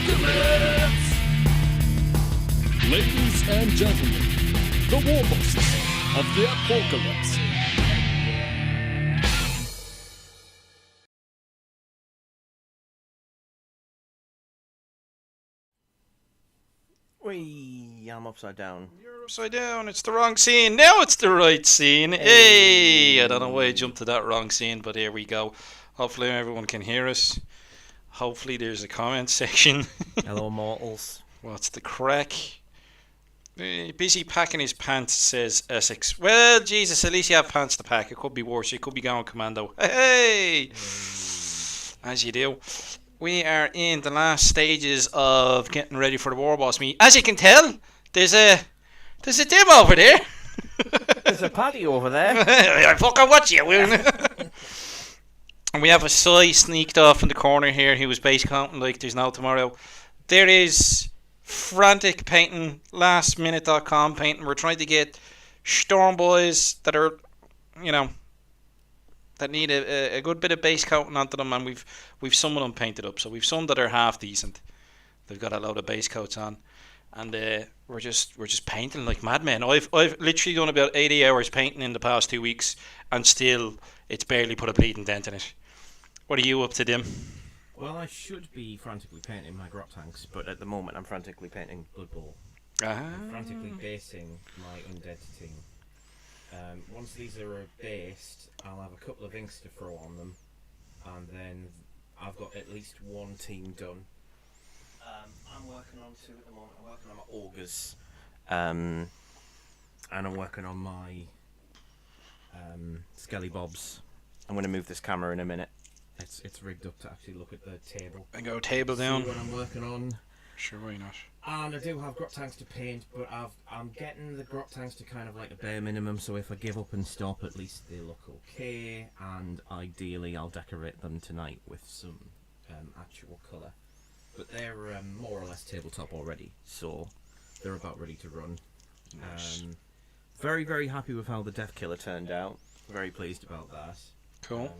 Apocalypse! Ladies and gentlemen, the Warbosses of the Apocalypse. Whee! I'm upside down. You're upside down. It's the wrong scene. Now it's the right scene. Hey! I don't know why I jumped to that wrong scene, but here we go. Hopefully everyone can hear us. Hopefully there's a comment section. Hello, mortals. What's the crack? Busy packing his pants, says Essex. Well, Jesus, at least you have pants to pack. It could be worse. You could be going commando. Hey! As you do. We are in the last stages of getting ready for the Warboss meet. As you can tell, there's a dim over there. There's a patty over there. I fucking watch you. And we have a Sai sneaked off in the corner here. He was base counting like there's no tomorrow. There is Frantic painting, lastminute.com painting. We're trying to get Storm boys that are, that need a good bit of base coating onto them, and we've some of them painted up. So we've some that are half decent. They've got a load of base coats on, and we're just painting like madmen. I've literally done about 80 hours painting in the past 2 weeks, and still it's barely put a bleeding dent in it. What are you up to, Dim? Well, I should be frantically painting my grot tanks, but at the moment I'm frantically painting Blood Bowl. I'm frantically basing my undead team. Once these are based, I'll have a couple of inks to throw on them, and then I've got at least one team done. I'm working on two at the moment. I'm working on my augurs, and I'm working on my skelly bobs. I'm going to move this camera in a minute. It's rigged up to actually look at the table. And go table down. See what I'm working on. Sure, why not? And I do have grot tanks to paint, but I'm getting the grot tanks to kind of like a bare minimum, so if I give up and stop, at least they look okay, and ideally I'll decorate them tonight with some actual colour. But they're more or less tabletop already, so they're about ready to run. Nice. Very, very happy with how the Death Killer turned out. Very pleased about that. Cool.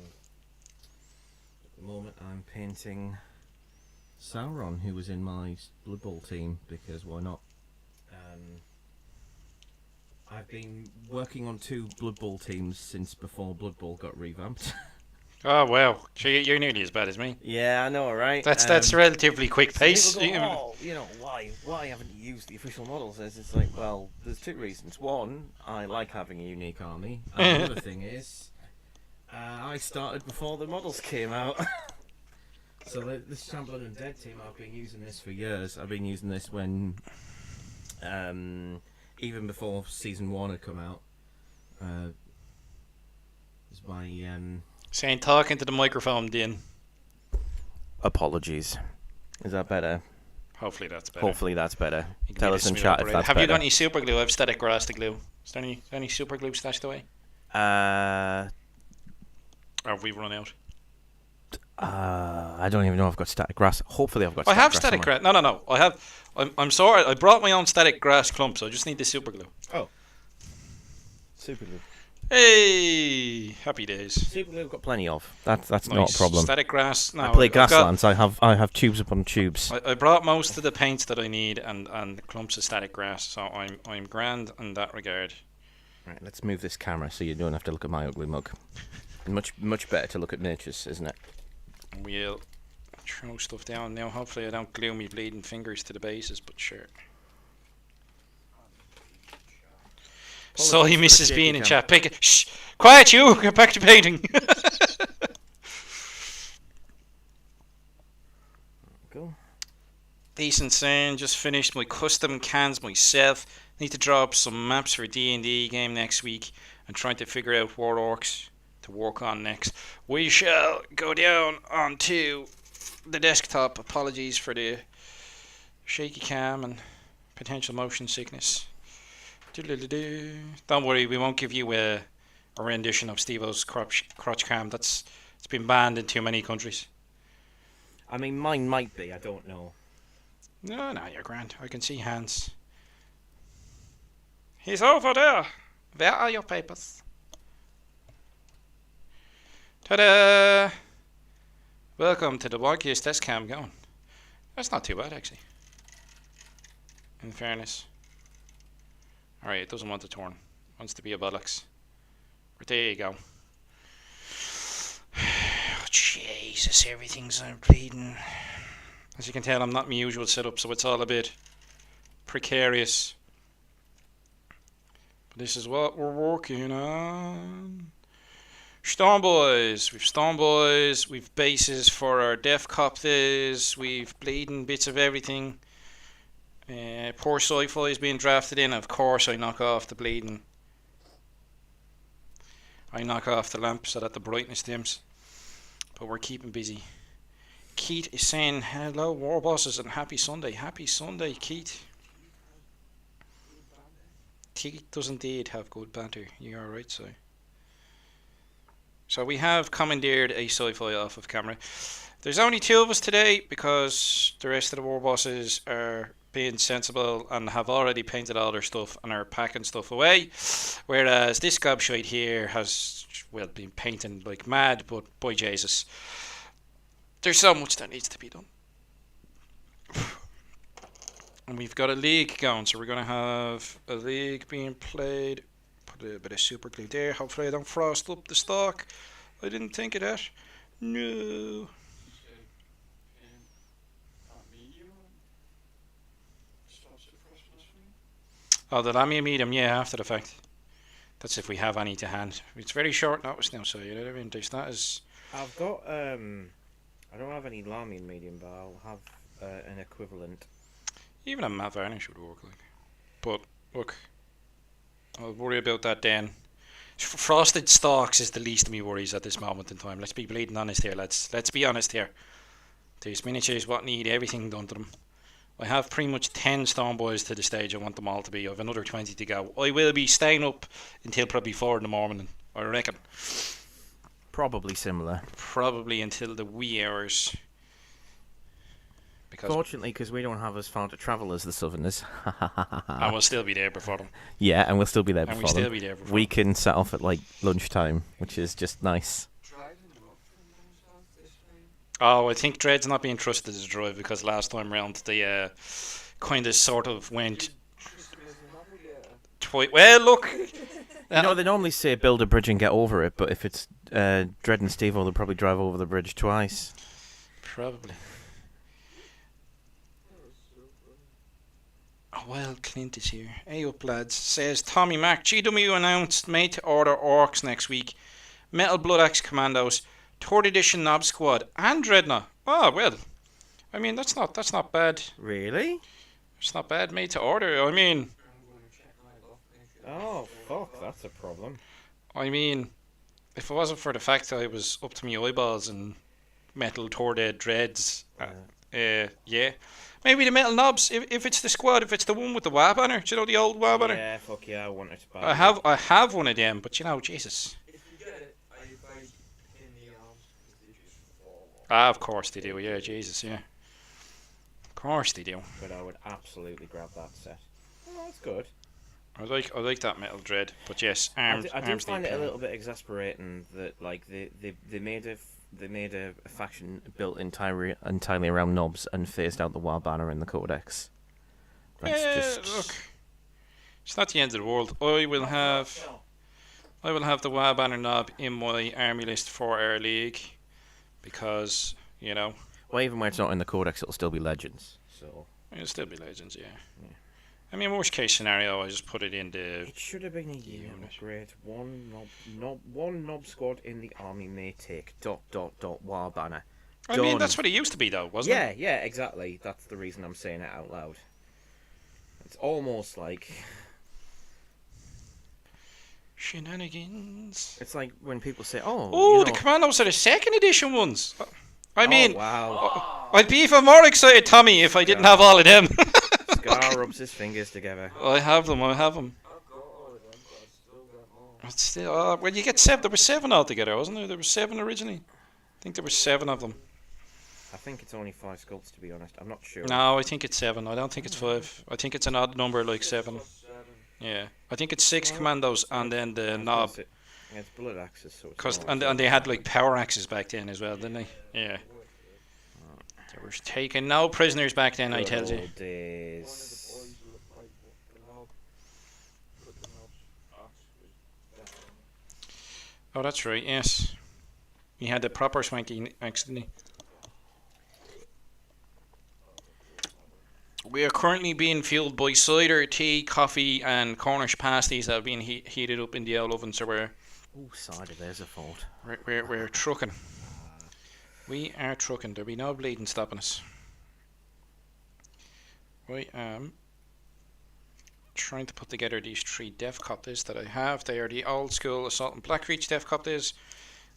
At the moment I'm painting Sauron, who was in my Blood Bowl team, because why not? I've been working on 2 Blood Bowl teams since before Blood Bowl got revamped. Oh wow, so you're nearly as bad as me. Yeah, I know, right? That's relatively quick pace. People go, why haven't you used the official models? It's like, well, there's 2 reasons. One, I like having a unique army. And the other thing is, I started before the models came out. So this Chamberlain and Dead team, I've been using this for years. I've been using this when, even before Season 1 had come out. It's my... Saying talking to the microphone, Dean. Apologies. Is that better? Hopefully that's better. Hopefully that's better. You can Tell get us a in smooth chat if operator. that's Have better. you got any super glue? I have static grass to glue. Is there any super glue stashed away? Or have we run out? I don't even know if I've got static grass. Hopefully I've got I static have grass static somewhere. grass. No. I have. I'm sorry. I brought my own static grass clumps. So I just need the super glue. Oh. Super glue. Hey, happy days. Super glue I've got plenty of. That's Nice. not a problem. Static grass. No, I play I've got- Grasslands. I have tubes upon tubes. I brought most of the paints that I need and clumps of static grass. So I'm grand in that regard. Right, let's move this camera so you don't have to look at my ugly mug. Much better to look at nature's, isn't it? We'll throw stuff down now. Hopefully I don't glue me bleeding fingers to the bases, but sure. So he misses being in chat. Pick it. Shh! Quiet you! Get back to painting. Go. Decent sound. Just finished my custom cans myself. Need to draw up some maps for D&D game next week. I'm trying to figure out what orcs to work on next. We shall go down onto the desktop. Apologies for the shaky cam and potential motion sickness. Don't worry, we won't give you a rendition of Steve-O's crotch cam. It's been banned in too many countries. I mean, mine might be. I don't know. No, you're grand. I can see hands. He's over there. Where are your papers? Ta-da! Welcome to the wonkiest desk cam going. That's not too bad, actually. In fairness. Alright, it doesn't want to turn. It wants to be a bollocks. But there you go. Oh, Jesus, everything's bleeding. As you can tell, I'm not my usual setup, so it's all a bit precarious. But this is what we're working on. Storm Boys. We've Storm Boys. We've bases for our Def Copters. We've bleeding bits of everything. Poor Sci-Fi is being drafted in. Of course, I knock off the bleeding. I knock off the lamp so that the brightness dims. But we're keeping busy. Keith is saying, hello, Warbosses, and happy Sunday. Happy Sunday, Keith. Keith does indeed have good banter. You are right, Si. So we have commandeered a Sci-Fi off of camera. There's only 2 of us today because the rest of the Warbosses are being sensible and have already painted all their stuff and are packing stuff away. Whereas this gobshite here has, well, been painting like mad, but boy Jesus, there's so much that needs to be done. And we've got a league going, so we're going to have a league being played. Put a bit of super glue there. Hopefully I don't frost up the stock. I didn't think of that. No. Oh, the Lamia medium, yeah, after the fact. That's if we have any to hand. It's very short notice now, so you know what I mean. There's that as. I've got I don't have any Lamia medium, but I'll have an equivalent. Even a matte varnish would work, like. But look, I'll worry about that then. Frosted stalks is the least of me worries at this moment in time. Let's be bleeding honest here, lads. Let's be honest here. These miniatures what need everything done to them. I have pretty much 10 Stone Boys to the stage I want them all to be. I have another 20 to go. I will be staying up until probably 4 in the morning, I reckon. Probably similar. Probably until the wee hours. Because fortunately, because we don't have as far to travel as the Southerners. And we'll still be there before them. Yeah, and we'll still be there and before them. Be there before we can set off at like lunchtime, which is just nice. Oh, I think Dread's not being trusted to drive because last time round they kind of sort of went. Well, look. You know, they normally say build a bridge and get over it, but if it's Dread and Steve, they'll probably drive over the bridge twice. Probably. Oh, well, Clint is here. Hey up, lads. Says Tommy Mac. GW announced made to order Orcs next week. Metal Blood Axe Commandos. 3rd edition Knob Squad and Dreadnought. Oh well, I mean that's not bad. Really? It's not bad. Made to order. I mean. Oh fuck, that's a problem. I mean, if it wasn't for the fact that I was up to my eyeballs in metal Torded dreads, yeah, maybe the metal knobs. If it's the squad, if it's the one with the WA banner, do you know the old WA banner? Yeah, fuck yeah, I want it. I have one of them, but you know, Jesus. Ah, of course they do. Yeah, Jesus, yeah. Of course they do. But I would absolutely grab that set. Oh, that's good. I like that metal dread, but yes, arms. I do find it a little bit exasperating that like they made a faction built entirely around knobs and phased out the WoW banner in the Codex. That's look, it's not the end of the world. I will have the WoW banner knob in my army list for our league. Because, you know... Well, even when it's not in the Codex, it'll still be Legends, so... It'll still be Legends, yeah. I mean, worst case scenario, I just put it in the... It should have been a year upgrade. One knob squad in the army may take ... WoW banner. I mean, that's what it used to be, though, wasn't it? Yeah, exactly. That's the reason I'm saying it out loud. It's almost like... Shenanigans. It's like when people say, "Oh, you know, the Commandos are the 2nd edition ones." I mean, wow. I'd be even more excited, Tommy, if I didn't have all of them. Scar rubs his fingers together. I have them. But still, well, you get 7. There were 7 altogether, wasn't there? There were 7 originally. I think there were 7 of them. I think it's only 5 sculpts, to be honest. I'm not sure. No, I think it's 7. I don't think it's 5. I think it's an odd number, like 7. Yeah, I think it's 6 commandos and then the knob. Yeah, it's blood axes, so and they had like power axes back then as well, didn't they? Yeah. They were taking no prisoners back then, I tell you. Old days. Oh, that's right, yes. He had the proper swanky accident. We are currently being fueled by cider, tea, coffee, and Cornish pasties that have been heated up in the old oven. So we're cider. There's a fault. We're trucking. We are trucking. There'll be no bleeding stopping us. I am trying to put together these 3 def cocktails that I have. They are the old school Assault and Blackreach def cocktails,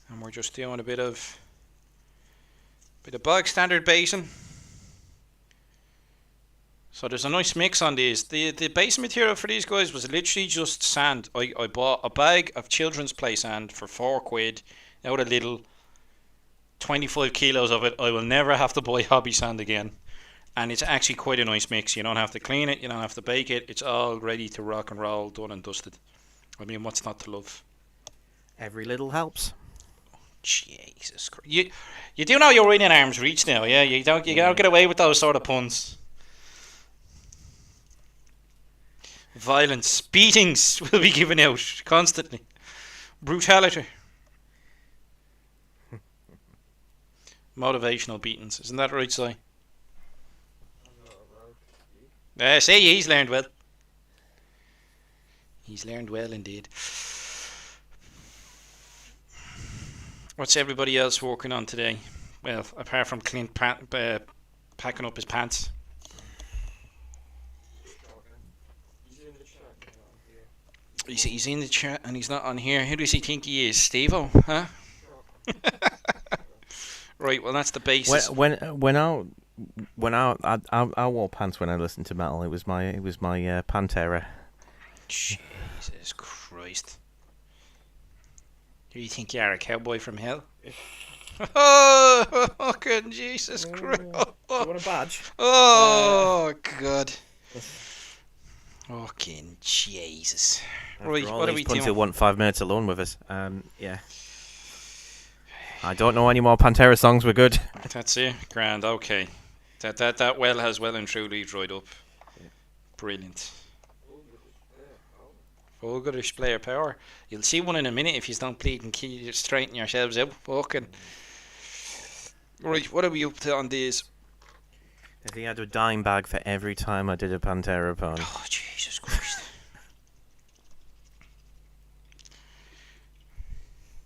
and we're just doing a bit of bog standard basing. So there's a nice mix on these. The base material for these guys was literally just sand. I bought a bag of children's play sand for £4 out of Lidl. 25 kilos of it. I will never have to buy hobby sand again. And it's actually quite a nice mix. You don't have to clean it. You don't have to bake it. It's all ready to rock and roll, done and dusted. I mean, what's not to love? Every little helps. Jesus Christ. You do know you're in arm's reach now, yeah? You don't get away with those sort of puns. Violence, beatings will be given out constantly. Brutality. Motivational beatings, isn't that right, Si? See, he's learned well. He's learned well indeed. What's everybody else working on today? Well, apart from Clint packing up his pants. He's in the chat and he's not on here. Who does he think he is? Steve-O, huh? Right, well that's the basis. When I wore pants when I listened to metal. It was my Pantera. Jesus Christ! Do you think you're a cowboy from hell? Oh, fucking Jesus Christ! Do you want a badge? Oh God! Fucking Jesus! Right, what are we doing? Punts want 5 minutes alone with us. Yeah. I don't know any more Pantera songs. We're good. That's it. Grand. Okay. That well has well and truly dried up. Yeah. Brilliant. Full goodish player power. You'll see one in a minute if you don't bleed and straighten yourselves out. Fucking. Right, what are we up to on these? If he had a dime bag for every time I did a Pantera pun. Oh, Jesus Christ.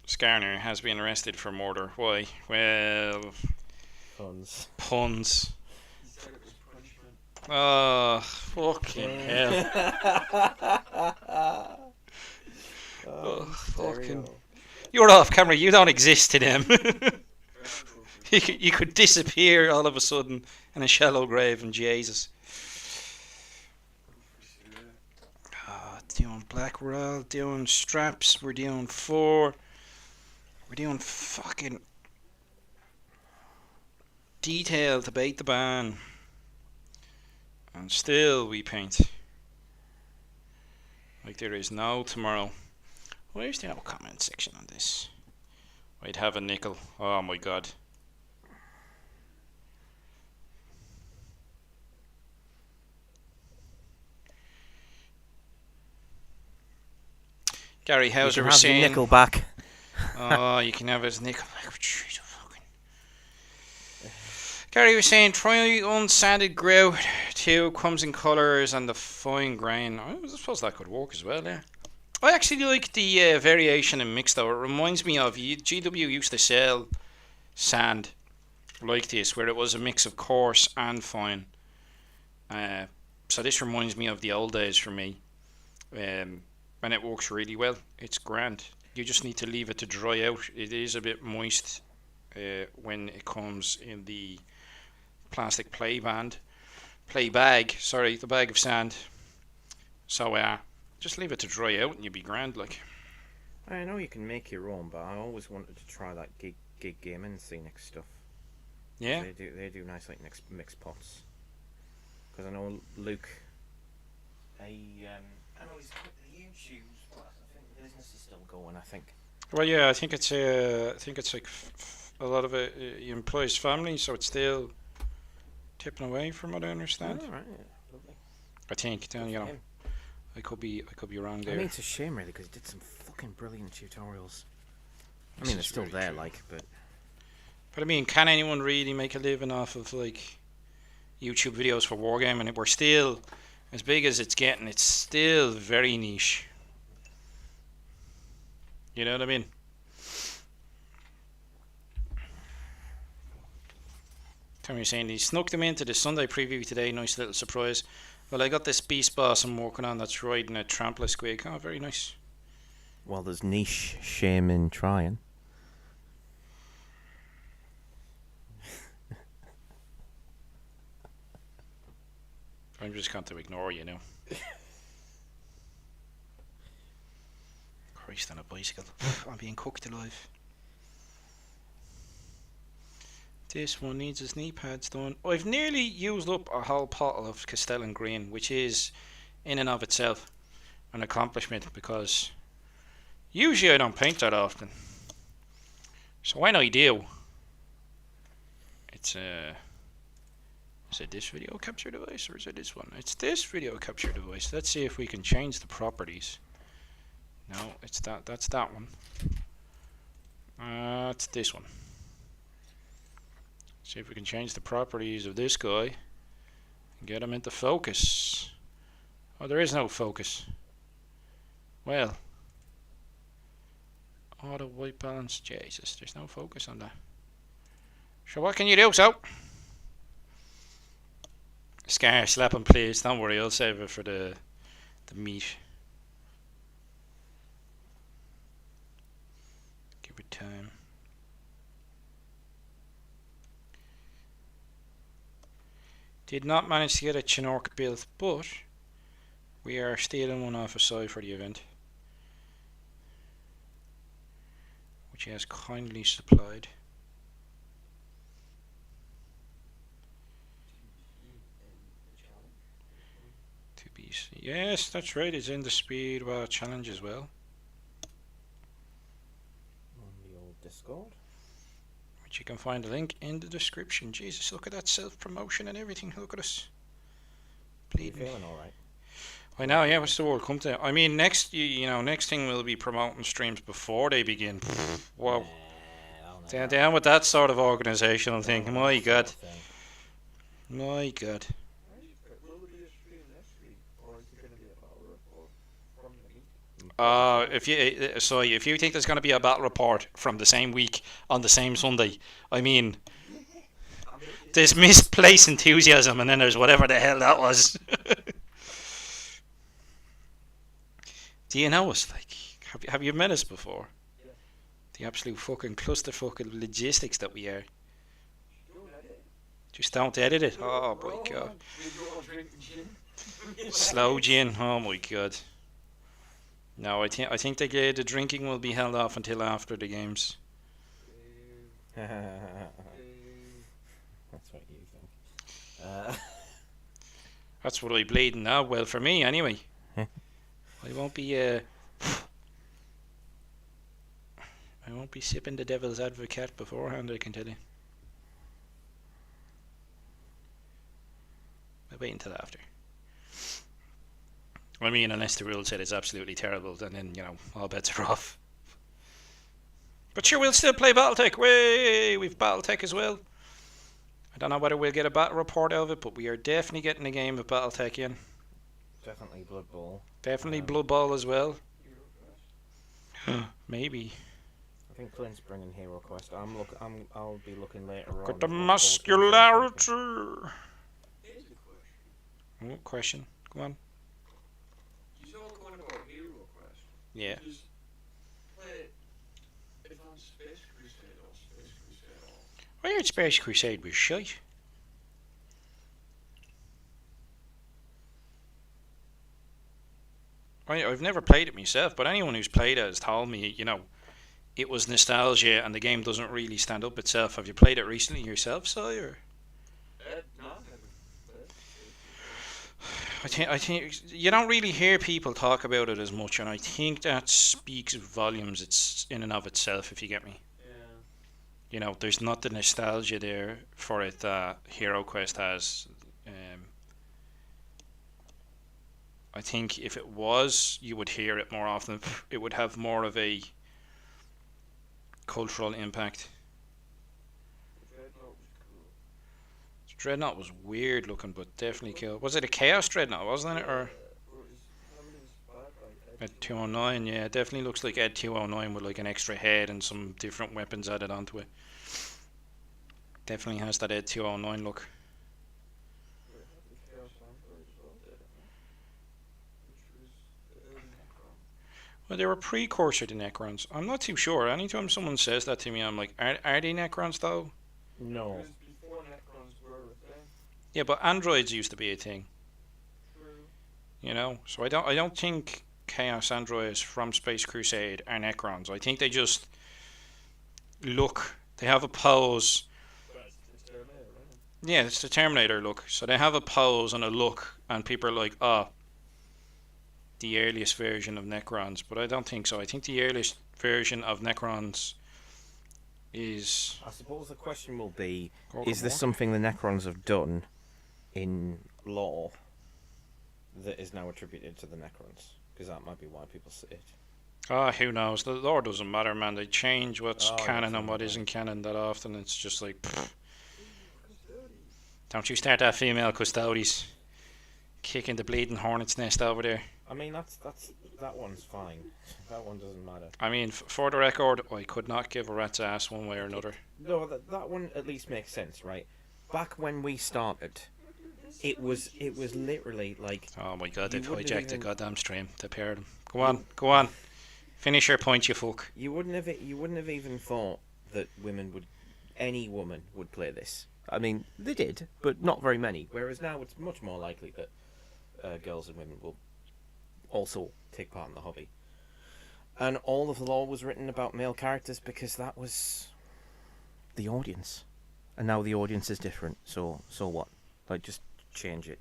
Skarner has been arrested for murder. Why? Well... Puns. Oh, fucking hell. Oh, fucking... You're off camera. You don't exist to them. You could disappear all of a sudden in a shallow grave, and Jesus. Doing black. We're all doing straps. We're doing 4. We're doing fucking detail to bait the ban. And still we paint. Like there is no tomorrow. Where's the comment section on this? I'd have a nickel. Oh my God. Gary Hauser was saying... nickel back. Oh, you can have his nickel back. Jeez, fucking. Gary was saying, try unsanded grout. 2 comes in colours and the fine grain. I suppose that could work as well, yeah. I actually like the variation in mix though. It reminds me of GW used to sell sand like this, where it was a mix of coarse and fine. So this reminds me of the old days for me. And it works really well. It's grand. You just need to leave it to dry out. It is a bit moist when it comes in the plastic play bag, the bag of sand. So just leave it to dry out and you'll be grand like. I know you can make your own, but I always wanted to try that gig gaming scenic stuff. Yeah. They do nice like mixed pots. Because I know Luke. I know he's quit the YouTube, but I think the business is still going. I think. Well, yeah, I think it's like a lot of it employs family, so it's still tipping away from what I understand. Oh, right, yeah. Lovely. I think. Then, you know, I could be wrong there. I mean, it's a shame really because he did some fucking brilliant tutorials. I mean, it's still really there, true. like, but I mean, can anyone really make a living off of like YouTube videos for wargaming? We're still, as big as it's getting, it's still very niche. You know what I mean? Tommy saying he snuck them into the Sunday preview today. Nice little surprise. Well, I got this beast boss I'm working on that's riding a trampler squig. Oh, very nice. well, there's niche shame in trying. I'm just going to ignore you now. Christ on a bicycle. I'm being cooked alive. This one needs his knee pads done. I've nearly used up a whole bottle of Castellan Green, which is in and of itself an accomplishment because usually I don't paint that often. So when I do, it's is it this video capture device or is it this one? It's this video capture device. Let's see if we can change the properties. No, it's that. That's that one. It's this one. See if we can change the properties of this guy and get him into focus. Oh, there is no focus. Well, auto white balance. Jesus, there's no focus on that. So what can you do, so? Scar, slap him, please. Don't worry, I'll save it for the meat. Give it time. Did not manage to get a Chinork built, but we are stealing one off a side for the event, which he has kindly supplied. Yes, that's right. It's in the speed challenge as well. On the old Discord. Which you can find a link in the description. Jesus, look at that self-promotion and everything. Look at us. Bleeding. You feeling alright? I know, yeah, what's the word come to? I mean, next thing we'll be promoting streams before they begin. Whoa. Down with that sort of organisational thing. My God. My God. If you think there's going to be a battle report from the same week on the same Sunday, I mean, there's misplaced enthusiasm, and then there's whatever the hell that was. Do you know us? Like, have you met us before? The absolute fucking clusterfuck of logistics that we are. Just don't edit it. Oh my God. Slow gin. Oh my God. No, I think the drinking will be held off until after the games. That's what you think. That's what I bleeding now. Well, for me anyway. I won't be sipping the devil's advocate beforehand, I can tell you. I'll wait until after. I mean, unless the rule said it's absolutely terrible, then, all bets are off. But sure, we'll still play Battletech. Way, we've Battletech as well. I don't know whether we'll get a battle report out of it, but we are definitely getting a game of Battletech in. Definitely Blood Bowl. Definitely Blood Bowl as well. Maybe. I think Clint's bringing Hero Quest. I'll be looking later on. Look at the muscularity. What question? Go on. Yeah. I heard Space Crusade was shite. I've never played it myself, but anyone who's played it has told me, it was nostalgia and the game doesn't really stand up itself. Have you played it recently yourself, Si, or? No. I think you don't really hear people talk about it as much, and I think that speaks volumes. It's in and of itself, if you get me. Yeah. you know, there's not the nostalgia there for it that Hero Quest has. I think if it was, you would hear it more often. It would have more of a cultural impact. Dreadnought was weird looking, but definitely cool. Was it a Chaos Dreadnought, wasn't it? Or Ed 209, yeah, it definitely looks like Ed 209 with like an extra head and some different weapons added onto it. Definitely has that Ed 209 look. Well, they were precursor to Necrons. I'm not too sure. Anytime someone says that to me, I'm like, are they Necrons though? No. Yeah, but androids used to be a thing. True. You know, so I don't think Chaos androids from Space Crusade are Necrons. I think they just look. They have a pose. It's Terminator, right? Yeah, it's the Terminator look. So they have a pose and a look, and people are like, oh, the earliest version of Necrons. But I don't think so. I think the earliest version of Necrons is. I suppose the question will be: Ork is this Warbosses. something the Necrons have done in lore that is now attributed to the Necrons? Because that might be why people say it. Who knows? The lore doesn't matter, man. They change what's Oh, canon that's and what right. isn't canon that often. It's just like, pfft. Don't you start that female custodes kicking the bleeding hornet's nest over there. I mean, that one's fine. That one doesn't matter. I mean, for the record, I could not give a rat's ass one way or another. No, that one at least makes sense, right? Back when we started, it was literally like Oh my god, they've You wouldn't hijacked the even- goddamn stream. They paired them. Go on. Finish your point, you fuck. you wouldn't have even thought that any woman would play this. I mean, they did, but not very many. Whereas now it's much more likely that girls and women will also take part in the hobby. And all of the lore was written about male characters because that was the audience. And now the audience is different. So what? Like, just change it.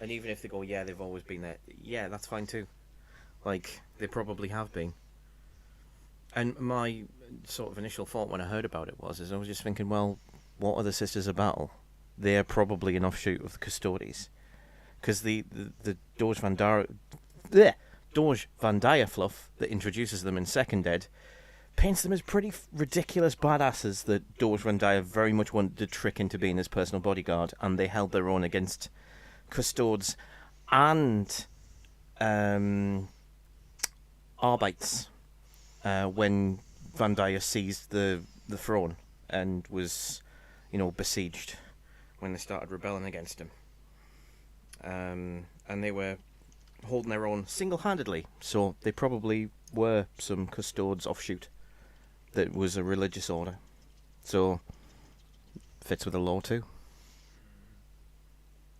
And even if they go, yeah, they've always been there. Yeah, that's fine too. Like, they probably have been. And my sort of initial thought when I heard about it is I was just thinking, well, what are the Sisters of Battle? They're probably an offshoot of the Custodes. Because the Doge Van Dyer fluff that introduces them in Second Ed paints them as pretty ridiculous badasses that Doge Van Dyer very much wanted to trick into being his personal bodyguard, and they held their own against Custodes and Arbites when Van Dyer seized the throne and was, besieged when they started rebelling against him. And they were holding their own single-handedly, so they probably were some Custodes offshoot that was a religious order. So, fits with the law too.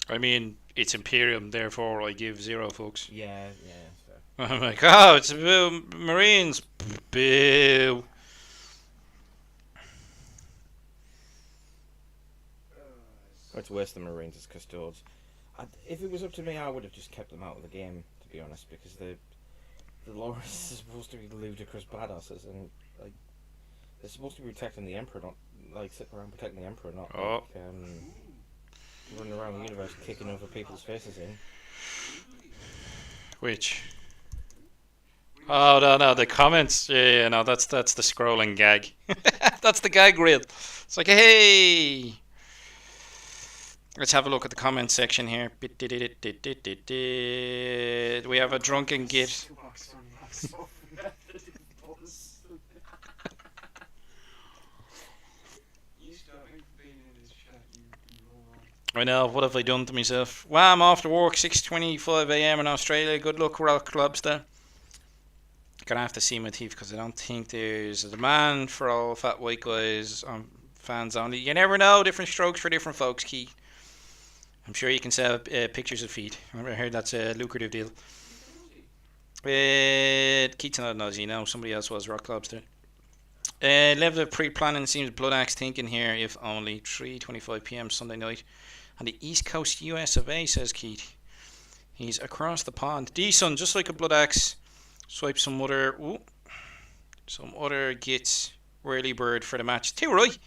I mean, it's Imperium, therefore I give 0 fucks. Yeah, fair. I'm like, oh, it's Marines. Boo. It's worse than Marines as Custodes. If it was up to me, I would have just kept them out of the game, to be honest, because the lore is supposed to be ludicrous badasses, and like they're supposed to be protecting the Emperor, not like sitting around protecting the Emperor, not like, running around the universe kicking over people's faces in. Which? Oh no, the comments. Yeah, no, that's the scrolling gag. That's the gag reel. It's like, hey. Let's have a look at the comment section here. We have a drunken git. I know, what have I done to myself? Well, I'm off to work, 6:25 a.m. in Australia. Good luck, Rock Lobster. Gonna have to see my teeth because I don't think there's a demand for all fat white guys on fans only. You never know, different strokes for different folks, Keith. I'm sure you can sell pictures of feet. I heard that's a lucrative deal. Keith's not an Aussie now. Somebody else was, Rock Lobster. Level of pre-planning seems Blood Axe thinking here, if only 3:25 p.m. Sunday night on the East Coast US of A, says Keith. He's across the pond. D-Sun, just like a Blood Axe. Swipe some other gits Whirly bird for the match. Too right.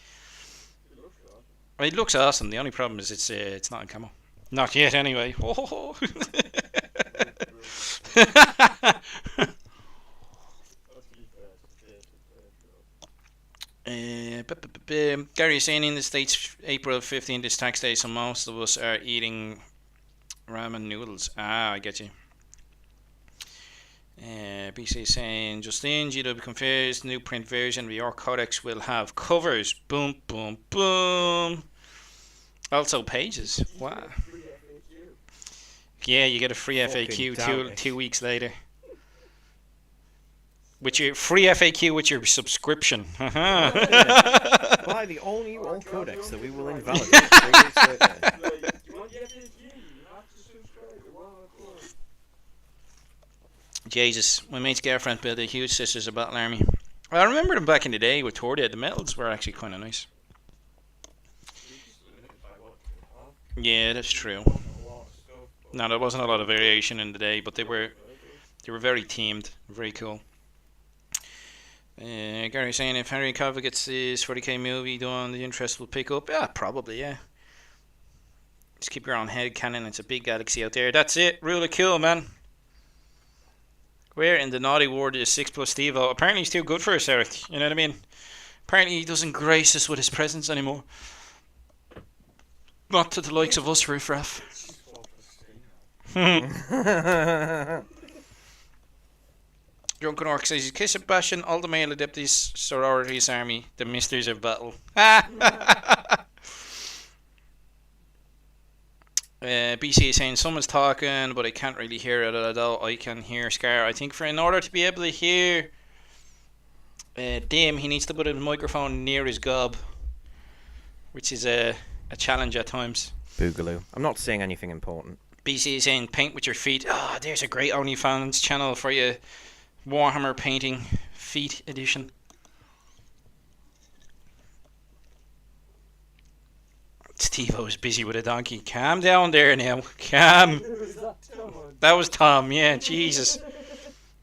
It looks awesome. The only problem is it's not in camo. Not yet, anyway. Oh. Gary is saying in the States, April 15th is tax day, so most of us are eating ramen noodles. Ah, I get you. BC saying, Justine, GW confirms new print version of the Ork Codex will have covers. Boom, boom, boom. Also pages. Wow. Yeah, you get a free FAQ 2 weeks later. With your free FAQ with your subscription. Buy the all-new Ork Codex that we will invalidate 3 weeks later. Jesus, my mate's girlfriend built a huge Sisters of Battle army. I remember them back in the day with Tordia. The medals were actually kind of nice. Yeah, that's true. No, there wasn't a lot of variation in the day, but they were very themed, very cool. Gary saying if Henry Cavill gets his 40k movie done, the interest will pick up. Yeah, probably, yeah. Just keep your own head canon. It's a big galaxy out there. That's it. Rule of cool, man. Where in the naughty ward is 6+ Stevo? Apparently he's too good for us, Eric. You know what I mean? Apparently he doesn't grace us with his presence anymore. Not to the likes of us, riffraff. Drunken Orc says, Kiss of Bastion, all the male Adeptus Sororities army, the Misters of Battle. BC is saying, someone's talking, but I can't really hear it, although I can hear Scar. I think in order to be able to hear Dim, he needs to put a microphone near his gob, which is a challenge at times. Boogaloo. I'm not saying anything important. BC is saying, paint with your feet. Oh, there's a great OnlyFans channel for you. Warhammer painting feet edition. Steve-O is busy with a donkey. Calm down there now. Calm. That was Tom, yeah, Jesus.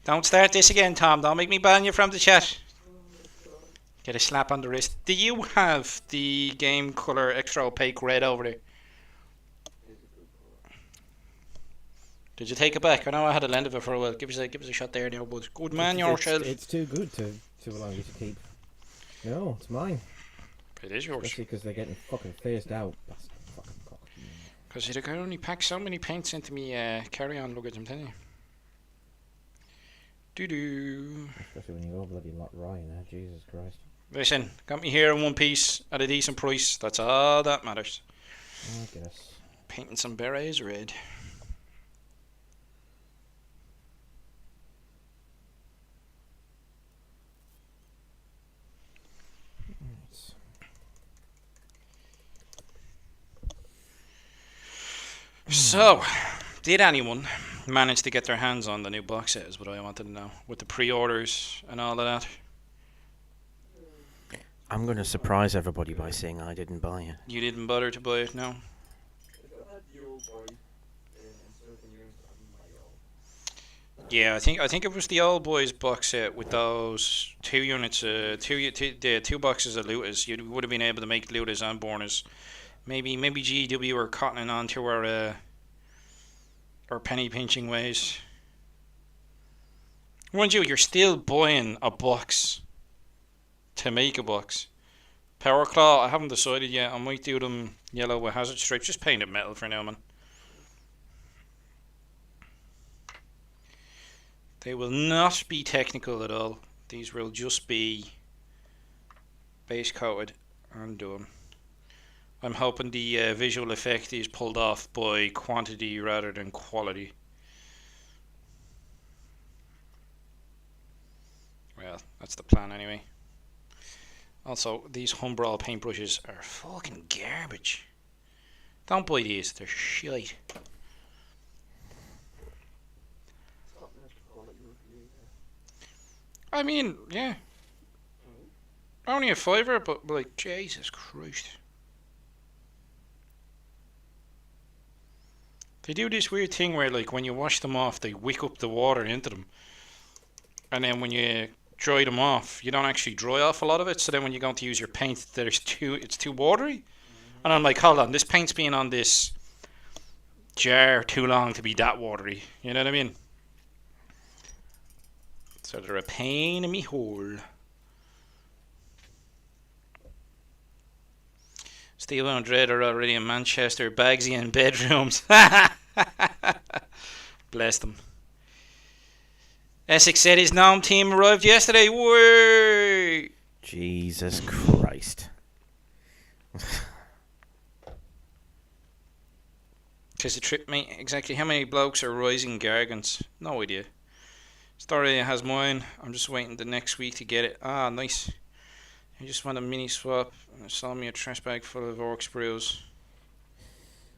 Don't start this again, Tom. Don't make me ban you from the chat. Get a slap on the wrist. Do you have the game colour extra opaque red over there? Did you take it back? I know I had a lend of it for a while. Give us a shot there now, bud. Good man yourself. It's too good to allow you to keep. No, it's mine. It is yours. Especially because they're getting fucking phased out. That's fucking cock. Because you can only pack so many paints into me carry-on luggage, I'm telling you. Doo-doo. Especially when you go bloody lot Ryan now, Jesus Christ. Listen, got me here in one piece at a decent price. That's all that matters. I guess. Painting some berets red. So, did anyone manage to get their hands on the new box set is what I wanted to know, with the pre-orders and all of that? I'm going to surprise everybody by saying I didn't buy it. You didn't bother to buy it, no? Yeah, I think it was the old boys box set with those 2 units, the 2 boxes of looters. You would have been able to make looters and borners. Maybe GW were cottoning on to our penny pinching ways. Mind you, you're still buying a box to make a box. Power Claw, I haven't decided yet. I might do them yellow with hazard stripes. Just paint it metal for now, man. They will not be technical at all. These will just be base coated and done. I'm hoping the visual effect is pulled off by quantity rather than quality. Well, that's the plan anyway. Also, these Humbrol paintbrushes are fucking garbage. Don't buy these, they're shite. I mean, yeah. Only a $5, but like, Jesus Christ. They do this weird thing where, like, when you wash them off, they wick up the water into them. And then when you dry them off, you don't actually dry off a lot of it. So then when you're going to use your paint, it's too watery. And I'm like, hold on, this paint's been on this jar too long to be that watery. You know what I mean? So they're a pain in me hole. Steve and Dread are already in Manchester, Bagsy in bedrooms. Bless them. Essex said his Nom team arrived yesterday. Woo! Jesus Christ. Because the trip, mate, exactly how many blokes are rising gargants? No idea. Story has mine. I'm just waiting the next week to get it. Ah, nice. I just want a mini swap. Saw me a trash bag full of Orc brews.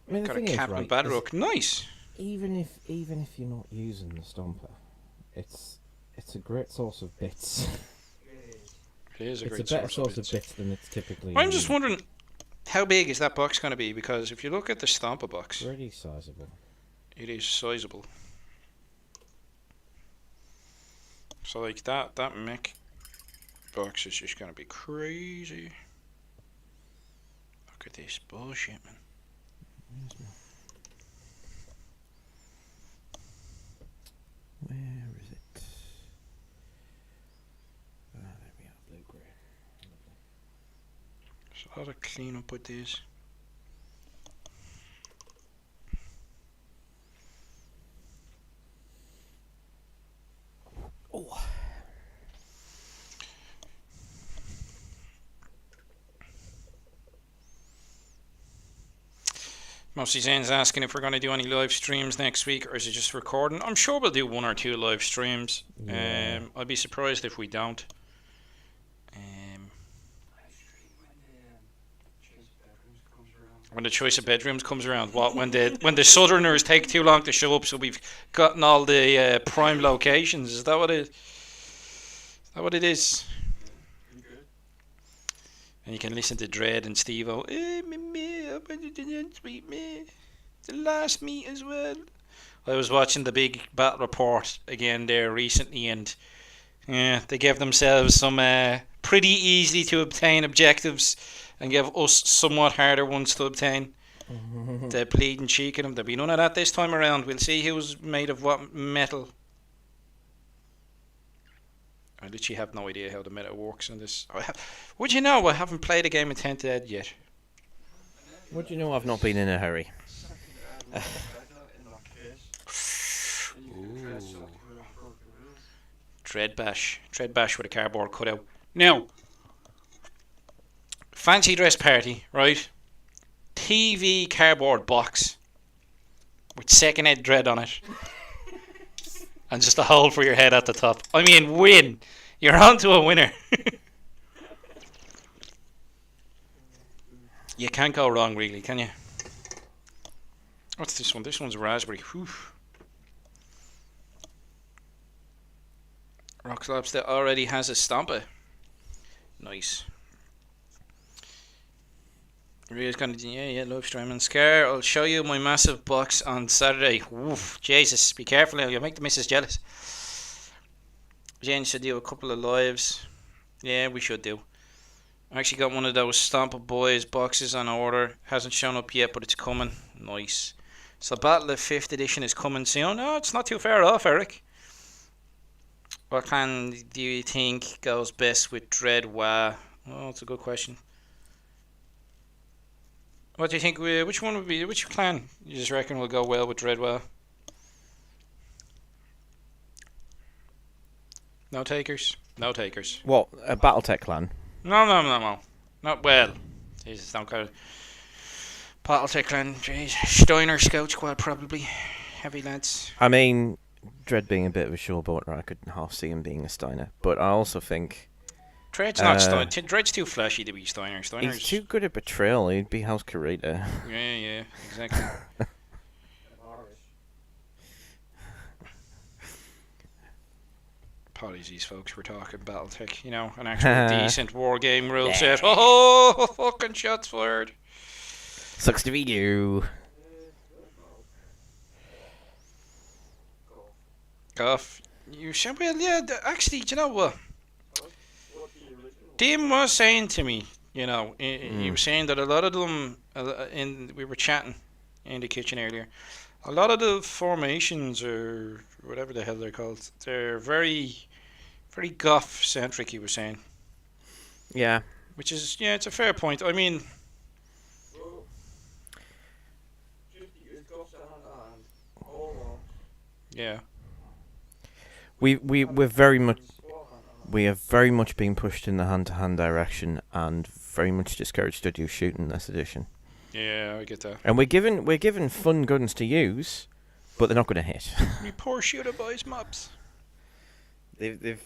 I mean, Got a cap and Badrook. Nice. Even if you're not using the Stomper, it's a great source of bits. It is a great it's a better source of bits than it's typically. I'm just wondering, how big is that box going to be? Because if you look at the Stomper box, pretty sizable. It is sizable. So like that mech box is just going to be crazy. Look at this bullshit, man. Where is it? Ah, there we are, blue-grey. There's a lot of clean up with these. Oh. Mostly Zane's asking if we're going to do any live streams next week, or is it just recording? I'm sure we'll do 1 or 2 live streams. Yeah. I'd be surprised if we don't. When the choice of bedrooms comes around, what? When the Southerners take too long to show up, so we've gotten all the prime locations. Is that what it? Is that what it is? And you can listen to Dread and Steve-O. The last meet as well. I was watching the big battle report again there recently, and yeah, they gave themselves some pretty easy to obtain objectives, and gave us somewhat harder ones to obtain. The bleeding cheek of them. There'll be none of that this time around. We'll see who's made of what metal. I literally have no idea how the meta works in this. Would you know, I haven't played a game of 10th Ed yet. Would you know I've not been in a hurry? Dread bash with a cardboard cutout. Now, fancy dress party, right? TV cardboard box with second Ed Dread on it. And just a hole for your head at the top. I mean, win. You're on to a winner. You can't go wrong, really, can you? What's this one? This one's raspberry. Whew. Rock Lobster already has a Stomper. Nice. Ria's gonna do, yeah, live streaming. Scar, I'll show you my massive box on Saturday. Oof, Jesus, be careful now, you'll make the missus jealous. Jane should do a couple of lives. Yeah, we should do. I actually got one of those Stomper Boys boxes on order. Hasn't shown up yet, but it's coming. Nice. So Battle of 5th edition is coming soon. Oh, it's not too far off, Eric. What clan do you think goes best with Dread Wa? Oh, that's a good question. What do you think? Which one would be? Which clan you just reckon will go well with Dreadwell? No takers. No takers. What, a BattleTech clan? No. Not well. Jesus, don't go. BattleTech clan. Jeez. Steiner Scout Squad probably. Heavy lads. I mean, Dread being a bit of a showboater, I could half see him being a Steiner. But I also think Dread's not Steiner. Dread's too flashy to be Steiner. Steiner's... He's too good at betrayal. He'd be House Curator. Yeah, exactly. Apologies, folks. We're talking BattleTech. You know, an actual decent war game rule set. Oh, fucking shots fired. Sucks to be you. Cough. You should, well, yeah, actually, do you know what? Dean was saying to me, you know, he was saying that a lot of them, we were chatting in the kitchen earlier, a lot of the formations, or whatever the hell they're called, they're very, very goth-centric, he was saying. Yeah. Which is, yeah, it's a fair point. I mean... Well, just use Ghost and all Yeah. We're very much... We have very much been pushed in the hand-to-hand direction and very much discouraged to do shooting in this edition. Yeah, I get that. And we're given fun guns to use, but they're not going to hit. We poor shooter boys mobs. They've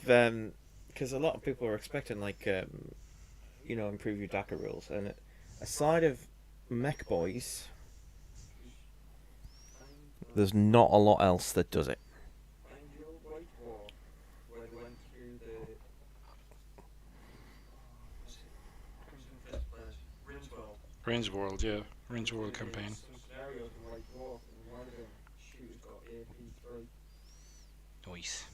because a lot of people are expecting improve your DACA rules, and aside of mech boys, there's not a lot else that does it. Rin's World, yeah. Rin's World campaign. Nice.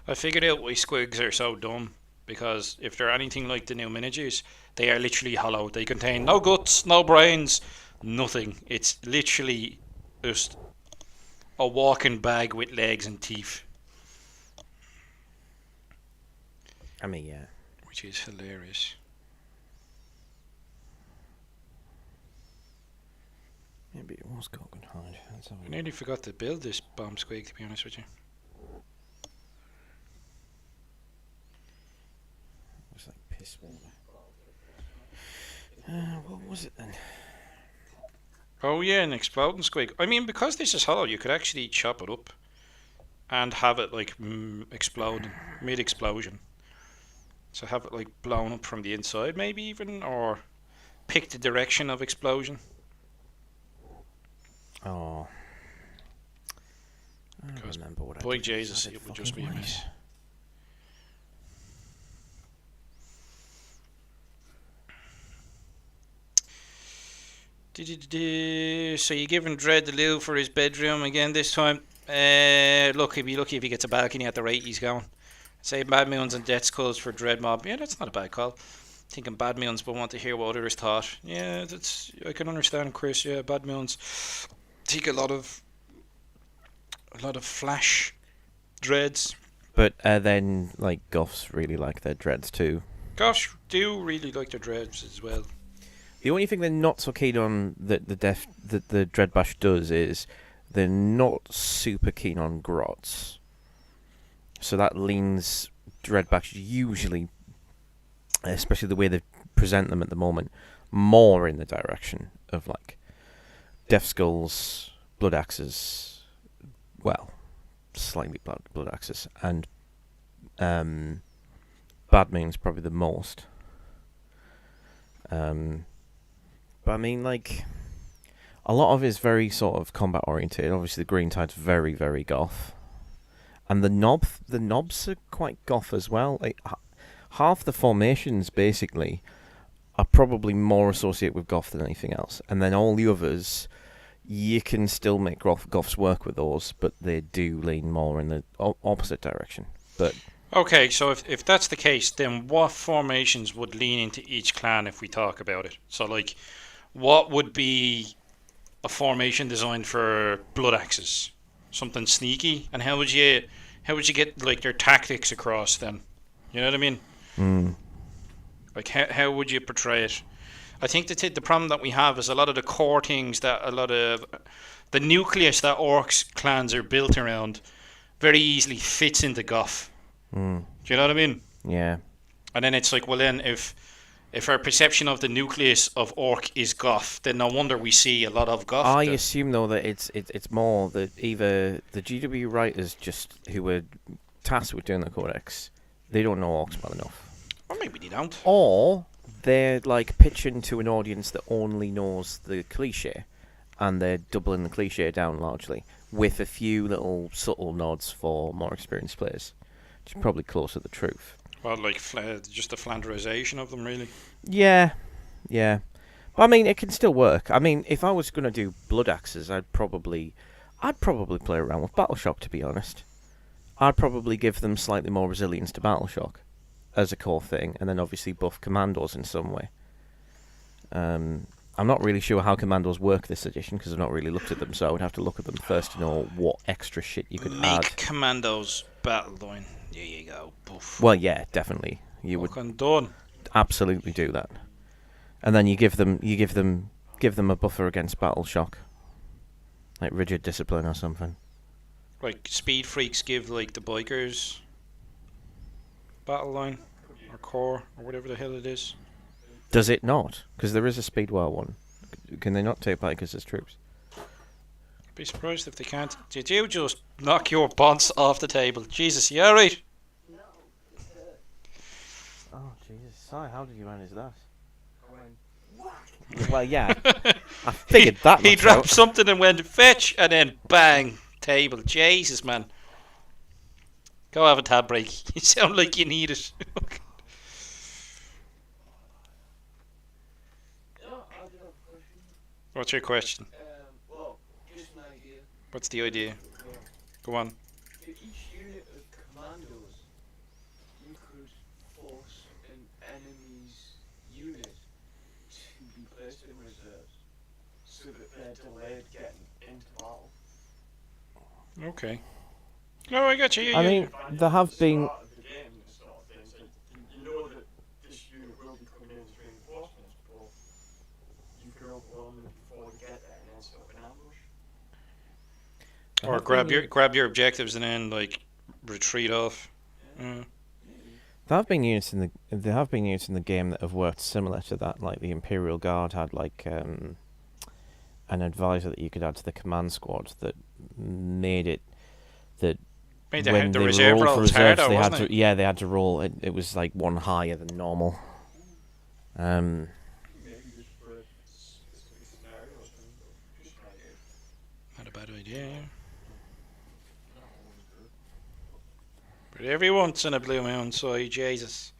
I figured out why squigs are so dumb, because if they're anything like the new miniatures, they are literally hollow. They contain no guts, no brains, nothing. It's literally just a walking bag with legs and teeth. I mean, yeah. Which is hilarious. Maybe it was Copenhagen. I nearly forgot to build this bomb squig, to be honest with you. Looks like piss water. What was it then? Oh yeah, an exploding squig. I mean, because this is hollow, you could actually chop it up and have it like explode mid-explosion. So have it like blown up from the inside, maybe even, or pick the direction of explosion. Oh, I don't remember what I Boy did. Jesus, it would just be a mess. So you're giving Dredd the loo for his bedroom again this time. Look, he'd be lucky if he gets a balcony at the rate he's going. Say Bad Moons and Death Skulls for Dread Mob. Yeah, that's not a bad call. Thinking Bad Moons, but want to hear what others thought. Yeah, I can understand, Chris. Yeah, Bad Moons take a lot of flash dreads. But then, like, Goths really like their dreads too. Gosh, do really like their dreads as well. The only thing they're not so keen on that the Dread Bash does is they're not super keen on grots. So that leans Dread Bash usually, especially the way they present them at the moment, more in the direction of like Death Skulls, Blood Axes, well, slightly Blood Axes, and Bad Moon's probably the most. But I mean, like, a lot of it is very sort of combat oriented. Obviously, the Green Tide's very, very goth, and the knobs are quite goth as well. Like, half the formations basically are probably more associated with goth than anything else, and then all the others, you can still make goths work with those, but they do lean more in the opposite direction. But okay, so if that's the case, then what formations would lean into each clan if we talk about it? So, like, what would be a formation designed for Blood Axes? Something sneaky? And how would you get, like, their tactics across then? You know what I mean? Like, how would you portray it? I think the problem that we have is a lot of the core things that a lot of the nucleus that Orcs clans are built around very easily fits into Goth. Do you know what I mean? yeah, And then it's like, well, then if our perception of the nucleus of Orc is Goth, then no wonder we see a lot of Goth. I assume though that it's more that either the GW writers just who were tasked with doing the codex, they don't know Orcs well enough, Or maybe they don't. or they're like pitching to an audience that only knows the cliche, and they're doubling the cliche down largely with a few little subtle nods for more experienced players, which is probably closer to the truth. Well, like just the Flanderization of them, really. Yeah. But I mean, it can still work. I mean, if I was going to do blood axes, I'd probably play around with battle shock. To be honest, I'd probably give them slightly more resilience to battle shock as a core thing, and then obviously buff commandos in some way. I'm not really sure how commandos work this edition because I've not really looked at them, so I would have to look at them first to know what extra shit you could add. Make commandos battle line. There you go. Boof. Well, yeah, definitely. You would done. absolutely do that, and then you give them a buffer against battle shock, like rigid discipline or something. Like speed freaks give like the bikers battle line or core or whatever the hell it is. Does it not? Because there is a speedwell one. Can they not take bikers as troops? I'd be surprised if they can't. Did you just knock your bonds off the table? Jesus, you alright? Oh Jesus! Sorry, how did you manage that? Well, yeah, I figured that. He much dropped out. something and went fetch, and then bang, table. Jesus, man. Go have a tab break. You sound like you need it. What's your question? Well, just an idea. What's the idea? Go on. For each unit of commandos, you could force an enemy's unit to be placed in reserves, so that they're delayed getting into battle. Okay. No, I got you. I mean, there have been. Start of the game, this sort of thing, so you know that this unit will be coming in as reinforcements, but you can overwhelm them before they get there and then set up an ambush. Or grab your objectives and then like retreat off. There have been units in the game that have worked similar to that. Like the Imperial Guard had like an advisor that you could add to the command squad that made it that Made when the they reserve rolled for rolls reserves, harder, they had wasn't to it? they had to roll. It was like one higher than normal. Maybe just for specific scenarios, just an idea. Not a bad idea. Yeah. But every once in a blue moon, so Jesus,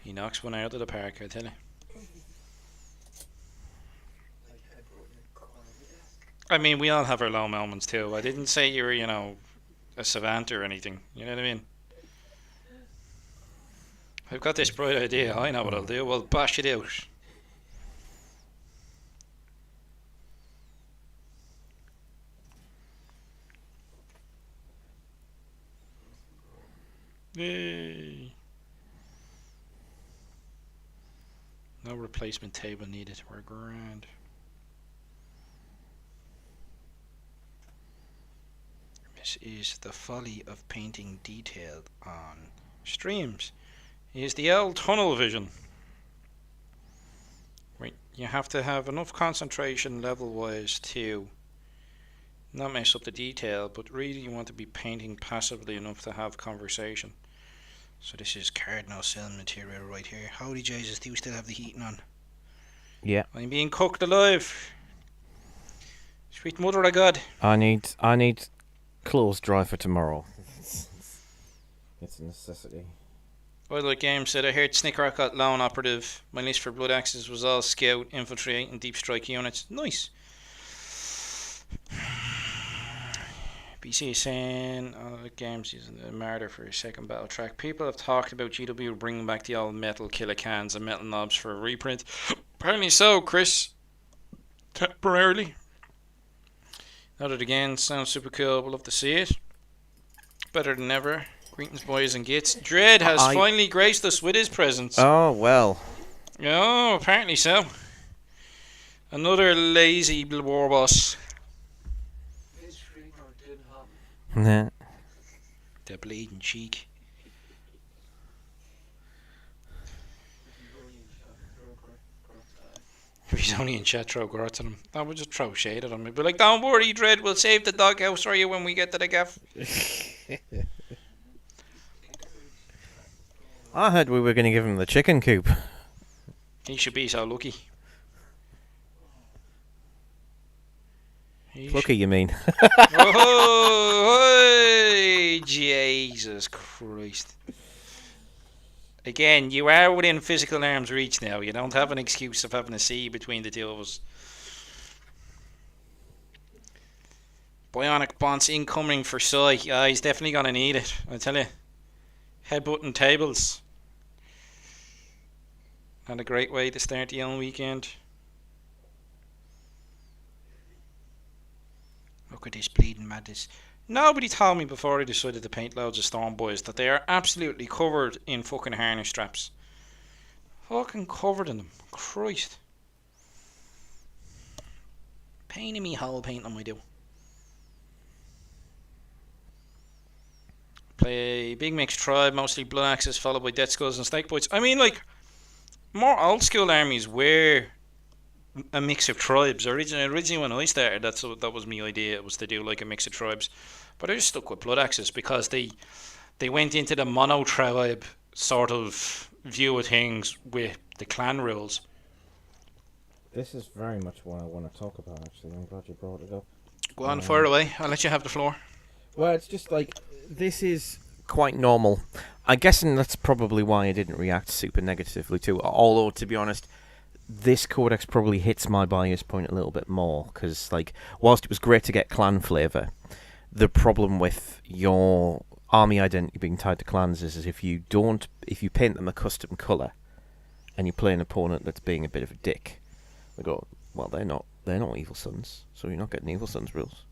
he knocks one out of the park. I tell you. I mean, we all have our low moments too. I didn't say you were, a savant or anything. You know what I mean? I've got this bright idea. I know what I'll do. Well, bash it out. Yay. No replacement table needed. We're grand. This is the folly of painting detail on streams. Is the old tunnel vision. Right, you have to have enough concentration level-wise to not mess up the detail, but really you want to be painting passively enough to have conversation. So this is cardinal sin material right here. Holy Jesus, do you still have the heating on? Yeah. I'm being cooked alive. Sweet mother of God. I need clothes dry for tomorrow. It's a necessity. Well, like Game said, I heard Snicker got lone operative. My list for blood axes was all scout, infantry, and deep strike units. Nice. BC is saying, Games using the Martyr for a second battle track. People have talked about GW bringing back the old metal killer cans and metal knobs for a reprint. Apparently so, Chris. Temporarily. Noted again, sounds super cool. We'll love to see it. Better than ever. Greetings, boys and gits. Dread has finally graced us with his presence. Oh, well. Oh, apparently so. Another lazy Warboss. This stream or it didn't happen. Nah. The bleeding cheek. If he's only in chat, throw growth at him. I would just throw shade at him. He'd be like, don't worry, Dread, we'll save the doghouse for you when we get to the gaff. I heard we were going to give him the chicken coop. He should be so lucky. Lucky, you mean? Oh, hey, Jesus Christ. Again, you are within physical arm's reach now. You don't have an excuse of having a C between the two of us. Bionic Bounce incoming for Sai. Yeah, he's definitely going to need it, I tell you. Headbutting tables. Not a great way to start the young weekend. Look at this bleeding madness. Nobody told me before I decided to paint loads of Storm Boys that they are absolutely covered in fucking harness straps. Fucking covered in them. Christ. Pain in me hole painting them I do. Play Big Mix Tribe, mostly Blood Axes, followed by Death Skulls and Snake Bites. I mean, like, more old school armies were a mix of tribes. Originally when I started, that was my idea. It was to do like a mix of tribes, but I just stuck with Blood Axes because they went into the mono tribe sort of view of things with the clan rules. This is very much what I want to talk about. Actually, I'm glad you brought it up. Go on, fire away. I'll let you have the floor. Well, it's just like, this is quite normal. I'm guessing that's probably why I didn't react super negatively to it. Although, to be honest, this codex probably hits my bias point a little bit more. Because, like, whilst it was great to get clan flavour, the problem with your army identity being tied to clans is if you paint them a custom colour, and you play an opponent that's being a bit of a dick, they go, well, they're not Evil Sons, so you're not getting Evil Sons rules.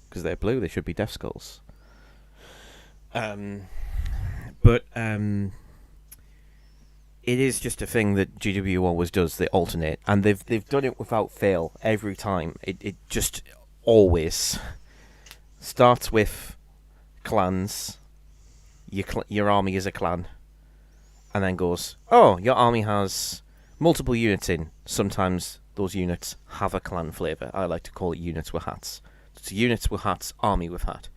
Because they're blue, they should be Death Skulls. But it is just a thing that GW always does. They alternate, and they've done it without fail every time. It just always starts with clans. Your army is a clan, and then goes, oh, your army has multiple units in. Sometimes those units have a clan flavour. I like to call it units with hats. It's units with hats, army with hat.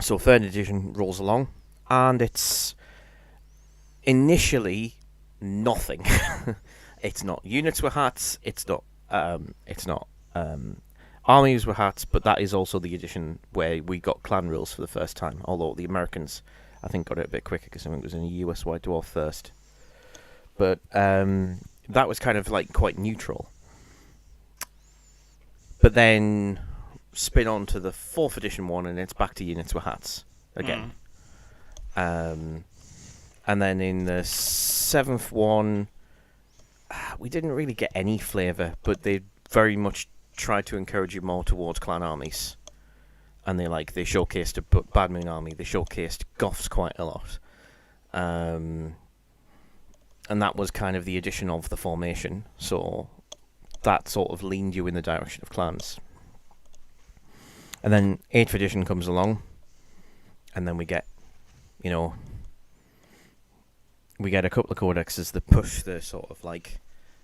So 3rd edition rolls along, and it's initially nothing. It's not units with hats. It's not armies with hats. But that is also the edition where we got clan rules for the first time. Although the Americans, I think, got it a bit quicker because I think it was in a US White Dwarf first. But that was kind of like quite neutral. But then spin on to the 4th edition one, and it's back to units with hats again. And then in the 7th one, we didn't really get any flavour, but they very much tried to encourage you more towards clan armies. And they showcased a Bad Moon army, they showcased Goths quite a lot. And that was kind of the addition of the formation, so that sort of leaned you in the direction of clans. And then 8th edition comes along, and then we get a couple of codexes that push the sort of like,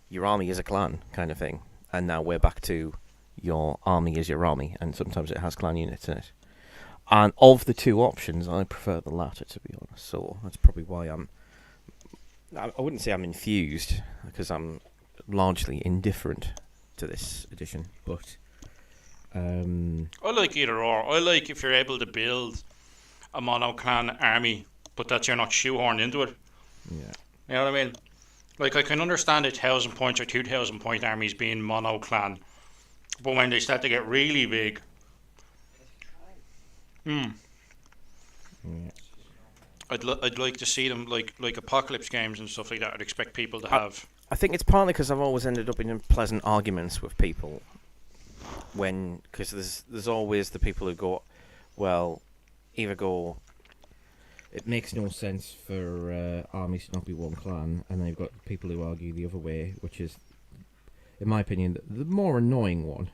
your army is a clan kind of thing, and now we're back to your army is your army, and sometimes it has clan units in it. And of the two options, I prefer the latter, to be honest, so that's probably why I wouldn't say I'm infused, because I'm largely indifferent to this edition, but I like either or. I like if you're able to build a mono clan army, but that you're not shoehorned into it. yeah. You know what I mean? Like, I can understand 1,000 points or 2,000 point armies being mono clan, but when they start to get really big, Yeah. I'd like to see them like Apocalypse games and stuff like that. I'd expect people to have. I think it's partly because I've always ended up in pleasant arguments with people. Because there's always the people who go, well, it makes no sense for armies to not be one clan, and then you've got people who argue the other way, which is, in my opinion, the more annoying one,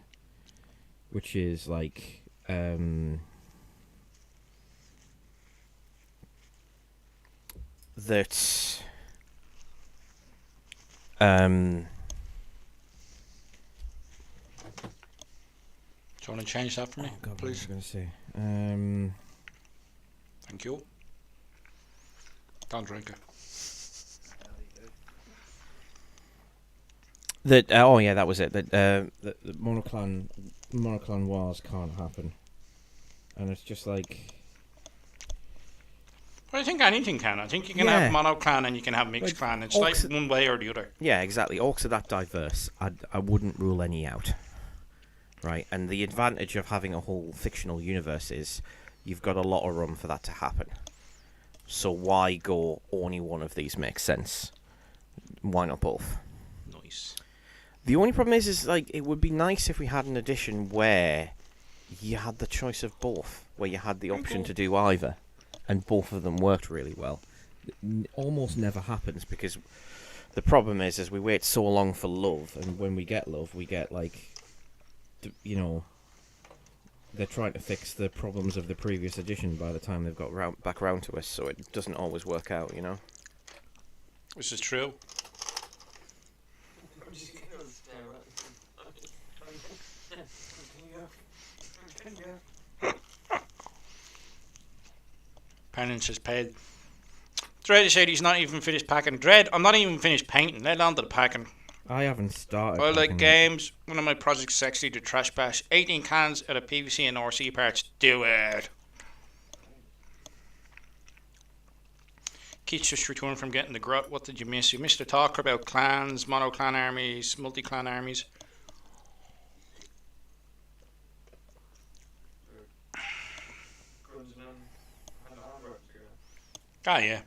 which is like, that Do you want to change that for me, God, please? what was I going to say? Thank you. Don't drink it. That that was it. That monoclan wars can't happen, and it's just like, But I think anything can. I think you can have mono clan and you can have mixed clan. It's like one way or the other. Yeah, exactly. Orcs are that diverse. I wouldn't rule any out. Right, and the advantage of having a whole fictional universe is you've got a lot of room for that to happen. So why go only one of these makes sense? Why not both? Nice. The only problem is like it would be nice if we had an edition where you had the choice of both, where you had the option to do either, and both of them worked really well. It almost never happens because the problem is we wait so long for love, and when we get love, we get like, you know, they're trying to fix the problems of the previous edition by the time they've got back round to us, so it doesn't always work out, you know. This is true. I'm just gonna stare at it. Penance is paid. Dread said he's not even finished packing. Dread, I'm not even finished painting. Let on to the packing. I haven't started. I like games. One of my projects is actually the Trash Bash. 18 cans out of PVC and RC parts. Do it. Keith's just returned from getting the grot. What did you miss? You missed the talk about clans, mono-clan armies, multi-clan armies. Ah, yeah.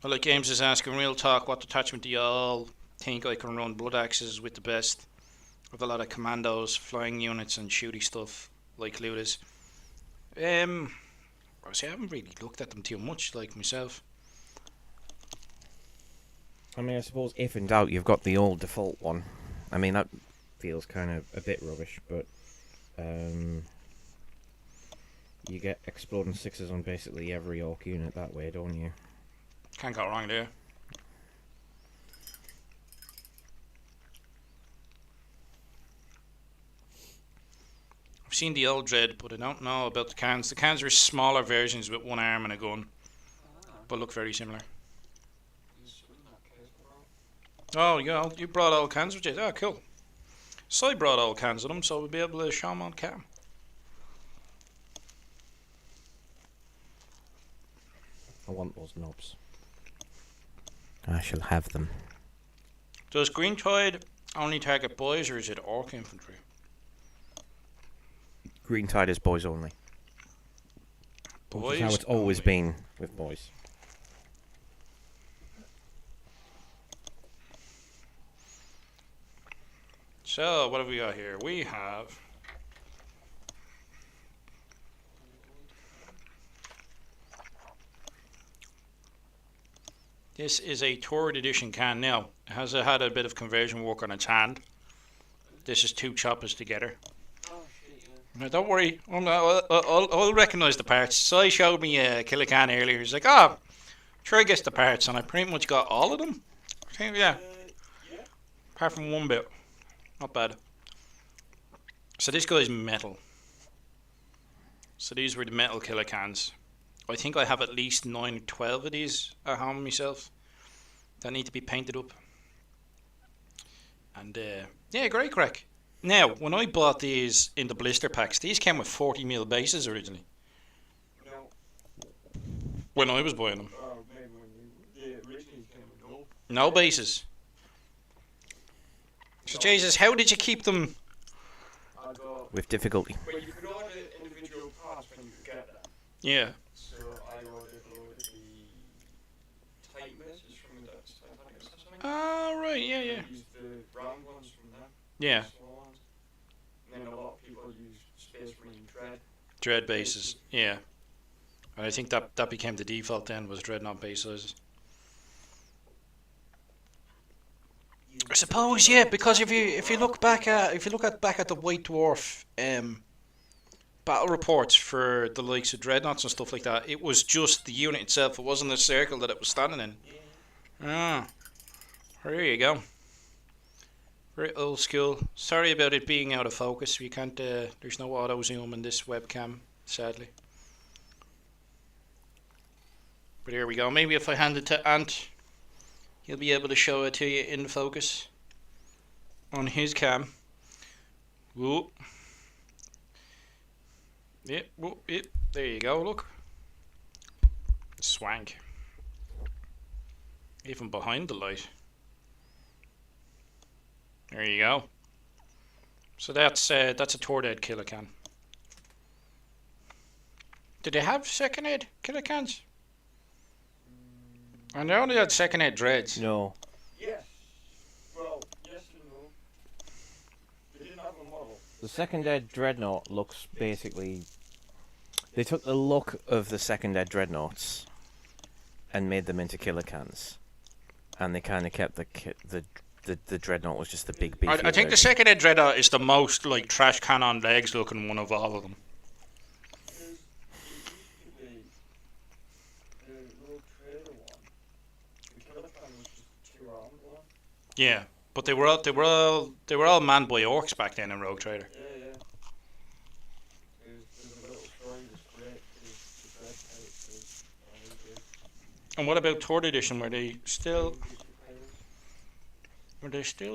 I like Games is asking, real talk, what detachment do y'all think I can run blood axes with the best? With a lot of commandos, flying units and shooty stuff like Ludas. I haven't really looked at them too much, like myself. I mean, I suppose if in doubt, you've got the old default one. I mean, that feels kind of a bit rubbish, but you get exploding sixes on basically every orc unit that way, don't you? Can't go wrong there. I've seen the old Dread, but I don't know about the cans. The cans are smaller versions with one arm and a gun, but look very similar. Oh, yeah, you brought old cans with you? Oh, cool. So I brought old cans with them, so we'll be able to show them on cam. I want those knobs. I shall have them. Does Green Tide only target boys, or is it orc infantry? Green Tide is boys only. Boys? Which is how it's always been with boys. So, what have we got here? We have... This is a Toured Edition can now. It has had a bit of conversion work on its hand. This is two choppers together. Now, don't worry, I'll recognise the parts. So showed me a Killican earlier. He's like, oh, sure I guess the parts. And I pretty much got all of them. I think, yeah. Apart from one bit. Not bad. So this guy's metal. So these were the metal Killicans. I think I have at least 9 or 12 of these at home myself that need to be painted up. And yeah, great crack. Now, when I bought these in the blister packs, these came with 40mm bases originally. No. When I was buying them. Maybe when you originally came with No bases. So Jesus, how did you keep them? I got... With difficulty. Well, you could order individual parts when you could get them. Yeah. So I ordered all of the tight messes from the Titanic or something. Ah, right, yeah, yeah. I used the round ones from them. Yeah. Small ones. And then a lot of people use Space Marine Dread. Dread bases, yeah. And I think that became the default then, was Dreadnought base sizes. I suppose, yeah, because if you look back at the White Dwarf battle reports for the likes of Dreadnoughts and stuff like that, it was just the unit itself. It wasn't the circle that it was standing in. Ah, there you go. Very old school. Sorry about it being out of focus. We can't. There's no auto zoom in this webcam, sadly. But here we go. Maybe if I hand it to Ant, he'll be able to show it to you in focus on his cam. Whoop. Yep, whoop, yep. There you go, look. Swank. Even behind the light. There you go. So that's a Tordead Killacan. Did they have second aid Killacans? And they only had second aid dreads. No. Yes. Well, yes and no. They didn't have a model. The second Ed Dreadnought looks basically... They took the look of the second Ed Dreadnoughts and made them into Killacans. And they kind of kept the Dreadnought was just the big beefy I think the second aid dreadnought is the most like trash can on legs looking one of all of them. Yeah, but they were all manned by orcs back then in Rogue Trader. Yeah, yeah. There's a little story that's great. And what about Third Edition? Were they still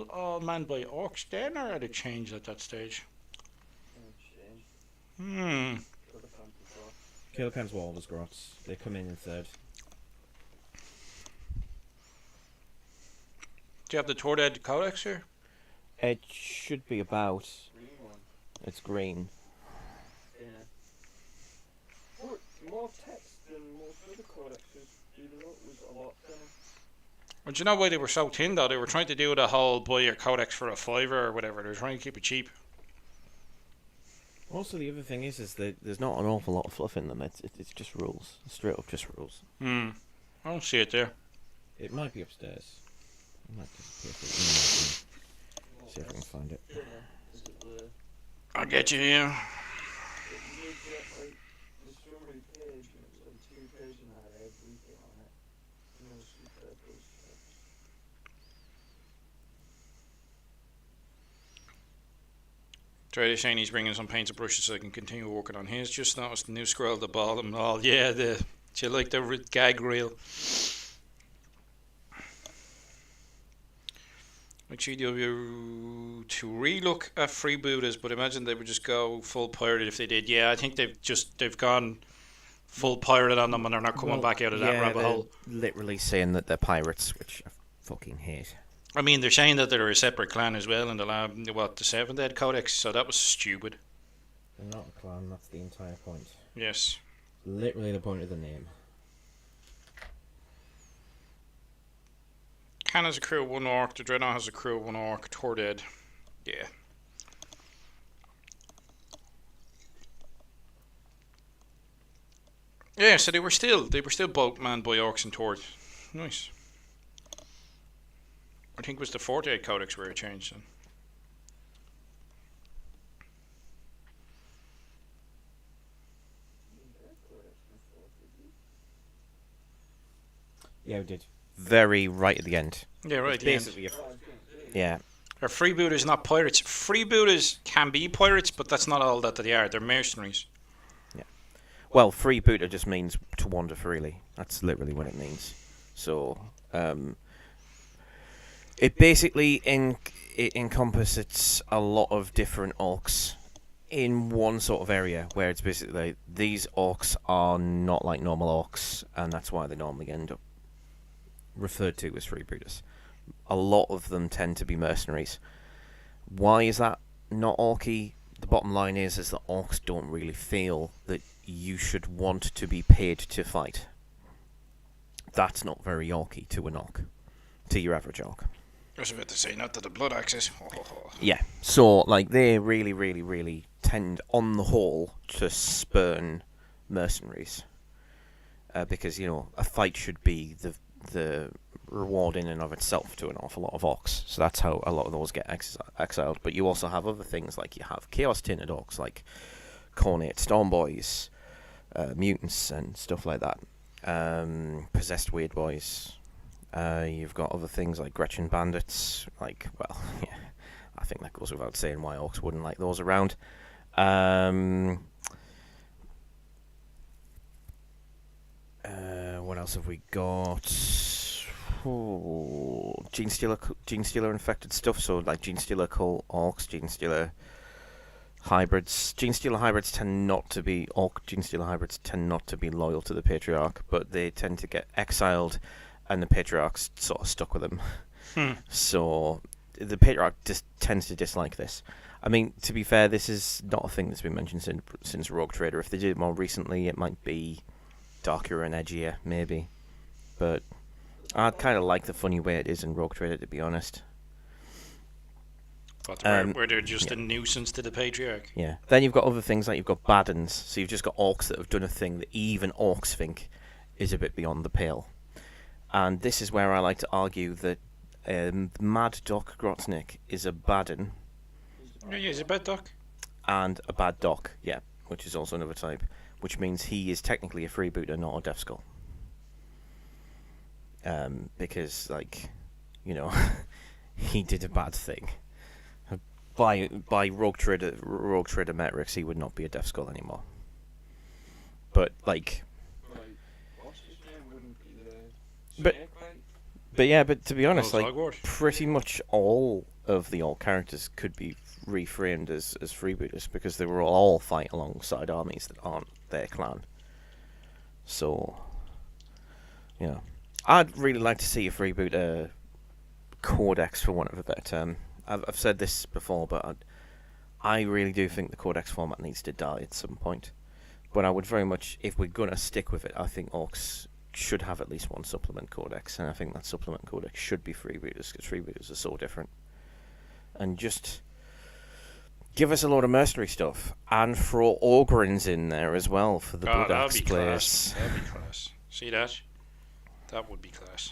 all manned by orcs then, or had it changed at that stage? Killacans were always grots. They come in third. Do you have the Tordead Codex here? It should be about. Green one. It's green. Yeah. More text than most other codexes, even though it was a lot thinner. Well, do you know why they were so thin though? They were trying to do the whole buy your codex for a $5 or whatever. They were trying to keep it cheap. Also, the other thing is that There's not an awful lot of fluff in them. It's just rules. Straight up just rules. I don't see it there. it might be upstairs. I might disappear for it. See if I can find it. Yeah, is it the... I'll get you here. You get like the story page, and it was like 2 pages and had everything on it. And it was super those texts. Trader saying he's bringing some paints and brushes so he can continue working on his. Just noticed the new scroll at the bottom. Oh yeah, do you like the gag reel? Make sure you to relook at freebooters, but imagine they would just go full pirate if they did. Yeah, I think they've gone full pirate on them and they're not coming back out of that rabbit hole. Literally saying that they're pirates, which I fucking hate. I mean, they're saying that they're a separate clan as well in the the 7th Ed Codex, so that was stupid. They're not a clan, that's the entire point. Yes. Literally the point of the name. Can has a crew of 1 orc, the Dreadnought has a crew of 1 orc, Tordead. Yeah. Yeah, so they were still both manned by orcs and Tord. Nice. I think it was the 48 Codex where it changed then. Yeah, we did. Very right at the end. Yeah, right. Basically, Yeah. Are freebooters not pirates? Freebooters can be pirates, but that's not all that they are. They're mercenaries. Well, freebooter just means to wander freely. That's literally what it means. So, it basically it encompasses a lot of different orcs in one sort of area, where it's basically these orcs are not like normal orcs, and that's why they normally end up referred to as freebooters. A lot of them tend to be mercenaries. Why is that not orky? The bottom line is that orcs don't really feel that you should want to be paid to fight. That's not very orky to an orc, to your average orc. I was about to say, not to the blood axes. Yeah, so like they really, really, really tend, on the whole, to spurn mercenaries, because a fight should be the reward in and of itself to an awful lot of orcs. So that's how a lot of those get exiled. But you also have other things, like you have chaos tinted orcs, like Cornate Stormboys, mutants and stuff like that. Possessed weird boys. You've got other things like Gretchen bandits. Like, well, yeah, I think that goes without saying why orcs wouldn't like those around. What else have we got? Gene Stealer infected stuff. So like Gene Stealer cult orcs, Gene Stealer hybrids. Genestealer hybrids tend not to be Orc Genestealer hybrids tend not to be loyal to the Patriarch, but they tend to get exiled, and the Patriarch's sort of stuck with them. So the Patriarch just tends to dislike this. I mean, to be fair, this is not a thing that's been mentioned since Rogue Trader. If they did it more recently, it might be darker and edgier, maybe. But I'd kind of like the funny way it is in Rogue Trader, to be honest. But where they're just a nuisance to the Patriarch. Yeah. Then you've got other things like you've got Baddens, so you've just got Orcs that have done a thing that even Orcs think is a bit beyond the pale. And this is where I like to argue that Mad Doc Grotnik is a Badden. Yeah, he's a bad doc. And a Bad Doc, yeah, which is also another type, which means he is technically a freebooter, not a Death Skull. Because, like, you know, he did a bad thing. By Rogue Trader metrics, he would not be a Death Skull anymore. But, like... What's his name wouldn't be the But- snake, right? But yeah, but to be honest, like, Hogwarts. pretty much all of the old characters could be reframed as freebooters because they were all fight alongside armies that aren't their clan. So, you know, I'd really like to see a freebooter codex, for want of a better term. I've said this before, but I really do think the codex format needs to die at some point. But I would very much, if we're gonna stick with it, I think Orcs should have at least one supplement codex, and I think that supplement codex should be freebooters, because freebooters are so different. And just give us a lot of mercenary stuff, and throw Ogrins in there as well for the Blood Axe players. That'd be class. See that? That would be class.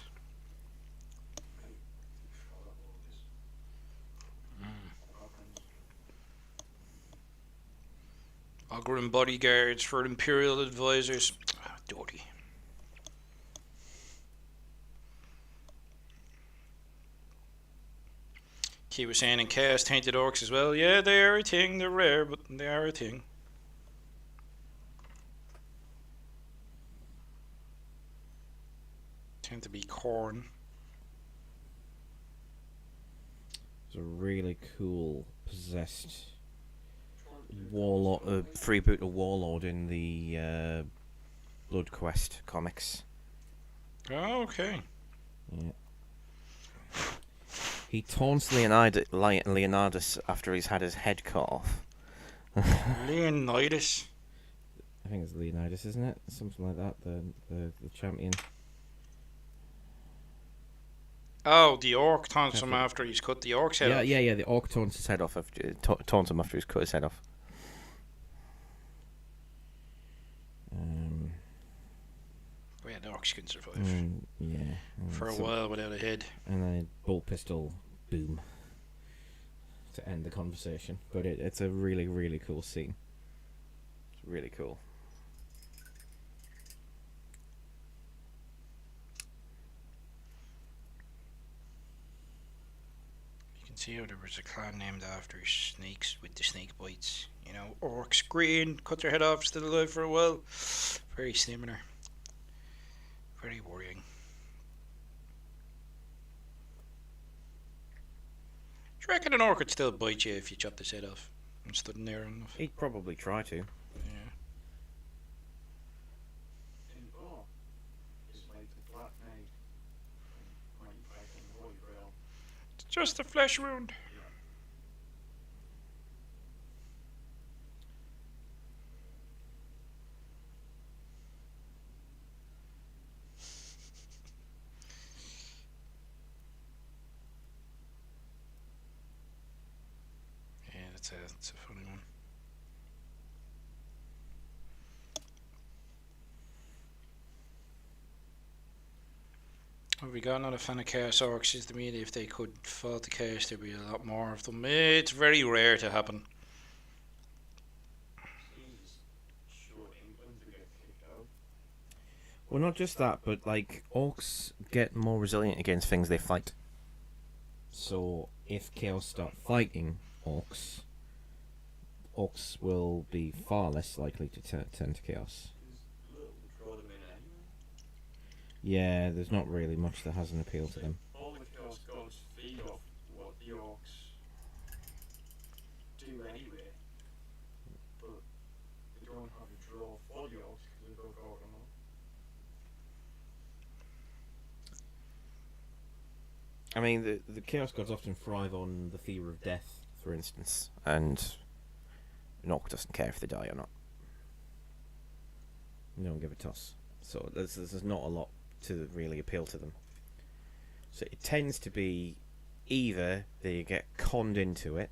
Ogren bodyguards for Imperial advisors. Dirty. He was saying in Chaos Tainted Orcs as well. Yeah, they are a thing. They're rare, but they are a thing. Tend to be corn. It's a really cool possessed warlord, freebooter warlord in the Blood Quest comics. Oh, okay. Yeah. He taunts Leonidas after he's had his head cut off. Leonidas. I think it's Leonidas, isn't it? Something like that. The champion. Oh, the orc taunts him after he's cut the orc's head off. Yeah. The orc taunts his head off. Taunts him after he's cut his head off. Oh yeah, the orcs can survive. For a while without a head. And then bolt pistol, boom, to end the conversation. But it's a really, really cool scene. It's really cool. You can see how there was a clan named after snakes with the snake bites. You know, orcs green, cut their head off, still alive for a while. Very similar. Very worrying. Do you reckon an orc would still bite you if you chopped his head off and stood in there enough? He'd probably try to. Yeah. And it's like the Black Knight from Mighty Pack and the Holy Grail. It's just a flesh wound. It's a funny one. What we got? Not a fan of Chaos Orcs. Is the media if they could fall to Chaos, there'd be a lot more of them. It's very rare to happen. Well, not just that, but like orcs get more resilient against things they fight. So if chaos start fighting orcs will be far less likely to turn to chaos. Yeah, there's not really much that has an appeal to them. All the Chaos Gods feed off what the orcs do anyway. I mean, the Chaos Gods often thrive on the fear of death, for instance, and Orc doesn't care if they die or not. They don't give a toss. So there's not a lot to really appeal to them. So it tends to be either they get conned into it,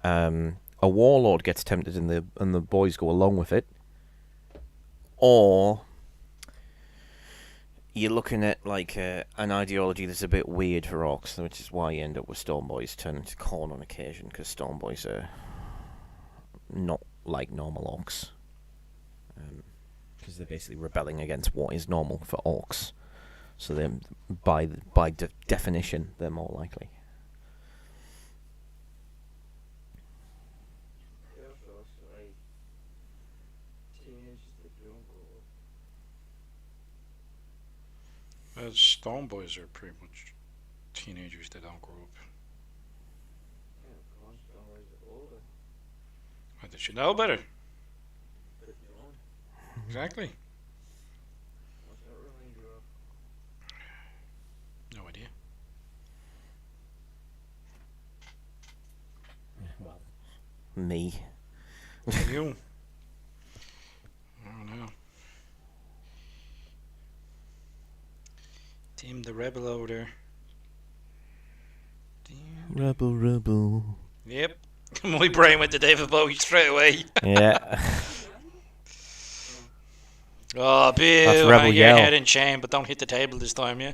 a warlord gets tempted and the boys go along with it, or you're looking at like an ideology that's a bit weird for orcs, which is why you end up with Storm Boys turning to Khorne on occasion, because Storm Boys are not like normal orcs. Because they're basically rebelling against what is normal for orcs. So then, by definition, they're more likely. Well, Storm Boys are pretty much teenagers that don't grow up. Well, they should know better. Exactly. No idea. Well, me. You. I don't know. Tim the Rebel over there. Rebel. Yep. My brain went to David Bowie straight away. Yeah. Oh, boo. That's Rebel Hang your Yell. head in shame, but don't hit the table this time, yeah?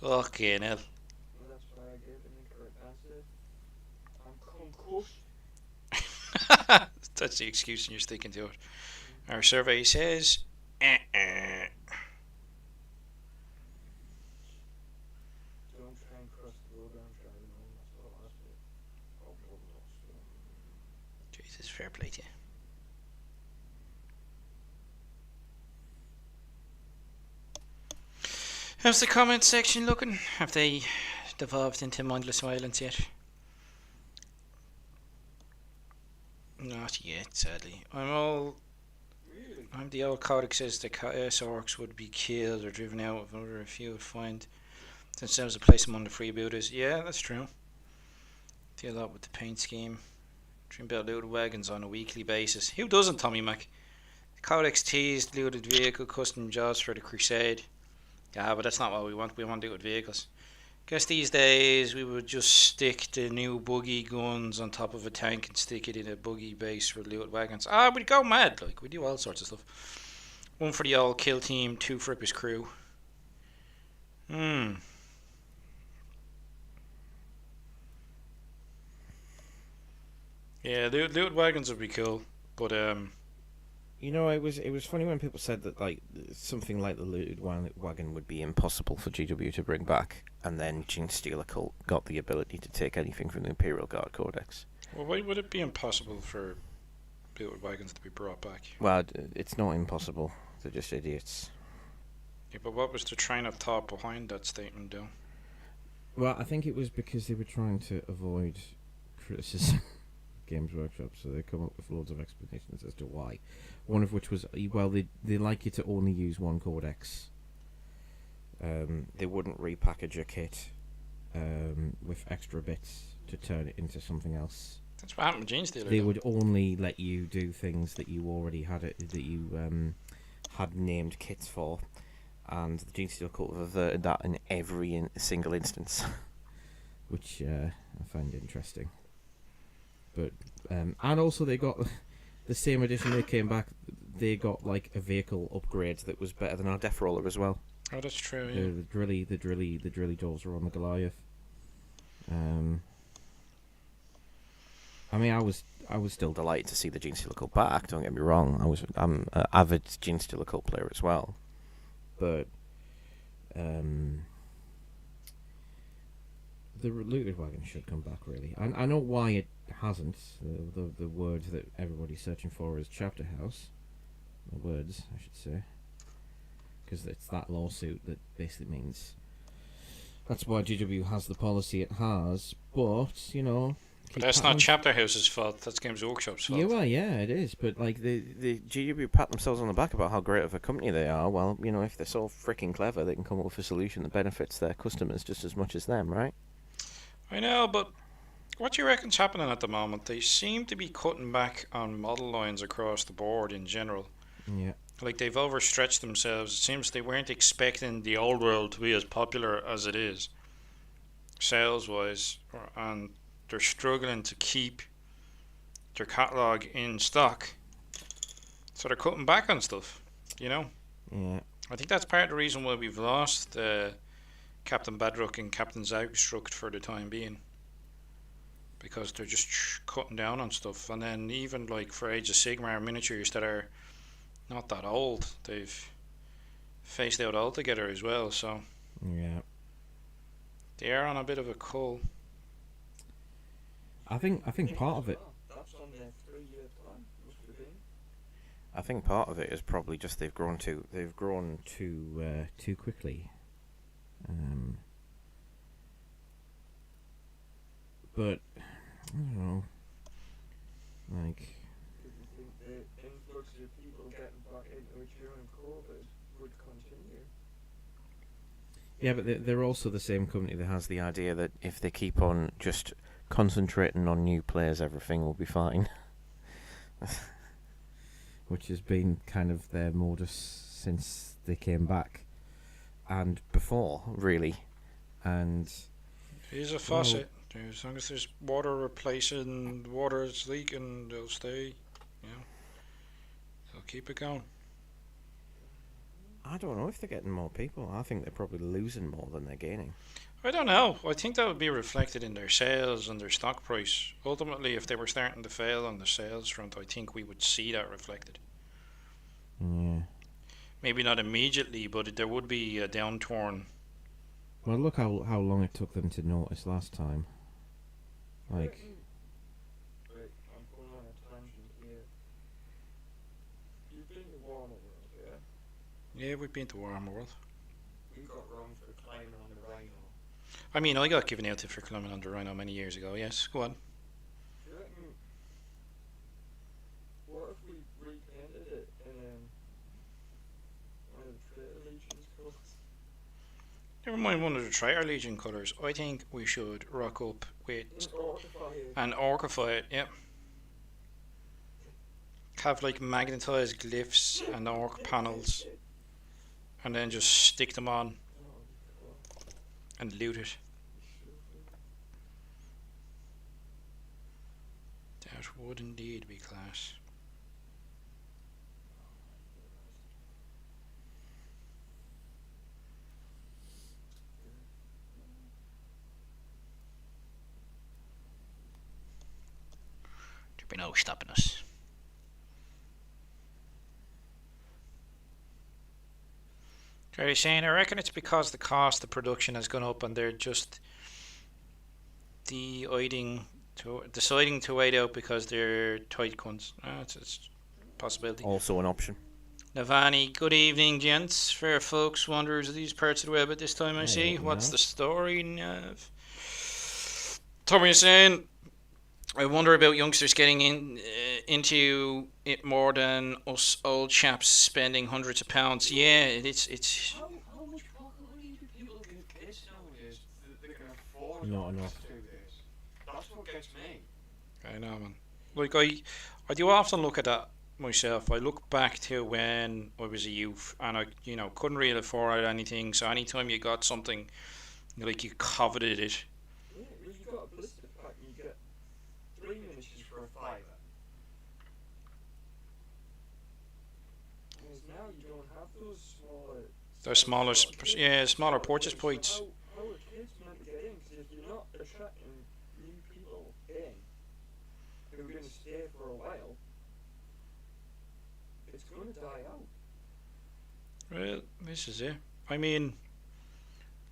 Okay, now. That's why I gave an incorrect answer. I'm concussed. That's the excuse and you're sticking to it. Our survey says... Don't try and cross the road I'm driving home. That's what I said. Oh, Jesus, fair play to you. How's the comment section looking? Have they devolved into mindless silence yet? Not yet, sadly. I'm the old codex says the orcs would be killed or driven out of another if you would find themselves a place among the freebooters. Yeah, that's true. Deal a lot with the paint scheme. Trim build looted wagons on a weekly basis. Who doesn't, Tommy Mac? The codex teased looted vehicle custom jobs for the crusade. Yeah, but that's not what we want. We want to do it with vehicles. Guess these days we would just stick the new buggy guns on top of a tank and stick it in a buggy base for looted wagons. We'd go mad. Like, we do all sorts of stuff. One for the old kill team, two for his crew. Yeah, looted wagons would be cool, but You know, it was funny when people said that like something like the looted wagon would be impossible for GW to bring back, and then Genestealer Cult got the ability to take anything from the Imperial Guard Codex. well, why would it be impossible for looted wagons to be brought back? Well, it's not impossible. They're just idiots. Yeah, but what was the train of thought behind that statement, though? Well, I think it was because they were trying to avoid criticism. Games Workshop, so they come up with loads of explanations as to why. One of which was, well, they like you to only use one codex. They wouldn't repackage a kit with extra bits to turn it into something else. That's what happened with Genestealer. They would only let you do things that you already had that you had named kits for, and the Genestealer Cult have averted that in every single instance, which I find interesting. But and also they got the same edition they came back. They got like a vehicle upgrade that was better than our Death Roller as well. Oh, that's true. Yeah. The drilly doors are on the Goliath. I mean, I was still delighted to see the Genestealer Cult back. Don't get me wrong. I'm an avid Genestealer Cult player as well, but the looted wagon should come back, really. I know why it hasn't. The word that everybody's searching for is Chapter House. The words, I should say. Because it's that lawsuit that basically means... That's why GW has the policy it has. But, you know, keep That's patting not Chapter House's fault. That's Games Workshop's fault. Yeah, well, yeah, it is. But like the GW pat themselves on the back about how great of a company they are. Well, you know, if they're so freaking clever, they can come up with a solution that benefits their customers just as much as them, right? I know, but what do you reckon's happening at the moment? They seem to be cutting back on model lines across the board in general. Yeah. Like they've overstretched themselves. It seems they weren't expecting the old world to be as popular as it is, sales-wise, and they're struggling to keep their catalogue in stock. So they're cutting back on stuff, you know? Yeah. I think that's part of the reason why we've lost Captain Badrock and Captain Zagstruct for the time being. Because they're just cutting down on stuff. And then even like for Age of Sigmar miniatures that are not that old, they've phased out altogether as well. So Yeah. they are on a bit of a cull. I think part of it. That's on their 3-year plan, must have been. I think part of it is probably just they've grown too quickly. But I don't know. Like, Do you think the influx of people getting back into it during COVID would continue? yeah, but they're also the same company that has the idea that if they keep on just concentrating on new players, everything will be fine. Which has been kind of their modus since they came back, and before, really. And Here's a faucet. As long as there's water replacing the water that's leaking, they'll stay. You know, they'll keep it going. I don't know if they're getting more people. I think they're probably losing more than they're gaining. I don't know. I think that would be reflected in their sales and their stock price. Ultimately, if they were starting to fail on the sales front, I think we would see that reflected. Yeah. Maybe not immediately, but there would be a downturn. Well, look how long it took them to notice last time. Like, Wait, I'm going on a tangent here. You've been to Warhammer World, yeah? Yeah, we've been to Warhammer World. We got wrong for climbing on the Rhino. I mean, I got given out to for climbing under Rhino many years ago. Yes, go on. Do you reckon, what if we repainted it in one of the Traitor Legion's colours? Never mind one of the Traitor Legion colours. I think we should rock up with and orcify it. Yep. Have like magnetised glyphs and orc panels, and then just stick them on and loot it. That would indeed be class. There'd be no stopping us. Jerry's saying, I reckon it's because the cost of production has gone up and they're just deciding to wait out because they're tight cunts. It's a possibility. also an option. Navani, good evening, gents. Fair folks, wanderers of these parts of the web at this time, I see. What's the story, Nav? Tommy is saying, I wonder about youngsters getting into it more than us old chaps spending hundreds of pounds. Yeah, it's. How much pocket money do people can piss nowadays that they can afford Not enough. to do this? That's what gets me. I know, man. Like, I do often look at that myself. I look back to when I was a youth and I, couldn't really afford anything. So anytime you got something, like, you coveted it. Yeah, well, you got a blister pack and you get 3 miniatures for a £5. Whereas now you don't have those smaller. They're smaller purchase points. How are kids meant to get in? Because if you're not attracting new people in who are going to stay for a while, it's going to die out. Well, this is it. I mean,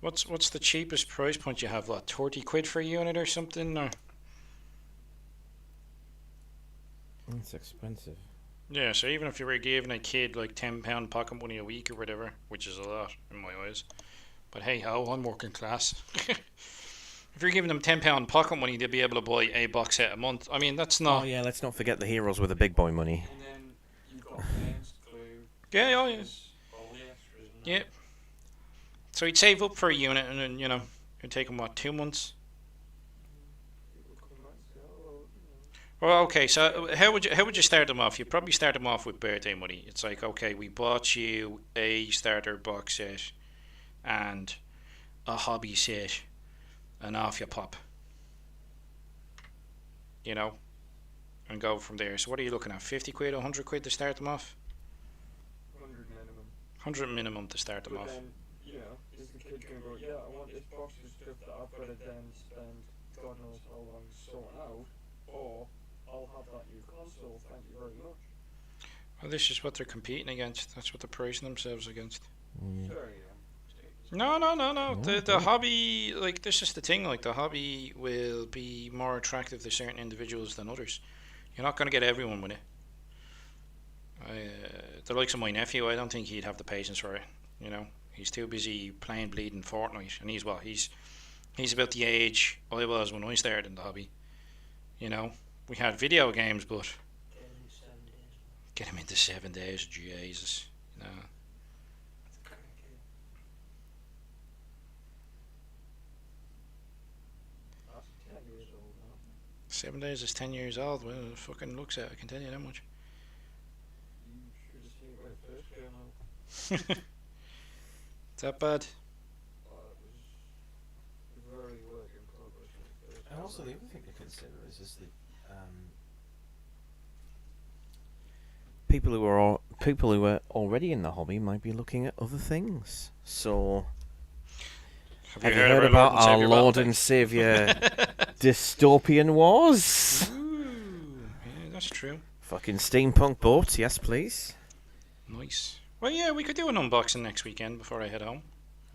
what's the cheapest price point you have? What, 30 quid for a unit or something? Or? It's expensive. Yeah, so even if you were giving a kid like £10 pocket money a week or whatever, which is a lot in my eyes, but hey ho, I'm working class. If you're giving them £10 pocket money, they'll be able to buy a box set a month. I mean, that's not. Oh yeah, let's not forget the heroes with the big boy money. And then you've got Fans, Clue, Yeah, oh yeah. all the extras. And Yeah. So you'd save up for a unit, and then it'd take them 2 months. people come back and say, oh, well, Well, okay. So how would you start them off? You'd probably start them off with birthday money. It's like, okay, we bought you a starter box set and a hobby set, and off you pop. And go from there. So what are you looking at? 50 quid, 100 quid to start them off? 100 minimum. 100 minimum to start them But off. then, is the kid going to go, yeah, I want this box of stuff that I've got to then spend God knows how long sorting out, or I'll have that new console, thank you very much. Well, this is what they're competing against. That's what they're pricing themselves against. Sorry, No. Oh, The okay. hobby, like, this is the thing. Like, the hobby will be more attractive to certain individuals than others. You're not going to get everyone with it. The likes of my nephew, I don't think he'd have the patience for it. He's too busy playing bleeding Fortnite, and he's about the age I was when I started in the hobby. We had video games, but get him into 7 days, Jesus. That's 10 years old now. 7 days is 10 years old. Well, it fucking looks at, I can tell you that much. You should have seen it when it first came out. Is that bad? It was very work in progress when it first came And also out. the other thing to consider is that people who are already in the hobby might be looking at other things. So have you heard about our Lord and Savior dystopian wars? Ooh, yeah, that's true. Fucking steampunk boats, yes please. Nice. Well, yeah, we could do an unboxing next weekend before I head home.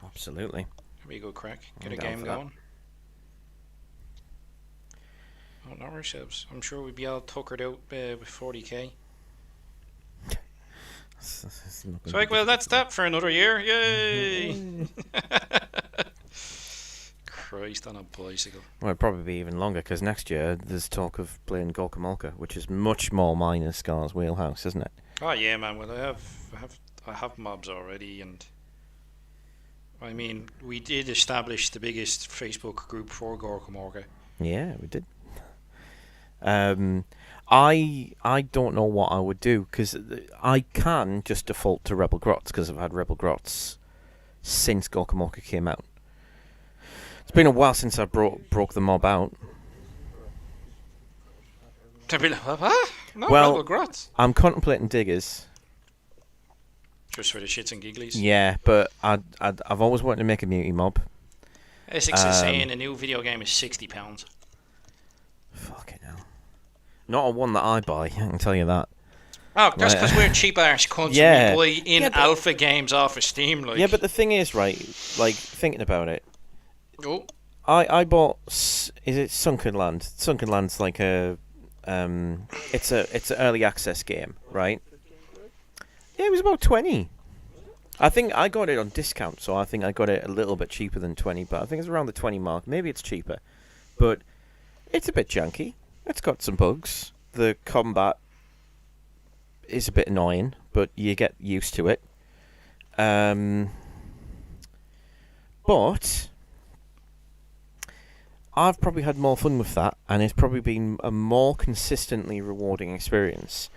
Absolutely. That'd be a good crack. Get I'm a down game for that. going. Not ourselves. I'm sure we'd be all tuckered out with 40k. It's not So, gonna like, be well, that's difficult. that for another year. Yay! Christ on a bicycle. Well, it'll probably be even longer because next year there's talk of playing Gorkamolka, which is much more minor Scar's wheelhouse, isn't it? Oh yeah, man. Well, I have mobs already, and I mean, we did establish the biggest Facebook group for Gorkamorga. Yeah, we did. I don't know what I would do because I can just default to Rebel Grots because I've had Rebel Grots since Gorkamolka came out. It's been a while since I broke the mob out. To be like, what? No, Well- Rebel Grots. I'm contemplating Diggers. Just for the shits and gigglies. Yeah, but I've always wanted to make a muty mob. Essex is saying a new video game is £60. Fucking hell. Not a one that I buy, I can tell you that. Oh, that's Right. because we're cheap arse cunts Yeah. and we buy in Yeah, but- alpha games off of Steam. Like, Yeah, but the thing is, right, like, thinking about it, oh, I bought, is it Sunken Land? Sunken Land's like it's an early access game, right? Yeah, it was about 20. I think I got it on discount, so I think I got it a little bit cheaper than 20, but I think it's around the 20 mark. Maybe it's cheaper. But it's a bit janky. It's got some bugs. The combat is a bit annoying, but you get used to it. But I've probably had more fun with that, and it's probably been a more consistently rewarding experience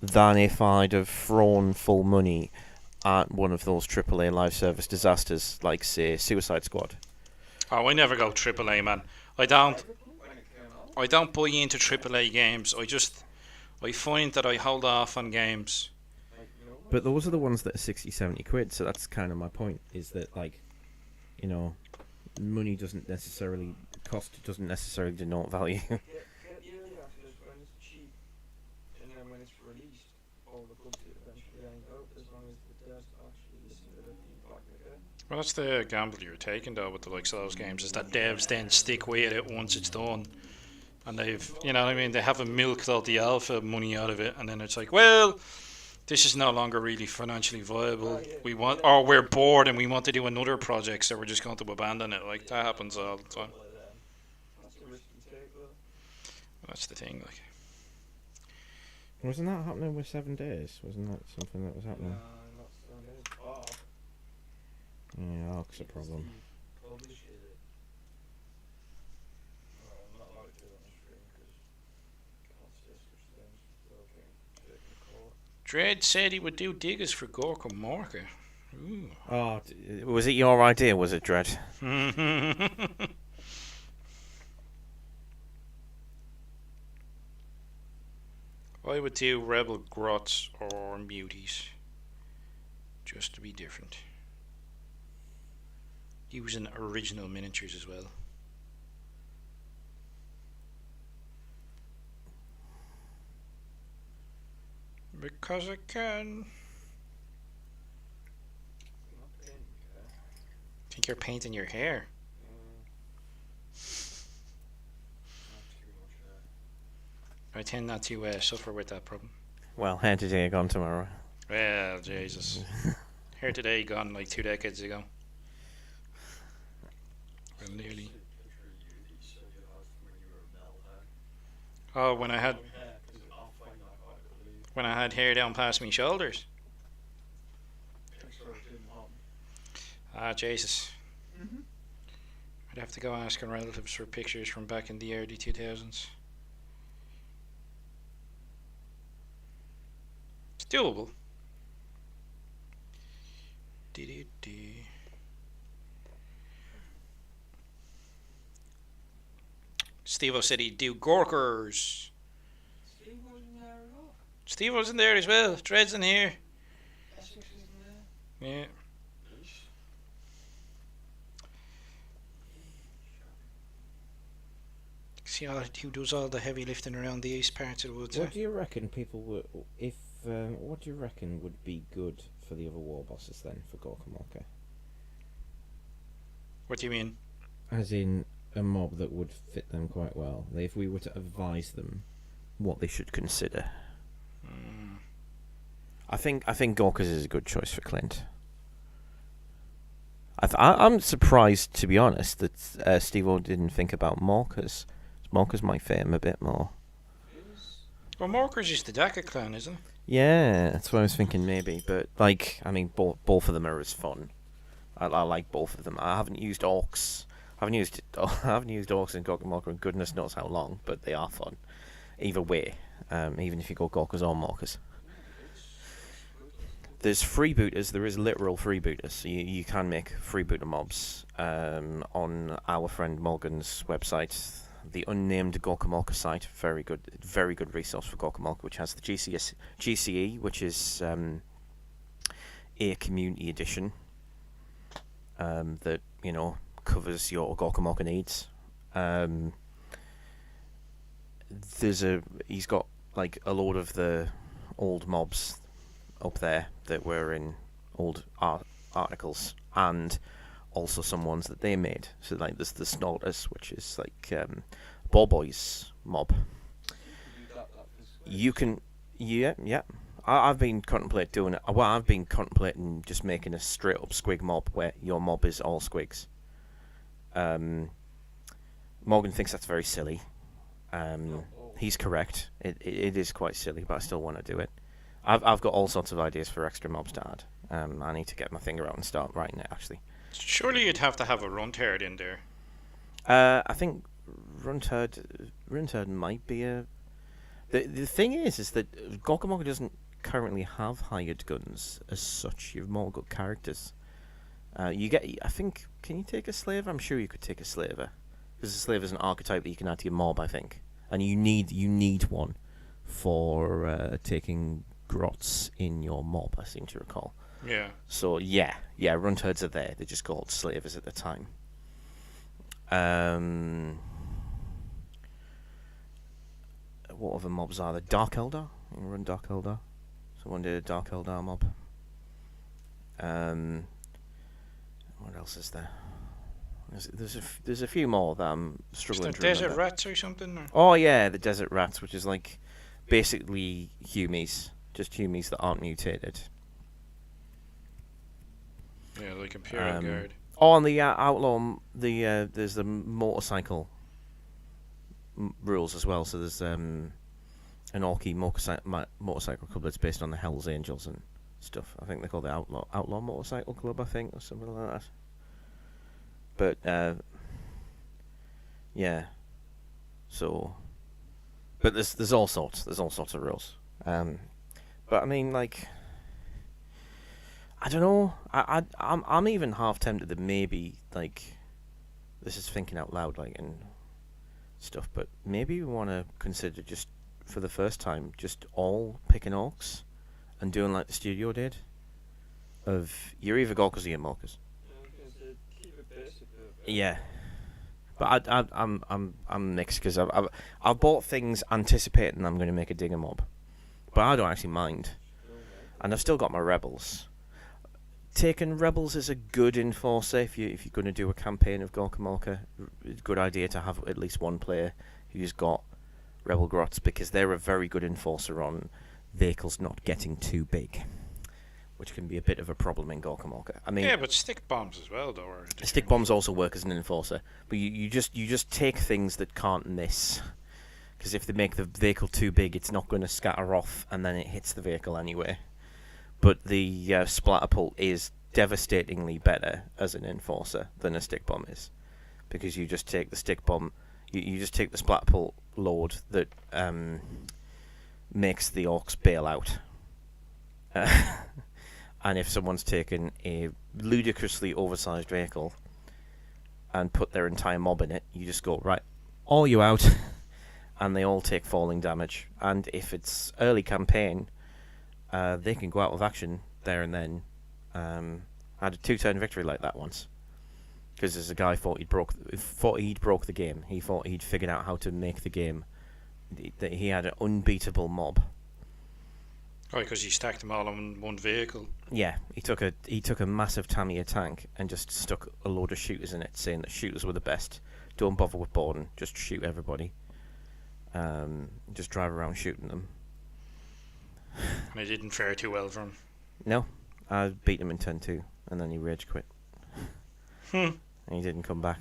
than if I'd have thrown full money at one of those AAA live service disasters, like, say, Suicide Squad. oh, I never go AAA, man. I don't buy into AAA games. I find that I hold off on games. But those are the ones that are 60, 70 quid, so that's kind of my point, is that, like, you know, money doesn't necessarily, cost doesn't necessarily denote value. Get the early access when it's cheap, and then when it's released, all the bugs it eventually end out, as long as the devs actually listen to the feedback they get. Well, that's the gamble you're taking, though, with the likes of those games, is that devs then stick with it once it's done. And they've, you know what I mean, they haven't milked all the alpha money out of it, and then it's like, well, this is no longer really financially viable. We're bored and we want to do another project, so we're just going to abandon it. Like, that happens all the time. That's the thing. Like, Wasn't that happening with 7 Days? Wasn't that something that was happening? not so good. Oh, Yeah, Ark's a problem. publish it. I'm not allowed to do it on stream because can't say such things without getting taken to court. Dredd said he would do diggers for Gork and Marker. Ooh. Oh, was it your idea, was it, Dredd? I would do Rebel Grots or Muties. Just to be different. Using original miniatures as well. Because I can. Think you're painting your hair? I tend not to suffer with that problem. Well, hair today, gone tomorrow. Well, Jesus. Hair today, gone like 2 decades ago. Well, nearly. Oh, when I had hair down past my shoulders. Ah, Jesus. I'd have to go asking relatives for pictures from back in the early 2000s. It's doable. Steve-O said he'd do Gorkers. Steve wasn't there as well. Dredd's in here. Yeah. See who does all the heavy lifting around the east parts of the woods. What do you reckon people would, if, what do you reckon would be good for the other Warbosses then, for Gorkamorka? What do you mean? As in, a mob that would fit them quite well. If we were to advise them what they should consider. I think Gorkas is a good choice for Clint. I'm surprised, to be honest, that Steve-O didn't think about Morkers. Morkers might fit him a bit more. Well, Morkers is the Daka clan, isn't it? Yeah, that's what I was thinking maybe. But, like, I mean, both of them are as fun. I like both of them. I haven't used Orks. I haven't used Orks in Gorkamorka in goodness knows how long, but they are fun. Either way, even if you go Gorkas or Morkers. There's freebooters. There is literal freebooters. So you can make freebooter mobs on our friend Morgan's website, the unnamed Gorkamorka site. Very good resource for Gorkamorka, which has the GCE, which is a community edition that covers your Gorkamorka needs. He's got like a load of the old mobs up there that were in old articles, and also some ones that they made. So like there's the Snorters, which is like Warboss mob. You can, yeah. I've been contemplating doing it. Well, I've been contemplating just making a straight up squig mob where your mob is all squigs. Morgan thinks that's very silly. He's correct. It is quite silly, but I still want to do it. I've got all sorts of ideas for extra mobs to add. I need to get my finger out and start writing it, actually. Surely you'd have to have a Runtard in there. I think Runtard might be a... The thing is that Gorkamorka doesn't currently have hired guns as such. You have more good characters. You get... I think... Can you take a slaver? I'm sure you could take a slaver. Because a slaver is an archetype that you can add to your mob, I think. And you need one for taking grots in your mob, I seem to recall. Yeah. So yeah, Runtards are there. They're just called slavers at the time. What other mobs are there? Dark Eldar. You can run Dark Eldar. Someone did a Dark Eldar mob. What else is there? There's a few more that I'm struggling to remember. Desert Rats or something? Or? Oh yeah, the Desert Rats, which is like basically Humies. Just Humies that aren't mutated. Yeah, like Imperial Guard. Oh, and the Outlaw, there's the motorcycle rules as well. So there's an Orky motorcycle club that's based on the Hells Angels and stuff. I think they call it Outlaw Motorcycle Club, I think, or something like that. But yeah. So, but there's all sorts of rules. But I mean, like, I don't know. I'm even half tempted that maybe, like, this is thinking out loud, like, and stuff. But maybe we want to consider, just for the first time, just all picking orcs and doing like the studio did. Of you're either Gorkers or you're Morkers. Yeah. But I'm mixed because I've bought things anticipating I'm going to make a digger mob, but I don't actually mind, and I've still got my rebels. Taking rebels is a good enforcer if you're going to do a campaign of Gorka Morka. It's a good idea to have at least one player who's got rebel grots, because they're a very good enforcer on vehicles not getting too big, which can be a bit of a problem in Gorka Morka. I mean, yeah, but stick bombs as well, though. Stick bombs also work as an enforcer, but you just take things that can't miss, because if they make the vehicle too big, it's not going to scatter off, and then it hits the vehicle anyway. But the splatterpult is devastatingly better as an enforcer than a stick bomb is, because you just take the stick bomb, you just take the splatterpult load that makes the orcs bail out. And if someone's taken a ludicrously oversized vehicle and put their entire mob in it, you just go, right, all you out, and they all take falling damage. And if it's early campaign, they can go out of action there and then. I had a 2-turn victory like that once, because there's a guy thought he'd broke the game. He thought he'd figured out how to make the game. That he had an unbeatable mob. Oh, because he stacked them all on one vehicle. Yeah, he took a massive Tamiya tank and just stuck a load of shooters in it, saying that shooters were the best. Don't bother with boarding, just shoot everybody. Just drive around shooting them. And it didn't fare too well for him. No, I beat him in turn 2, and then he rage quit. And he didn't come back.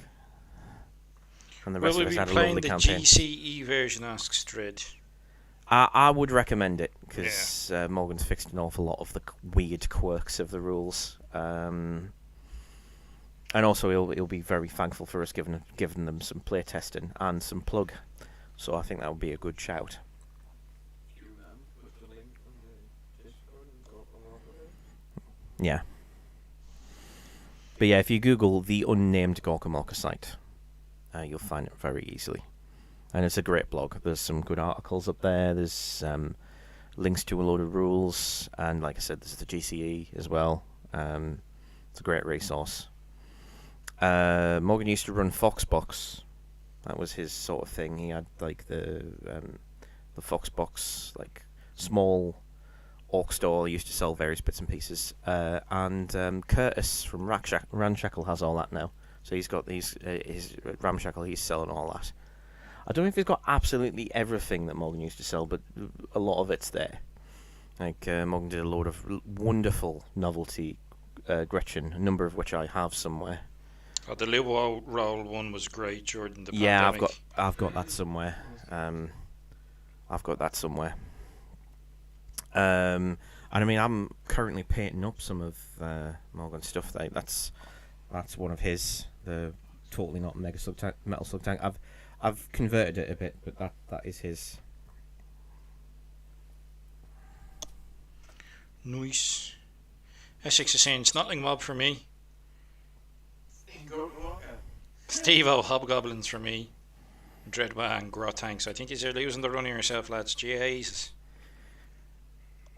And the rest of us had a lovely campaign. Will we be playing the GCE version, asks Dread. I would recommend it, because Morgan's fixed an awful lot of the weird quirks of the rules, and also he'll be very thankful for us giving them some play testing and some plug. So I think that would be a good shout. Yeah. But yeah, if you Google the unnamed Gorka Morka site, you'll find it very easily. And it's a great blog. There's some good articles up there. There's links to a load of rules. And like I said, there's the GCE as well. It's a great resource. Morgan used to run Foxbox. That was his sort of thing. He had like the Foxbox, like small orc store. He used to sell various bits and pieces. And Curtis from Ramshackle has all that now. So he's got his Ramshackle. He's selling all that. I don't know if he's got absolutely everything that Morgan used to sell, but a lot of it's there. Like, Morgan did a load of wonderful novelty Gretchen, a number of which I have somewhere. Oh, the Luo roll one was great, Jordan. The yeah, pandemic. I've got that somewhere. And I mean, I'm currently painting up some of Morgan's stuff. That's one of his, the totally not mega metal slug tank. I've converted it a bit, but that is his. Nice. Essex is saying Snotling mob for me. Steve-O Hobgoblins for me. Dreadwang Grot tanks. I think you're losing the run of yourself, lads. Jesus.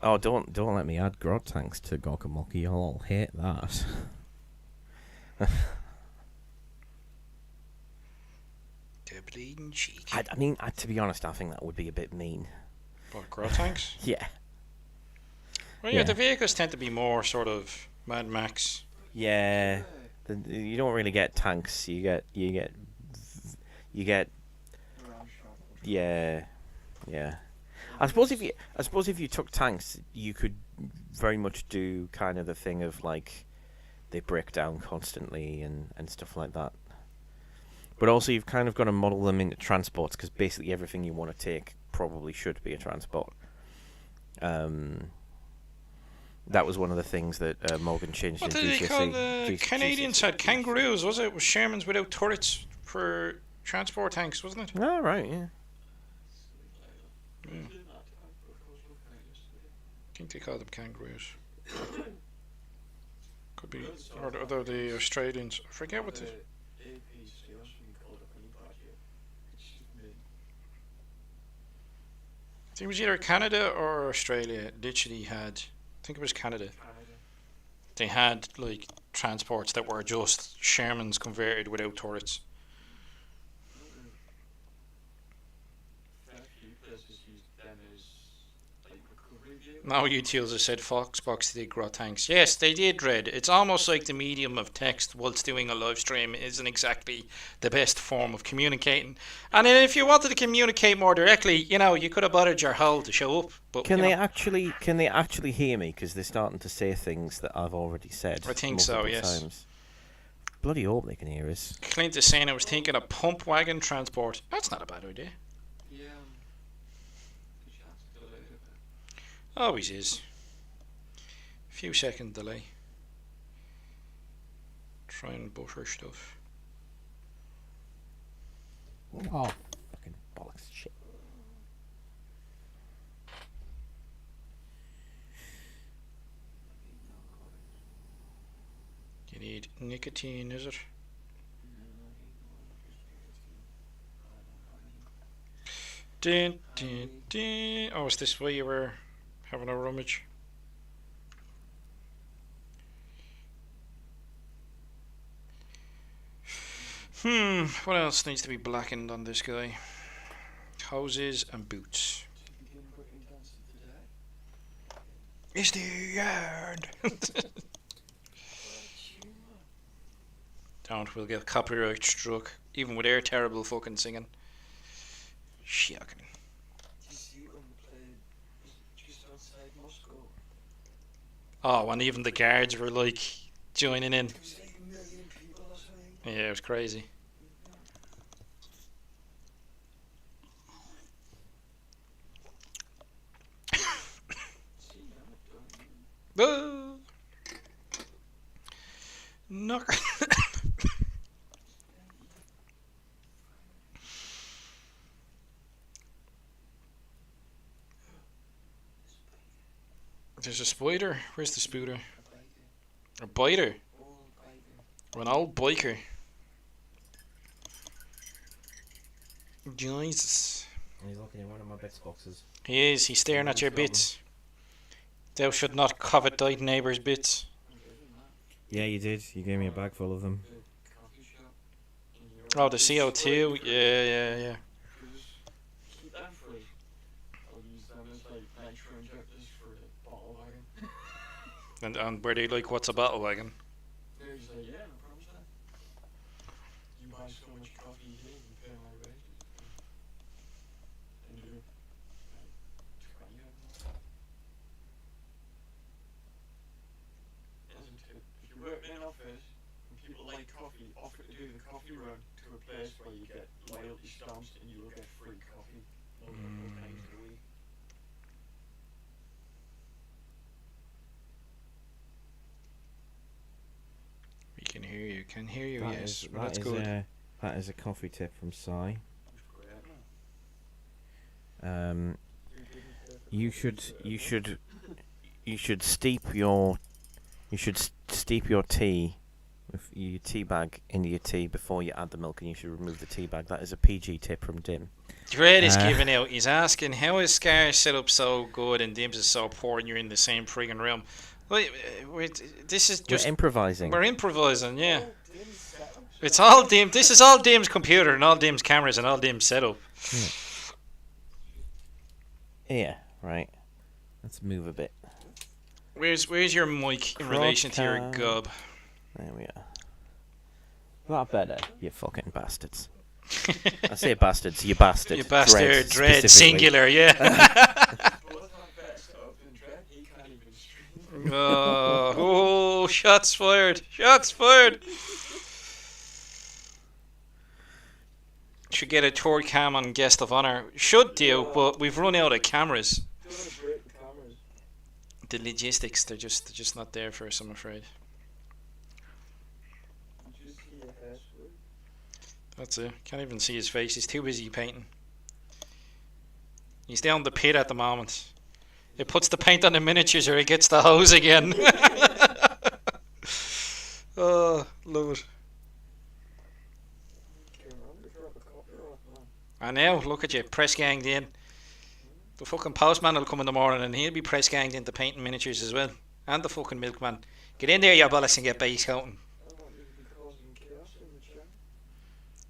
Oh, don't let me add Grot tanks to Gorka Morka. You'll all hate that. Bleeding cheek. I mean, to be honest, I think that would be a bit mean. What, Grot tanks? Yeah. Well, yeah, the vehicles tend to be more sort of Mad Max. Yeah. You don't really get tanks. You get. Yeah. I suppose if you took tanks, you could very much do kind of the thing of like they break down constantly and stuff like that. But also, you've kind of got to model them into transports, because basically everything you want to take probably should be a transport. That was one of the things that Morgan changed What in did GCSE. they call the Canadians GCSE. had kangaroos, was it? It was Shermans without turrets for transport tanks, wasn't it? Oh, right, yeah. Yeah. I think they called them kangaroos. Could be, or the Australians. I forget what the. I think it was either Canada or Australia. Literally had, I think it was Canada. They had like transports that were just Shermans converted without turrets. Now YouTubers have said Foxbox did grow tanks. Yes, they did, Red. It's almost like the medium of text whilst doing a live stream isn't exactly the best form of communicating. And then if you wanted to communicate more directly, you know, you could have bothered your hull to show up. But Can they actually hear me? Because they're starting to say things that I've already said. I think so, yes. Times. Bloody hope they can hear us. Clint is saying I was thinking of pump wagon transport. That's not a bad idea. Yeah. Always is. Few second delay. Try and buffer stuff. Oh, fucking bollocks shit. You need nicotine, is it? Dun, dun, dun. Oh, is this where you were having a rummage? What else needs to be blackened on this guy? Hoses and boots. It's the yard. Don't, we'll get copyright struck, even with their terrible fucking singing. Shocking. Oh, and even the guards were like joining in. Yeah, it was crazy. Knock. There's a spider. Where's the spooter? A biter. An old biker. Jesus. He's looking in one of my bits boxes. He is. He's staring at your bits. Thou should not covet thy neighbour's bits. Yeah, you did. You gave me a bag full of them. Oh, the CO2. Yeah. Keep them free. I'll use them as like nitro injectors for the bottle wagon. And were they like, what's a battle wagon? They're just like, yeah, no problem, sir. You buy so much coffee here, you pay my wages. And you do like 20 of them. Isn't it? If you work in an office and people like coffee, offer to do the coffee run to a place where you get loyalty stamps and you will get free coffee multiple times a week. We can hear you. Can hear you. That Yes. is- Well, that's that good. That is a coffee tip from Sai. It's great, man. You should steep your tea with your tea bag into your tea before you add the milk, and you should remove the tea bag. That is a PG tip from Dim. Dread is giving out. He's asking, how is Scar set up so good and Dims is so poor and you're in the same friggin' room? Wait, this is just... We're improvising. We're improvising, yeah. It's all Dim. This is all Dim's computer and all Dim's cameras and all Dim's setup. Yeah, right. Let's move a bit. Where's your mic in relation to your gob? There we are. That better, you fucking bastards. I say bastards, you bastard. You bastard, Dread, specifically. singular, yeah. Oh, shots fired. Shots fired. Should get a tour cam on guest of honor. Should do, but we've run out of cameras. Don't want to break the cameras. The logistics, they're just not there for us, I'm afraid. You just see your hair swing. That's it. Can't even see his face. He's too busy painting. He's down the pit at the moment. It puts the paint on the miniatures or it gets the hose again. Oh, love it. I know, look at you, press ganged in. The fucking postman will come in the morning and he'll be press ganged into painting miniatures as well. And the fucking milkman. Get in there, you bollocks, and get base coating.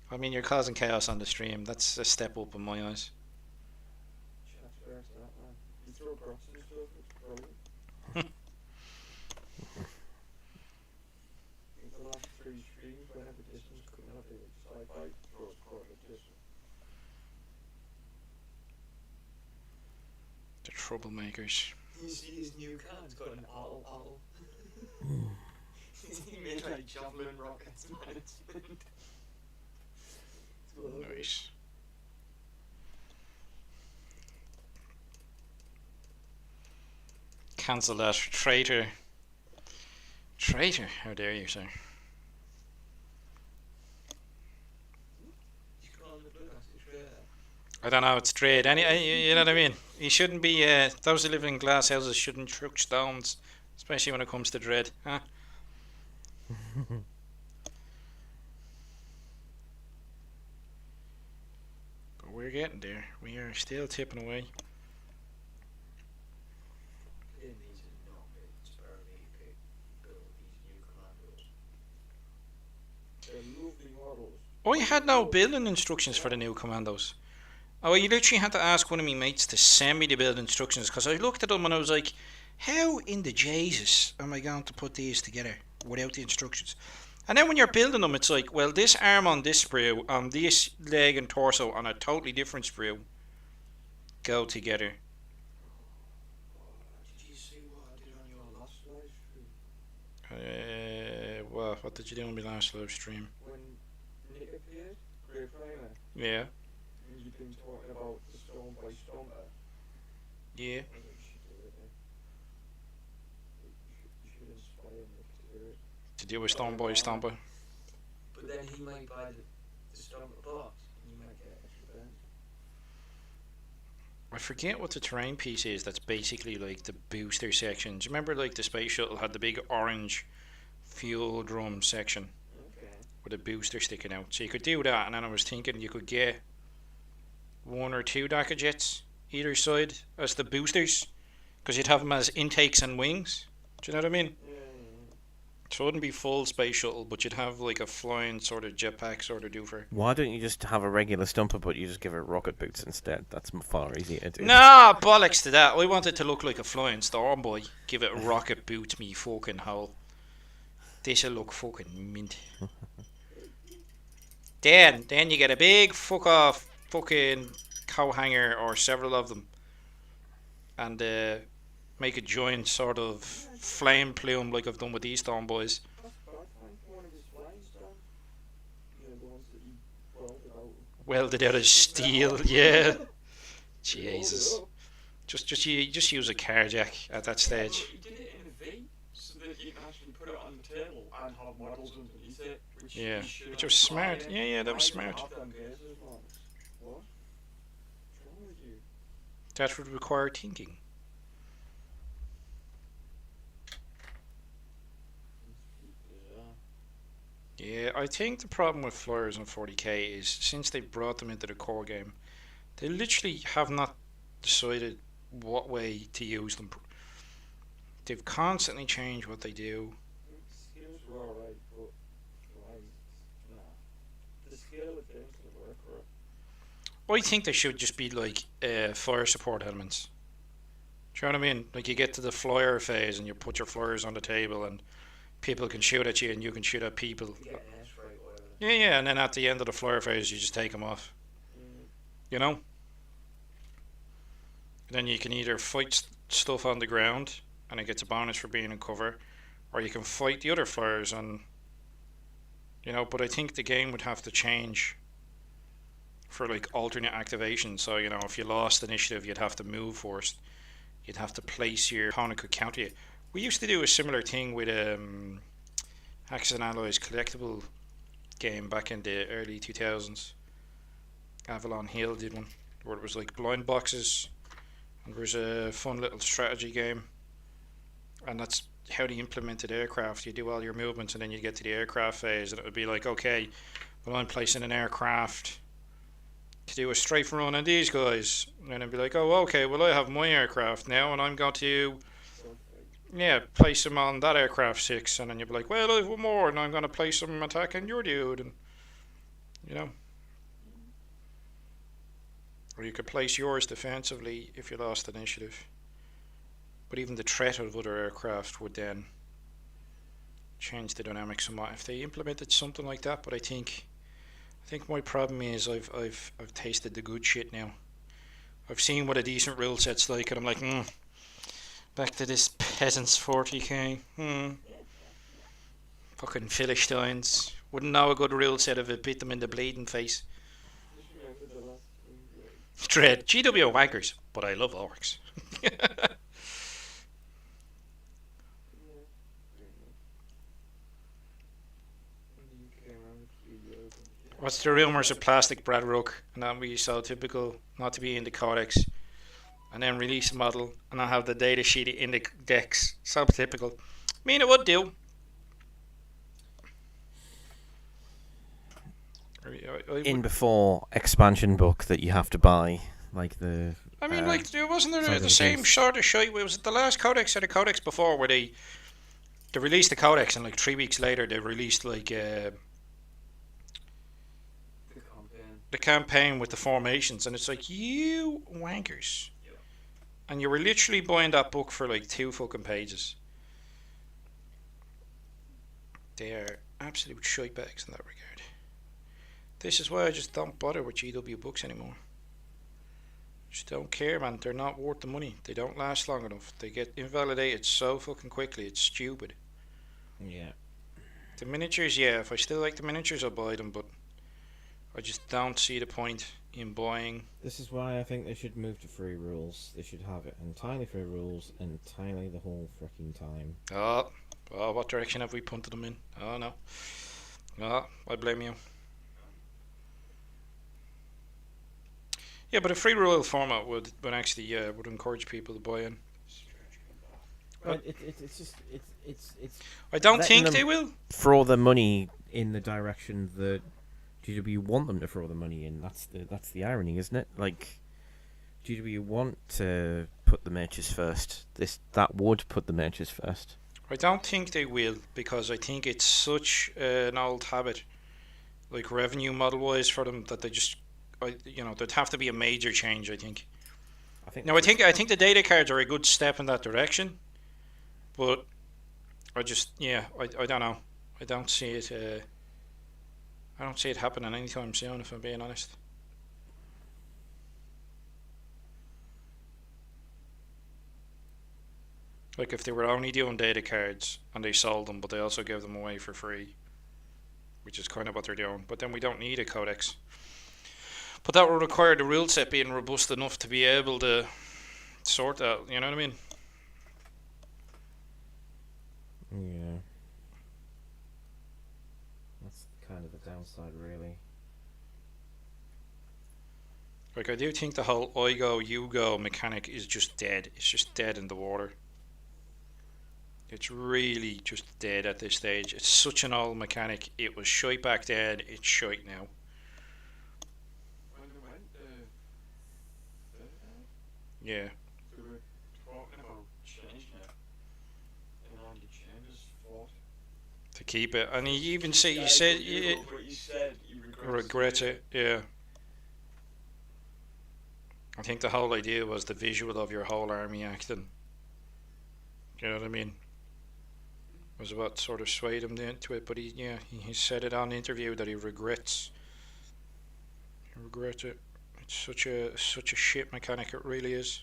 I mean, you're causing chaos on the stream. That's a step up in my eyes. The troublemakers. You see his new car's got an owl. He made like javelin rockets management. Nice. Cancel that, traitor. Traitor, how dare you, sir? I don't know, it's trade. You know what I mean? You shouldn't be, those who live in glass houses shouldn't truck stones, especially when it comes to dread, huh? But we're getting there. We are still tipping away. Oh, you had no building instructions for the new commandos. Oh, you literally had to ask one of my mates to send me the build instructions because I looked at them and I was like, how in the Jesus am I going to put these together without the instructions? And then when you're building them, it's like, well, this arm on this sprue, on this leg and torso on a totally different sprue go together. Did you see what I did on your last live stream? What did you do on my last live stream? When Nick appeared, Great Primer, Yeah. and you've been talking about the Stone by Stomper. Yeah. I think you should do it then. You should inspire Nick to do it. To do with Stomboy Stomper. But then he might buy the Stomper box, and you might get extra burns. I forget what the terrain piece is that's basically like the booster section. Do you remember like the space shuttle had the big orange fuel drum section with a booster sticking out? So you could do that, and then I was thinking you could get one or two Dakar jets either side as the boosters, because you'd have them as intakes and wings. Do you know what I mean? So it wouldn't be full space shuttle, but you'd have like a flying sort of jetpack sort of doofer. Why don't you just have a regular stumper, but you just give it rocket boots instead? That's far easier to do. Nah, bollocks to that. I want it to look like a flying storm boy. Give it rocket boots, me fucking hole. This'll look fucking mint. Then you get a big fuck off fucking cow hanger or several of them, and make a giant sort of flame plume like I've done with these storm boys. Welded out of steel, yeah. Jesus. Just use a car jack at that stage. You did it in a V, so that you can actually put it on the table and have models underneath it. Yeah, which was smart. Yeah, that was smart. What? That would require thinking. Yeah, I think the problem with flyers on 40k is since they brought them into the core game, they literally have not decided what way to use them. They've constantly changed what they do. Skills were alright, but the skill of things didn't work for it. I think they should just be like fire support elements. Do you know what I mean? Like you get to the flyer phase and you put your flyers on the table and people can shoot at you and you can shoot at people. Yeah, and then at the end of the flyer phase you just take them off. You know? And then you can either fight stuff on the ground and it gets a bonus for being in cover, or you can fight the other flyers and, you know, but I think the game would have to change for like alternate activation. So you know, if you lost initiative, you'd have to move first. You'd have to place your opponent could counter you. We used to do a similar thing with Axis and Alloys collectible game back in the early 2000s. Avalon Hill did one where it was like blind boxes, and there was a fun little strategy game, and that's how they implemented aircraft. You do all your movements and then you get to the aircraft phase and it would be like, okay, well, I'm placing an aircraft to do a strafe run on these guys, and then I'd be like, oh, okay, well, I have my aircraft now and I'm going to place them on that aircraft 6, and then you'd be like, well, I have one more and I'm going to place them attacking your dude, and you know, or you could place yours defensively if you lost initiative. But even the threat of other aircraft would then change the dynamics somewhat if they implemented something like that. But I think my problem is I've tasted the good shit now. I've seen what a decent rule set's like, and I'm like, back to this peasants 40k. Fucking Philistines. Wouldn't know a good rule set if it beat them in the bleeding face. Dread. GW wankers, but I love orcs. What's the rumours of plastic Brad Rook, and that would be so typical not to be in the codex, and then release a model and not have the data sheet in the decks. So typical. I mean, it would do. In before expansion book that you have to buy, like the. I mean, like, wasn't there the same sort of shit? Was it the last codex or the codex before where they released the codex and like 3 weeks later they released like the campaign with the formations, and it's like, you wankers. Yep. And you were literally buying that book for like 2 fucking pages. They are absolute shitebags in that regard. This is why I just don't bother with GW books anymore. Just don't care, man. They're not worth the money. They don't last long enough. They get invalidated so fucking quickly. It's stupid. Yeah. The miniatures, yeah. If I still like the miniatures, I'll buy them, but I just don't see the point in buying. This is why I think they should move to free rules. They should have it entirely free rules entirely the whole freaking time. Oh, what direction have we punted them in? Oh no. Oh, I blame you. Yeah, but a free rule format would actually would encourage people to buy in. But it's. I don't think they will throw the money in the direction that GW want them to throw the money in. That's the irony, isn't it? Like, GW want to put the mages first. That would put the mages first. I don't think they will, because I think it's such an old habit, like revenue model wise for them, that they just, there'd have to be a major change. I think. I think the data cards are a good step in that direction, but I don't know. I don't see it. I don't see it happening anytime soon, if I'm being honest. Like, if they were only doing data cards and they sold them, but they also gave them away for free, which is kind of what they're doing. But then we don't need a codex. But that would require the rule set being robust enough to be able to sort that, you know what I mean? Yeah. That's kind of the downside, really. Like, I do think the whole I go, you go mechanic is just dead. It's just dead in the water. It's really just dead at this stage. It's such an old mechanic. It was shite back then, it's shite now. Yeah. They were talking about changing it, and Andy Chambers fought To keep it, and he even said he said he regrets it. Yeah. I think the whole idea was the visual of your whole army acting. You know what I mean? Was what sort of swayed him into it, but he said it on the interview that he regrets. He regrets it. It's such a shit mechanic, it really is.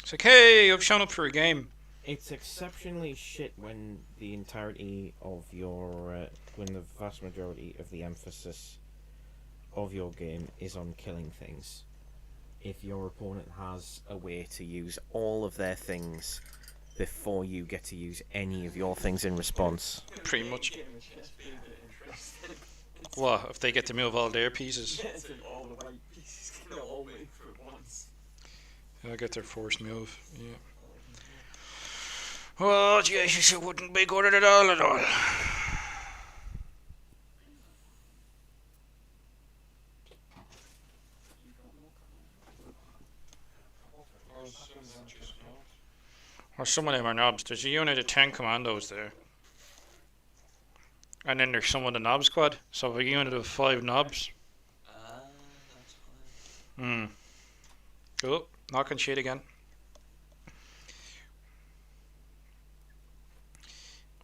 It's like, hey, I've shown up for a game. It's exceptionally shit when the entirety of your, when the vast majority of the emphasis of your game is on killing things. If your opponent has a way to use all of their things before you get to use any of your things in response. Pretty much. What, if they get to move all their pieces? Yes, and all the white pieces can all move at once. They'll get their forced move, yeah. Oh, Jesus, it wouldn't be good at all at all. Or some of them are knobs. There's a unit of 10 commandos there. And then there's some of the knob squad. So a unit of 5 knobs. That's fine. Oh, knocking shit again.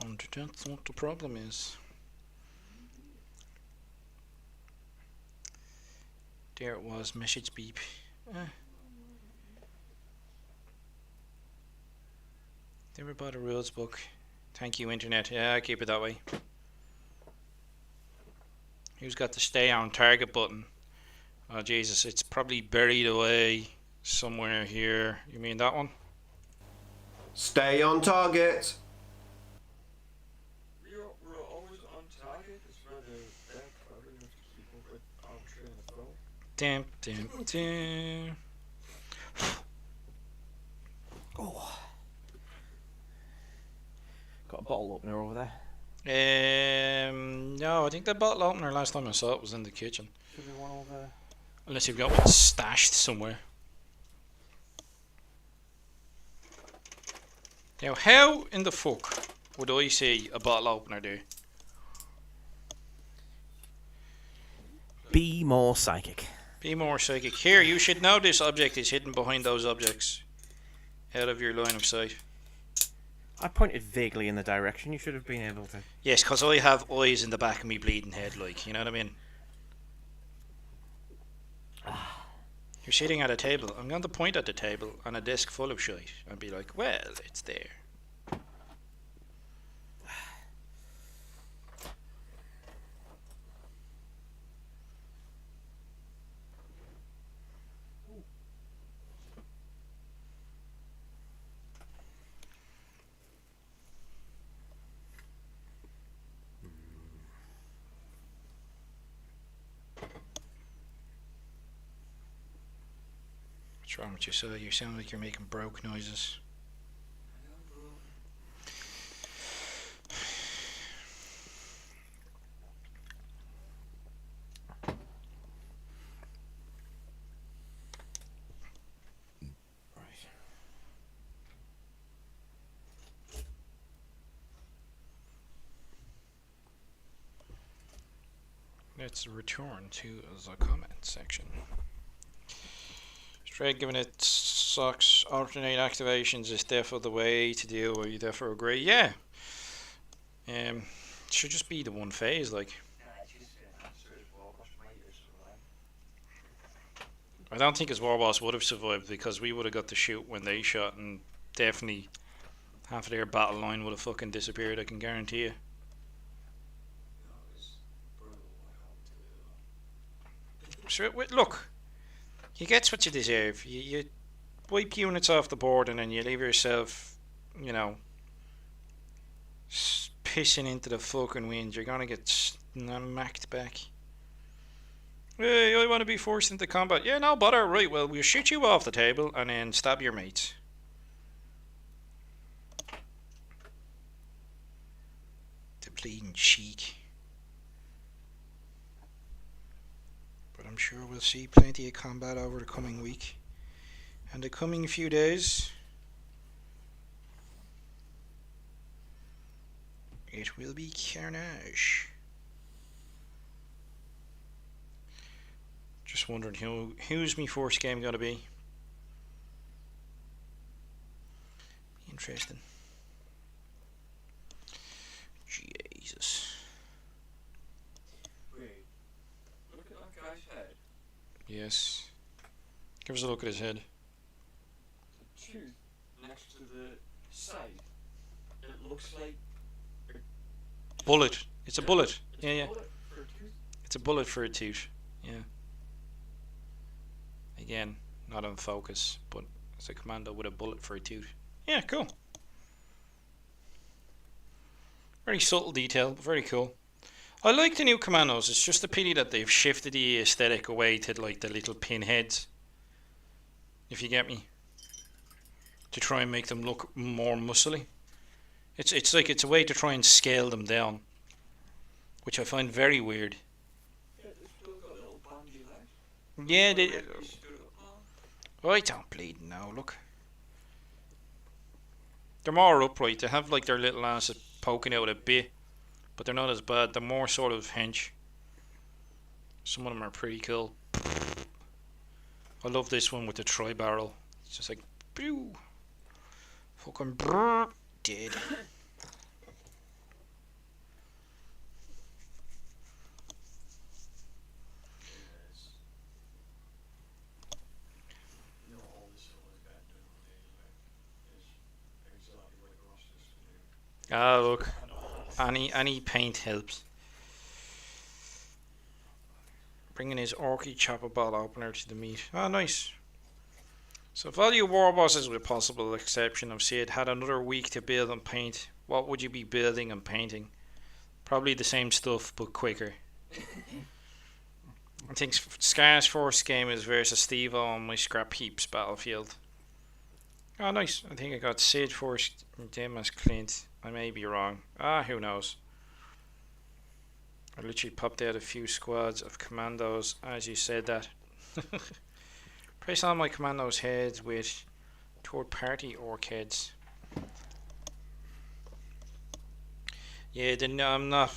And that's what the problem is. There it was, message beep. Never bought a rules book. Thank you, internet. Yeah, keep it that way. Who's got the stay on target button? Oh Jesus, it's probably buried away somewhere here. You mean that one? Stay on target. We're always on target. It's rather bad problem to keep up with archery and the bow. Damn, damn, damn. Oh. Got a bottle opener over there. No, I think the bottle opener last time I saw it was in the kitchen. Should be one over. Unless you've got one stashed somewhere. Now, how in the fuck would I see a bottle opener there? Be more psychic. Be more psychic. Here, you should know this object is hidden behind those objects. Out of your line of sight. I pointed vaguely in the direction. You should have been able to. Yes, because I have eyes in the back of me bleeding head, like, you know what I mean? You're sitting at a table. I'm going to point at the table on a desk full of shit and be like, well, it's there. What's wrong with you, sir? You sound like you're making broke noises. Let's return to the comment section. Straight giving it sucks. Alternate activations is definitely the way to deal with. You therefore agree? Yeah. Should just be the one phase, like. I don't think his Warboss would have survived because we would have got to shoot when they shot, and definitely half of their battle line would have fucking disappeared. I can guarantee you. So, look. You get what you deserve. You wipe units off the board and then you leave yourself, you know, pissing into the fucking wind. You're gonna get smacked back. Hey, I want to be forced into combat. Yeah, no bother. Right, well, we'll shoot you off the table and then stab your mates. The bleeding cheek. I'm sure we'll see plenty of combat over the coming week and the coming few days. It will be carnage. Just wondering who's my first game gonna be. Interesting. Jesus. Yes. Give us a look at his head. The tooth next to the side. It looks like bullet. It's a bullet. Yeah, yeah. bullet for a tooth. It's a bullet for a tooth. Yeah. Again, not on focus, but it's a commando with a bullet for a tooth. Yeah, cool. Very subtle detail, but very cool. I like the new commandos. It's just a pity that they've shifted the aesthetic away to like the little pinheads. If you get me. To try and make them look more muscly. It's like it's a way to try and scale them down, which I find very weird. Yeah, they. I don't bleed now. Look, they're more upright. They have like their little asses poking out a bit, but they're not as bad. They're more sort of hench. Some of them are pretty cool. I love this one with the tri-barrel. It's just like, pew, fucking brrr, dead. Ah, look, any paint helps. Bringing his orky chopper ball opener to the meet. Ah, nice. So if all you Warbosses, with possible exception of Sid, had another week to build and paint, what would you be building and painting? Probably the same stuff, but quicker. I think Scar's first game is versus Steve on my Scrap Heaps battlefield. Oh, nice. I think I got Sid first, Dim as Clint. I may be wrong. Ah, who knows? I literally popped out a few squads of commandos as you said that. Place all my commandos heads with third party orc heads. Yeah, I'm not.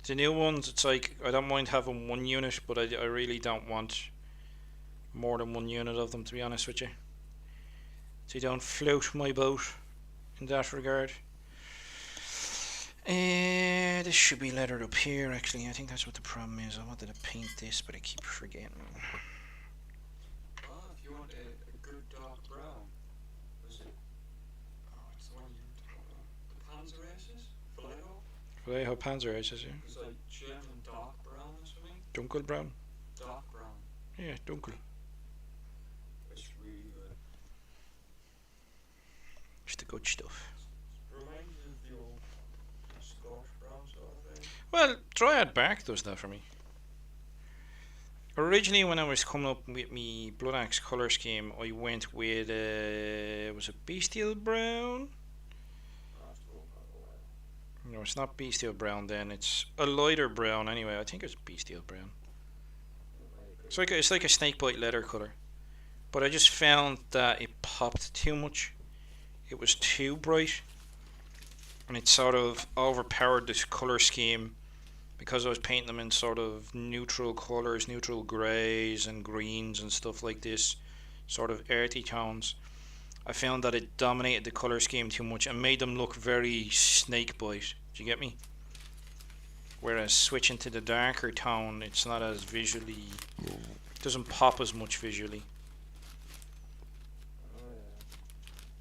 The new ones, it's like I don't mind having one unit, but I really don't want more than one unit of them, to be honest with you. So you don't float my boat in that regard. This should be lettered up here actually. I think that's what the problem is. I wanted to paint this, but I keep forgetting. If you want a good dark brown, was it? Oh, it's the one you the Panzer Aces? Vallejo Panzer Aces, yeah. It's like German dark brown or something? Dunkel brown. Dark brown. Yeah, dunkel. It's really good. It's the good stuff. Reminds me of the old Scotch brown sort of thing. Well, Dryad Bark does that for me. Originally, when I was coming up with me Blood Axe colour scheme, I went with was it Bestial Brown? No, it's not Bestial Brown. Then it's a lighter brown. Anyway, I think it's Bestial Brown. It's like a snakebite leather colour, but I just found that it popped too much. It was too bright, and it sort of overpowered this colour scheme. Because I was painting them in sort of neutral colours, neutral greys and greens and stuff like this, sort of earthy tones, I found that it dominated the colour scheme too much and made them look very snakebite. Do you get me? Whereas switching to the darker tone, it's not as visually, doesn't pop as much visually.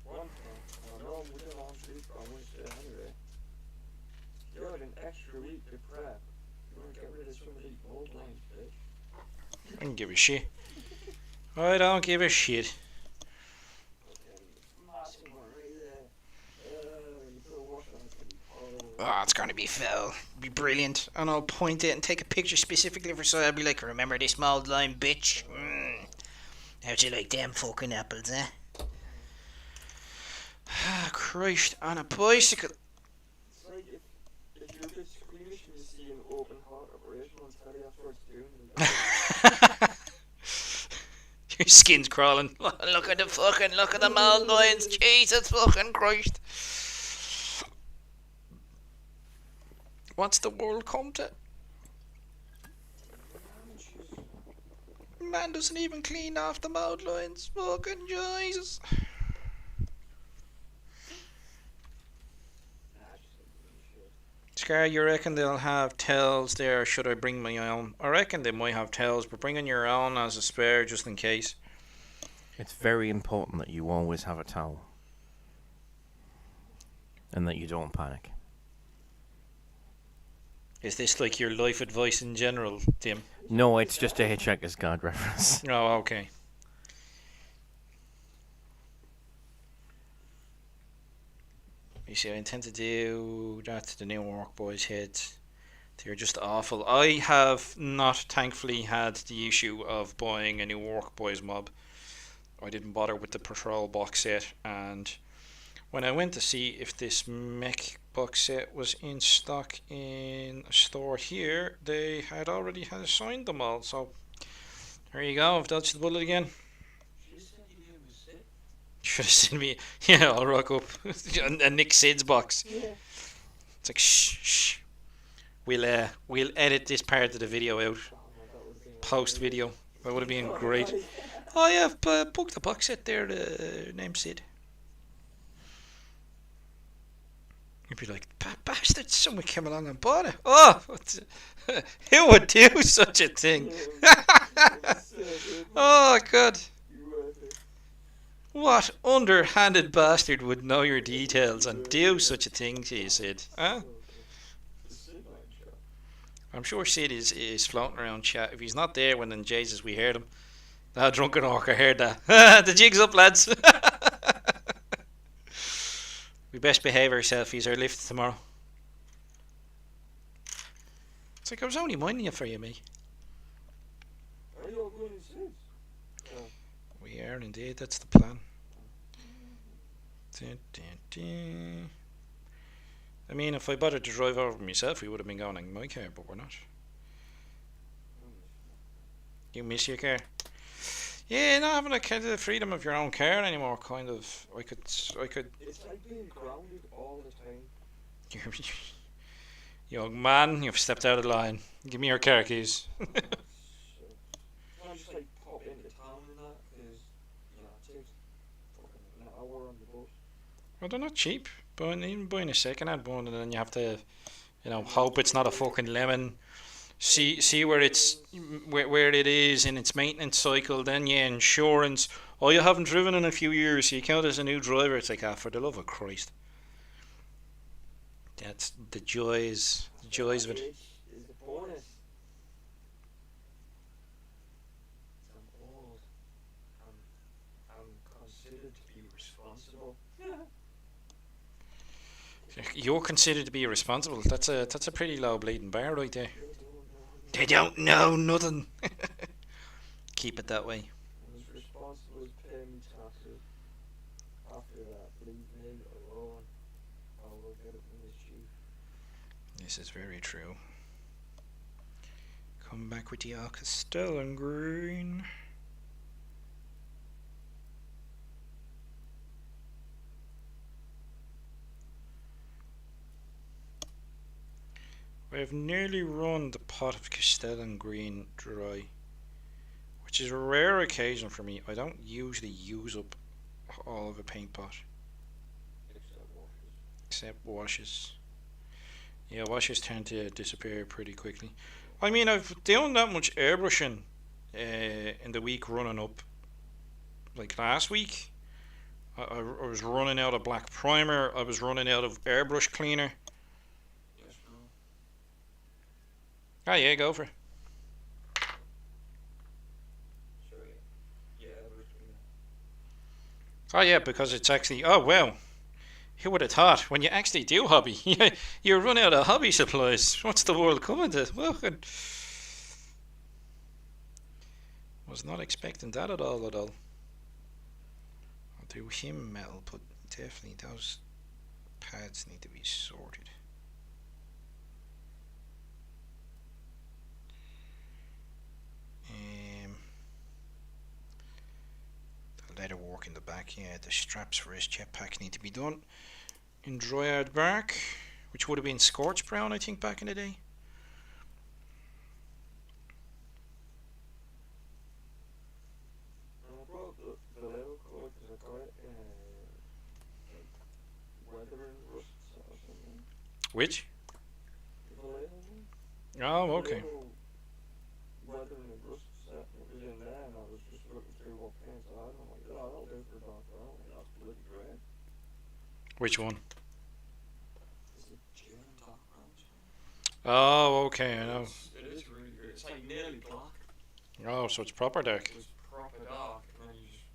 One thing, I know we don't want to speak on Wednesday anyway. You had an extra week to prep. You want to get rid of some of these old lines, bitch. I don't give a shit. I don't give a shit. Oh, it's gonna be Phil. Be brilliant. And I'll point it and take a picture specifically for so I'll be like, remember this mold line, bitch? How'd you like them fucking apples, eh? Ah, Christ, on a bicycle. It's like if you're a bit squeamish and you see an open heart operation on telly after it's doing. Your skin's crawling. Look at the mold lines. Jesus fucking Christ. What's the world come to? Man doesn't even clean off the mold lines. Fucking Jesus. Scar, you reckon they'll have tells there, or should I bring my own? I reckon they might have tells, but bringing your own as a spare just in case. It's very important that you always have a towel. And that you don't panic. Is this like your life advice in general, Tim? No, it's just a Hitchhiker's Guide reference. Oh, okay. You see, I intend to do that to the new Ork boys' heads. They're just awful. I have not, thankfully, had the issue of buying a new Ork boys mob. I didn't bother with the patrol box set, and when I went to see if this mech box set was in stock in a store here, they had already had assigned them all. So there you go. I've dodged the bullet again. Should have sent me. Yeah, I'll rock up a Nick Sid's box. Yeah. It's like shh. We'll edit this part of the video out. Post video. That would have been great. Oh yeah, I've booked the box set there. Name Sid. You'd be like, bastard! Someone came along and bought it. Oh, who would do such a thing? Oh God. What underhanded bastard would know your details and do such a thing to you, Sid? Huh? I'm sure Sid is floating around chat. If he's not there when then Jesus we heard him. Ah, drunken orc, I heard that. The jig's up, lads. We best behave ourselves. He's our lift tomorrow. It's like I was only minding you for you, mate. Are you all going to Sid? We are indeed. That's the plan. Dun, dun, dun. I mean, if I bothered to drive over myself, we would have been going in my car, but we're not. You miss your car? Yeah, not having a kind of the freedom of your own car anymore. Kind of, I could. It's like being grounded all the time. Young man, you've stepped out of line. Give me your car keys. I just like pop into town and that because it takes fucking an hour on the bus. Well, they're not cheap. But even buying a second-hand one, and then you have to, hope it's not a fucking lemon. See where it's where it is in its maintenance cycle. Then insurance. Oh, you haven't driven in a few years, so you count as a new driver. It's like, for the love of Christ. That's the joys of it. Is the bonus. I'm old. I'm considered to be responsible. You're considered to be responsible. That's a pretty low bleeding bar right there. They don't know nothing. Keep it that way. I'm as responsible as paying me taxes. After that, leave me alone. I will get it from the chief. This is very true. Come back with the Castellan green. I have nearly run the pot of Castellan green dry, which is a rare occasion for me. I don't usually use up all of a paint pot. Except washes. Yeah, washes tend to disappear pretty quickly. I mean, I've done that much airbrushing in the week running up. Like last week, I was running out of black primer. I was running out of airbrush cleaner. Oh yeah, go for it. Oh yeah, because it's actually, oh well, who would have thought when you actually do hobby, you run out of hobby supplies. What's the world coming to? Well, was not expecting that at all. I'll do him metal, but definitely those pads need to be sorted. The leather work in the back, yeah, the straps for his jetpack need to be done in dryad bark, which would have been scorch brown, I think, back in the day. I brought the leather coat because I got it weather and rust or something. Which? The leather one. Oh, okay. Weather and rust set was in there, and I was just looking through what paints I had, and I'm like, oh, that'll do for a dark brown. That's bloody great. Which one? Is it German dark brown? Oh, okay, I know. It is really good. It's like nearly black. Oh, so it's proper dark. It was proper dark, and then you just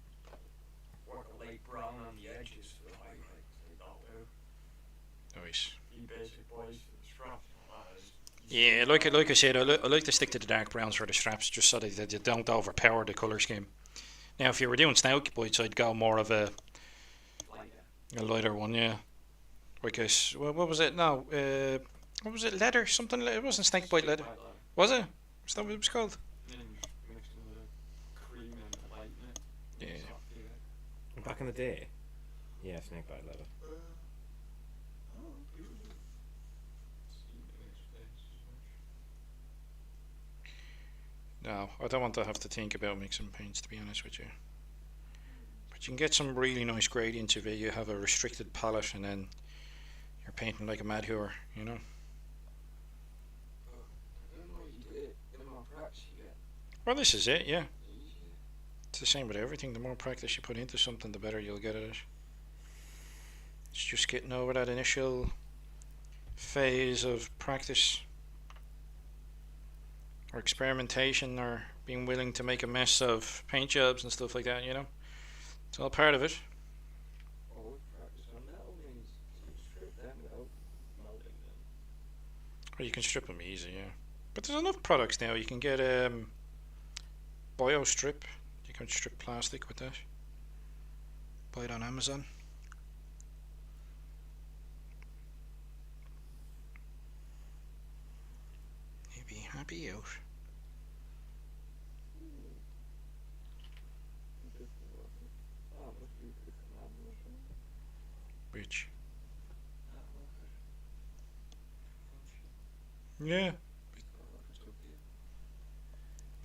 work a light brown on the edges for the highlights. Like that too. Nice. You basic boys for the straps. Yeah, like I said, I like to stick to the dark browns for the straps, just so that you don't overpower the colour scheme. Now, if you were doing snout points, I'd go more of a lighter one, yeah. Because what was it? No, what was it? Leather? Something? It wasn't snake bite leather, was it? Is that what it was called? Yeah. Back in the day, yeah, snakebite leather. No, I don't want to have to think about mixing paints, to be honest with you. But you can get some really nice gradients if you have a restricted palette and then you're painting like a mad whore, you know? Well, this is it, yeah. It's the same with everything. The more practice you put into something, the better you'll get at it. It's just getting over that initial phase of practice or experimentation or being willing to make a mess of paint jobs and stuff like that, you know? It's all part of it. Or you can strip them easy, yeah. But there's enough products now. You can get bio strip. You can strip plastic with that. Buy it on Amazon. You'd be happy out. Which? Yeah.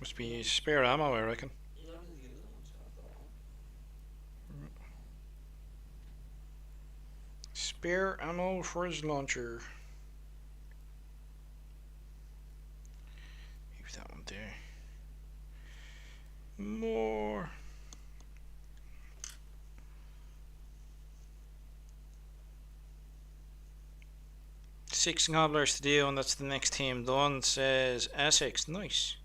Must be spare ammo, I reckon. Spare ammo for his launcher. Leave that one there. More. Six gobblers to do, and that's the next team done, says Essex. Nice.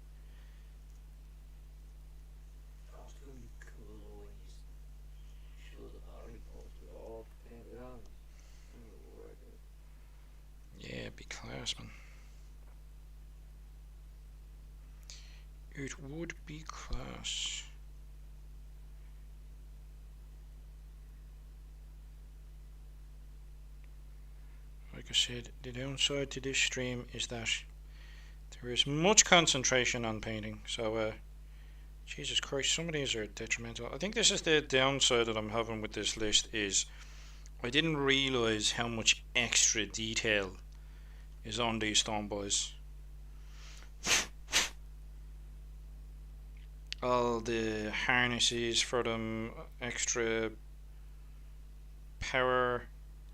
Yeah, be class, man. It would be class. Like I said, the downside to this stream is that there is much concentration on painting. So, Jesus Christ, some of these are detrimental. I think this is the downside that I'm having with this list is I didn't realise how much extra detail is on these stone boys. All the harnesses for them, extra power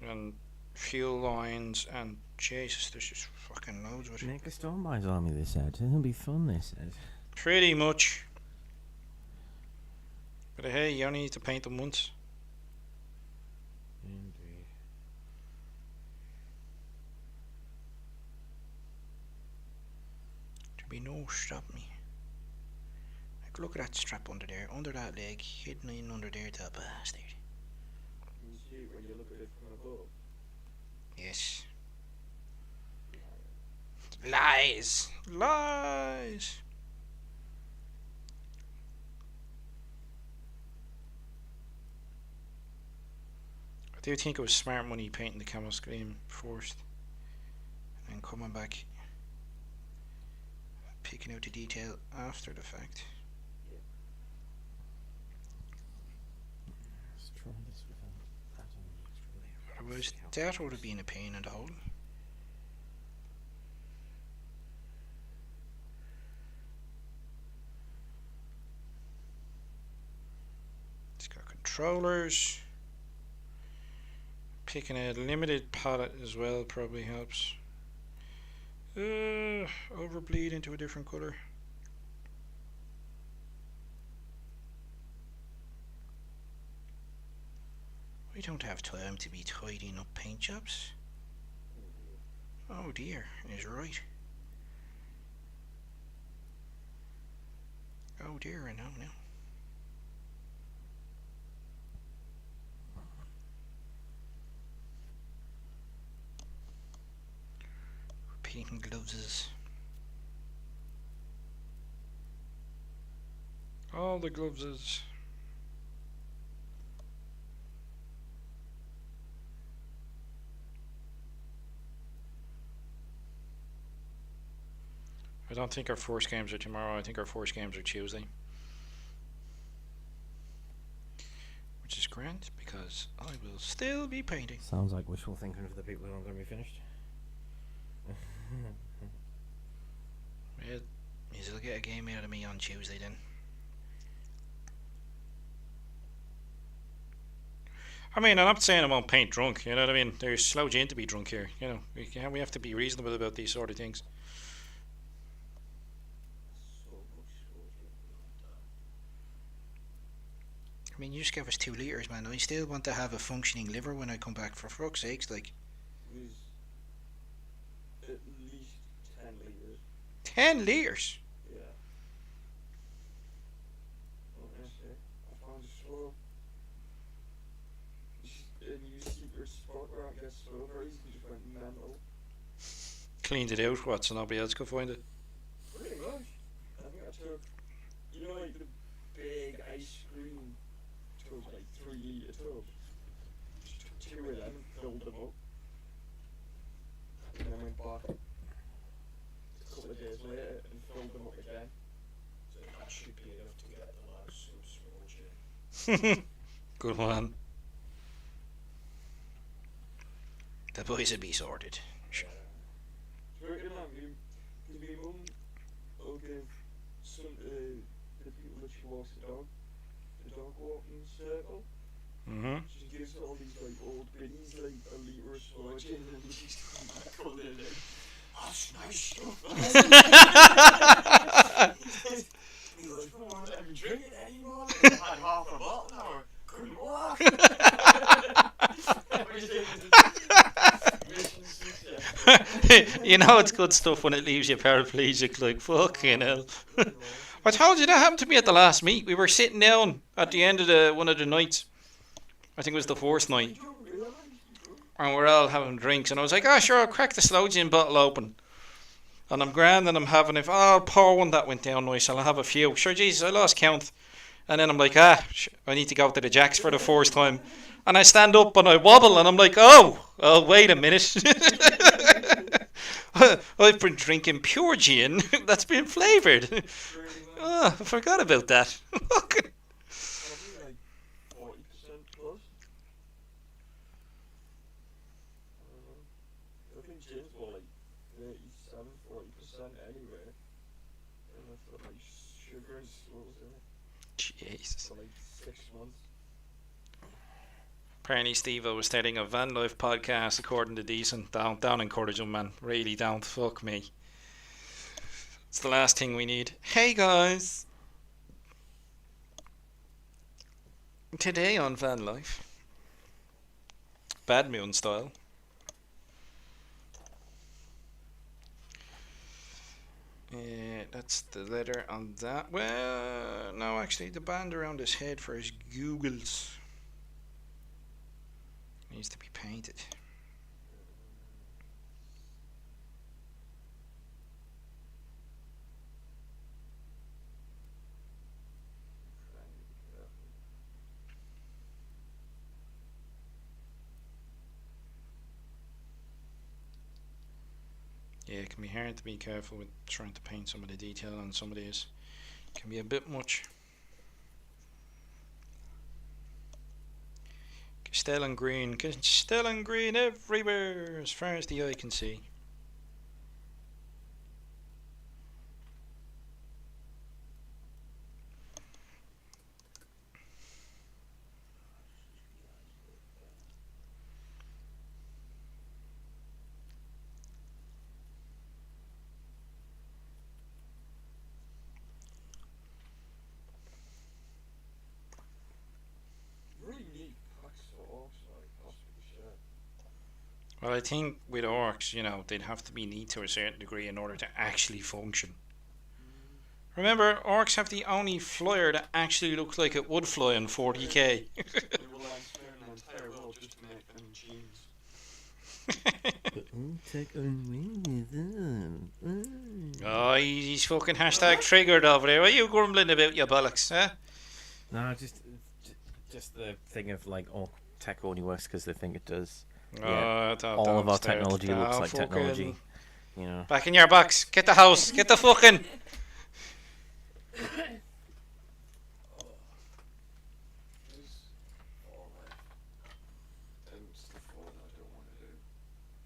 and fuel lines, and Jesus, there's just fucking loads of it. Make a stone boys army, they said. It'll be fun, they said. Pretty much. But hey, you only need to paint them once. Indeed. There'll be no stop me. Like, look at that strap under there, under that leg, hidden in under there, that bastard. You see it when you look at it from above. Yes. Lies! Lies! I do think it was smart money painting the camo scheme first and then coming back picking out the detail after the fact. Let's try this without adding the extra layer. Otherwise, that would have been a pain in the hole. It's got controllers. Picking a limited palette as well probably helps. Overbleed into a different colour. We don't have time to be tidying up paint jobs. Oh dear, is right. Oh dear, I know now. Repeating gloves. All the gloves. I don't think our first games are tomorrow. I think our first games are Tuesday. Which is grand because I will still be painting. Sounds like wishful thinking for the people who aren't going to be finished. Well, you'll get a game out of me on Tuesday then. I mean, I'm not saying I won't paint drunk, you know what I mean? There's slow gin to be drunk here, you know. We have to be reasonable about these sort of things. I mean, you just gave us 2 litres, man. I still want to have a functioning liver when I come back, for fuck's sakes, like. With at least 10 litres. 10 litres? Yeah. Honestly, I found a swirl. A new secret spot where I get strawberries and just went mental. Cleaned it out, what, so nobody else could find it? Pretty much. I think I took, you know, like the big ice cream tubs, like 3 litre tubs. Just took 2 of them and filled them up. And then went back a couple of days later and filled them up again. So that should be enough to get the lads some small gin. Good one. The boys will be sorted. So I reckon that because my mum will give some to the people that she walks the dog walking circle. Mm-hmm. She gives all these like old biddies like a litre of sludge in and she's come back all day like, that's nice stuff. He's like, I won't let me drink it anymore. I had half a bottle now, I couldn't walk. Mission success. You know it's good stuff when it leaves you paraplegic, like fucking hell. I told you that happened to me at the last meet. We were sitting down at the end of one of the nights. I think it was the 4th night. And we're all having drinks and I was like, sure, I'll crack the slow gin bottle open. And I'm grand and I'm having it. I'll pour one that went down nice and I'll have a few. Sure, Jesus, I lost count. And then I'm like, I need to go to the Jacks for the first time. And I stand up and I wobble and I'm like, oh, wait a minute. I've been drinking pure gin that's been flavoured. I forgot about that. Probably like 40% plus. I think gin's more like 37-40% anyway. And that's got like sugar and salt in it Jesus. for like 6 months. Apparently Steve-O was starting a van life podcast according to Decent. Don't encourage him, man. Really don't. Fuck me. It's the last thing we need. Hey guys! Today on Van Life, Bad Moon style. That's the letter on that. Well, no, actually, the band around his head for his googles needs to be painted. Yeah, it can be hard to be careful with trying to paint some of the detail on some of these. It can be a bit much. Castell and green everywhere as far as the eye can see. Well, I think with orcs, you know, they'd have to be neat to a certain degree in order to actually function. Remember, orcs have the only flyer that actually looks like it would fly in 40k. They will spend the entire world just to make them jeans. Oh, he's fucking hashtag triggered over there. What are you grumbling about, you bollocks, huh? No, just the thing of like, oh, tech only works because they think it does. Oh, All of our technology looks like technology. You know. Back in your box. Get the house. Get the fucking.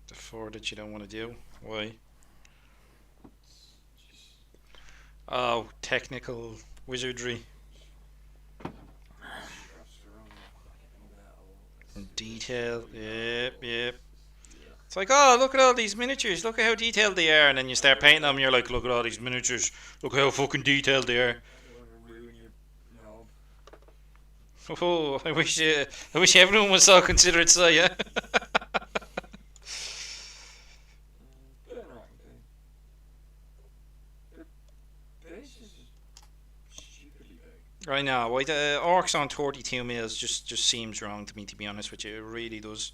The 4 that you don't want to do. Why? Oh, technical wizardry. And detail. Yep. It's like, oh, look at all these miniatures. Look at how detailed they are. And then you start painting them and you're like, look at all these miniatures. Look how fucking detailed they are. Oh, I wish everyone was so considerate, so yeah. I know. Why the orcs on 32 mils just seems wrong to me, to be honest with you. It really does.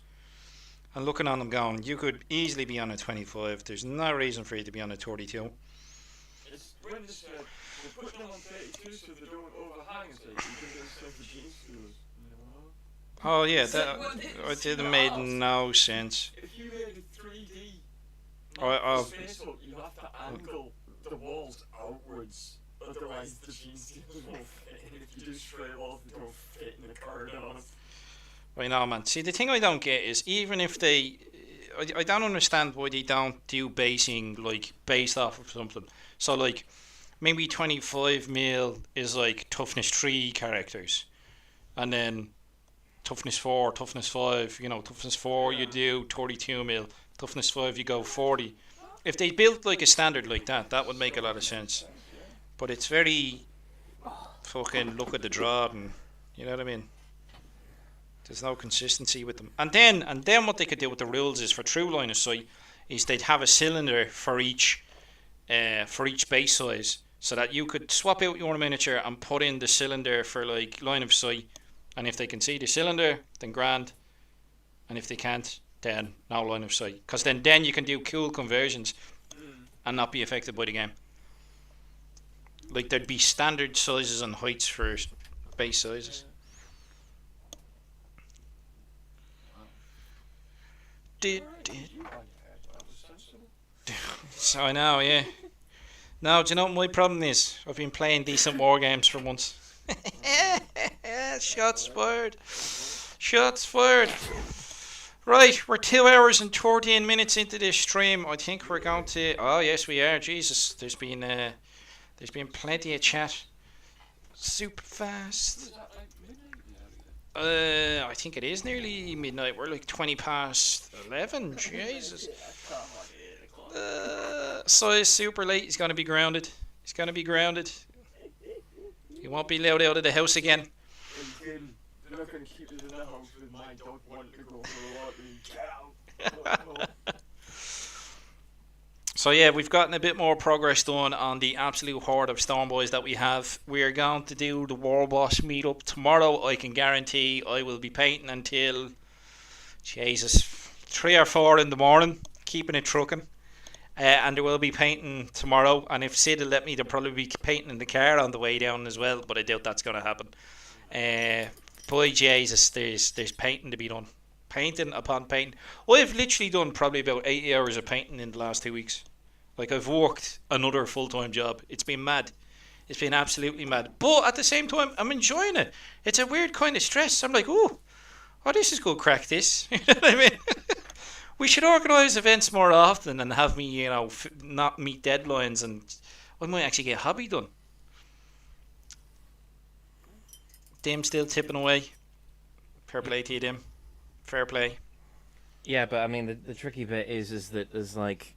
And looking on them going, you could easily be on a 25. There's no reason for you to be on a 32. It's when this, we're putting them on 32 so they don't overhang us. Like, you can get stuff for jeans schools. Oh yeah, that didn't make no sense. If you made a 3D space hook, you have to angle the walls outwards. Otherwise the jeans skills won't fit. And if you do straight walls, they don't fit in the corridors. I know, man. See, the thing I don't get is even if they, I don't understand why they don't do basing like based off of something. So like maybe 25 mil is like toughness 3 characters, and then toughness 4, toughness 5. You know, toughness 4 you do 32 mil, toughness 5 you go 40. If they built like a standard like that, that would make a lot of sense. But it's very fucking look at the draw, and you know what I mean. There's no consistency with them. And then what they could do with the rules is for true line of sight is they'd have a cylinder for each base size, so that you could swap out your miniature and put in the cylinder for like line of sight. And if they can see the cylinder, then grand. And if they can't, then no line of sight. Because then you can do cool conversions and not be affected by the game. Like there'd be standard sizes and heights for base sizes. So I know, yeah. Now, do you know what my problem is? I've been playing decent war games for once. Shots fired. Shots fired. Right, we're 2 hours and 14 minutes into this stream. I think we're going to. Oh yes, we are. Jesus, there's been plenty of chat. Super fast. I think it is nearly midnight. We're like 20 past 11. Jesus. So it's super late. He's gonna be grounded. He won't be allowed out of the house again. They're not going to keep it in the house with my dog wanting to go for a walk. Get out. So yeah, we've gotten a bit more progress done on the absolute horde of Stormboys that we have. We are going to do the Warboss meetup tomorrow. I can guarantee I will be painting until, Jesus, 3 or 4 in the morning, keeping it trucking. And there will be painting tomorrow, and if Sid will let me, there'll probably be painting in the car on the way down as well, but I doubt that's going to happen. Boy, Jesus, there's painting to be done. Painting upon painting. I've literally done probably about 80 hours of painting in the last 2 weeks. Like, I've worked another full-time job. It's been mad. It's been absolutely mad. But at the same time, I'm enjoying it. It's a weird kind of stress. I'm like, oh, this is good crack, this. You know what I mean? We should organise events more often and have me, you know, not meet deadlines, and I might actually get a hobby done. Dim still tipping away. Fair play to you, Dim. Fair play. Yeah, but I mean, the tricky bit is that there's like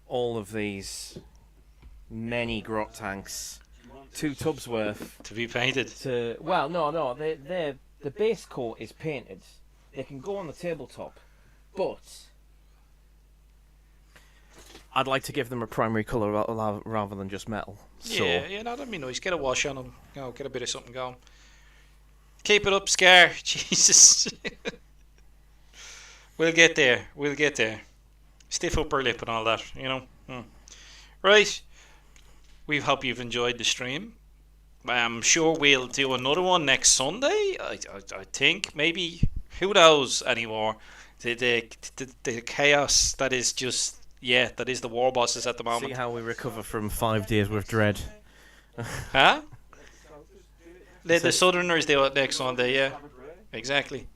all of these many grot tanks, 2 tubs worth to be painted. Well, no, the base coat is painted. They can go on the tabletop, but I'd like to give them a primary colour rather than just metal. So. Yeah, no, that'd be nice. Get a wash on them. Get a bit of something going. Keep it up, Scar. Jesus. We'll get there. Stiff upper lip and all that, Right. We hope you've enjoyed the stream. I'm sure we'll do another one next Sunday. I think maybe. Who knows anymore? The chaos that is just that is the Warbosses at the moment. See how we recover from 5 days with dread. Huh? The Southerners do it next Sunday. Yeah, exactly.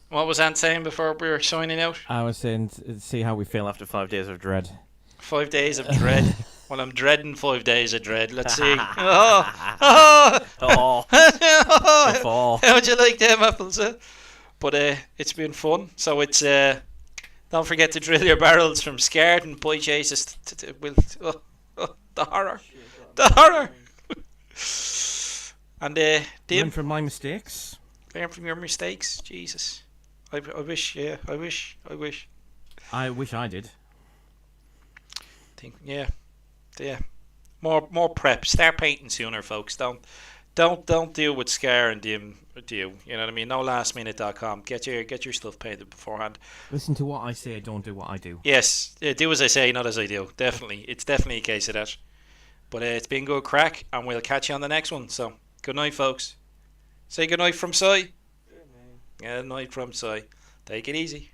What was Ant saying before we were signing out? I was saying, see how we feel after 5 days of dread. 5 days of dread. Well, I'm dreading 5 days of dread. Let's see. How'd you like them apples? But it's been fun. So it's don't forget to drill your barrels from Scared and Boy Chases. The horror. And learn from my mistakes. Learn from your mistakes. Jesus. I wish. I wish I did. Yeah. More prep. Start painting sooner, folks. Don't deal with Scar and do. You know what I mean? No lastminute.com. Get your stuff painted beforehand. Listen to what I say. Don't do what I do. Yes, do as I say, not as I do. Definitely, it's definitely a case of that. But it's been good crack, and we'll catch you on the next one. So good night, folks. Say good night from Si. Good night from Si. Take it easy.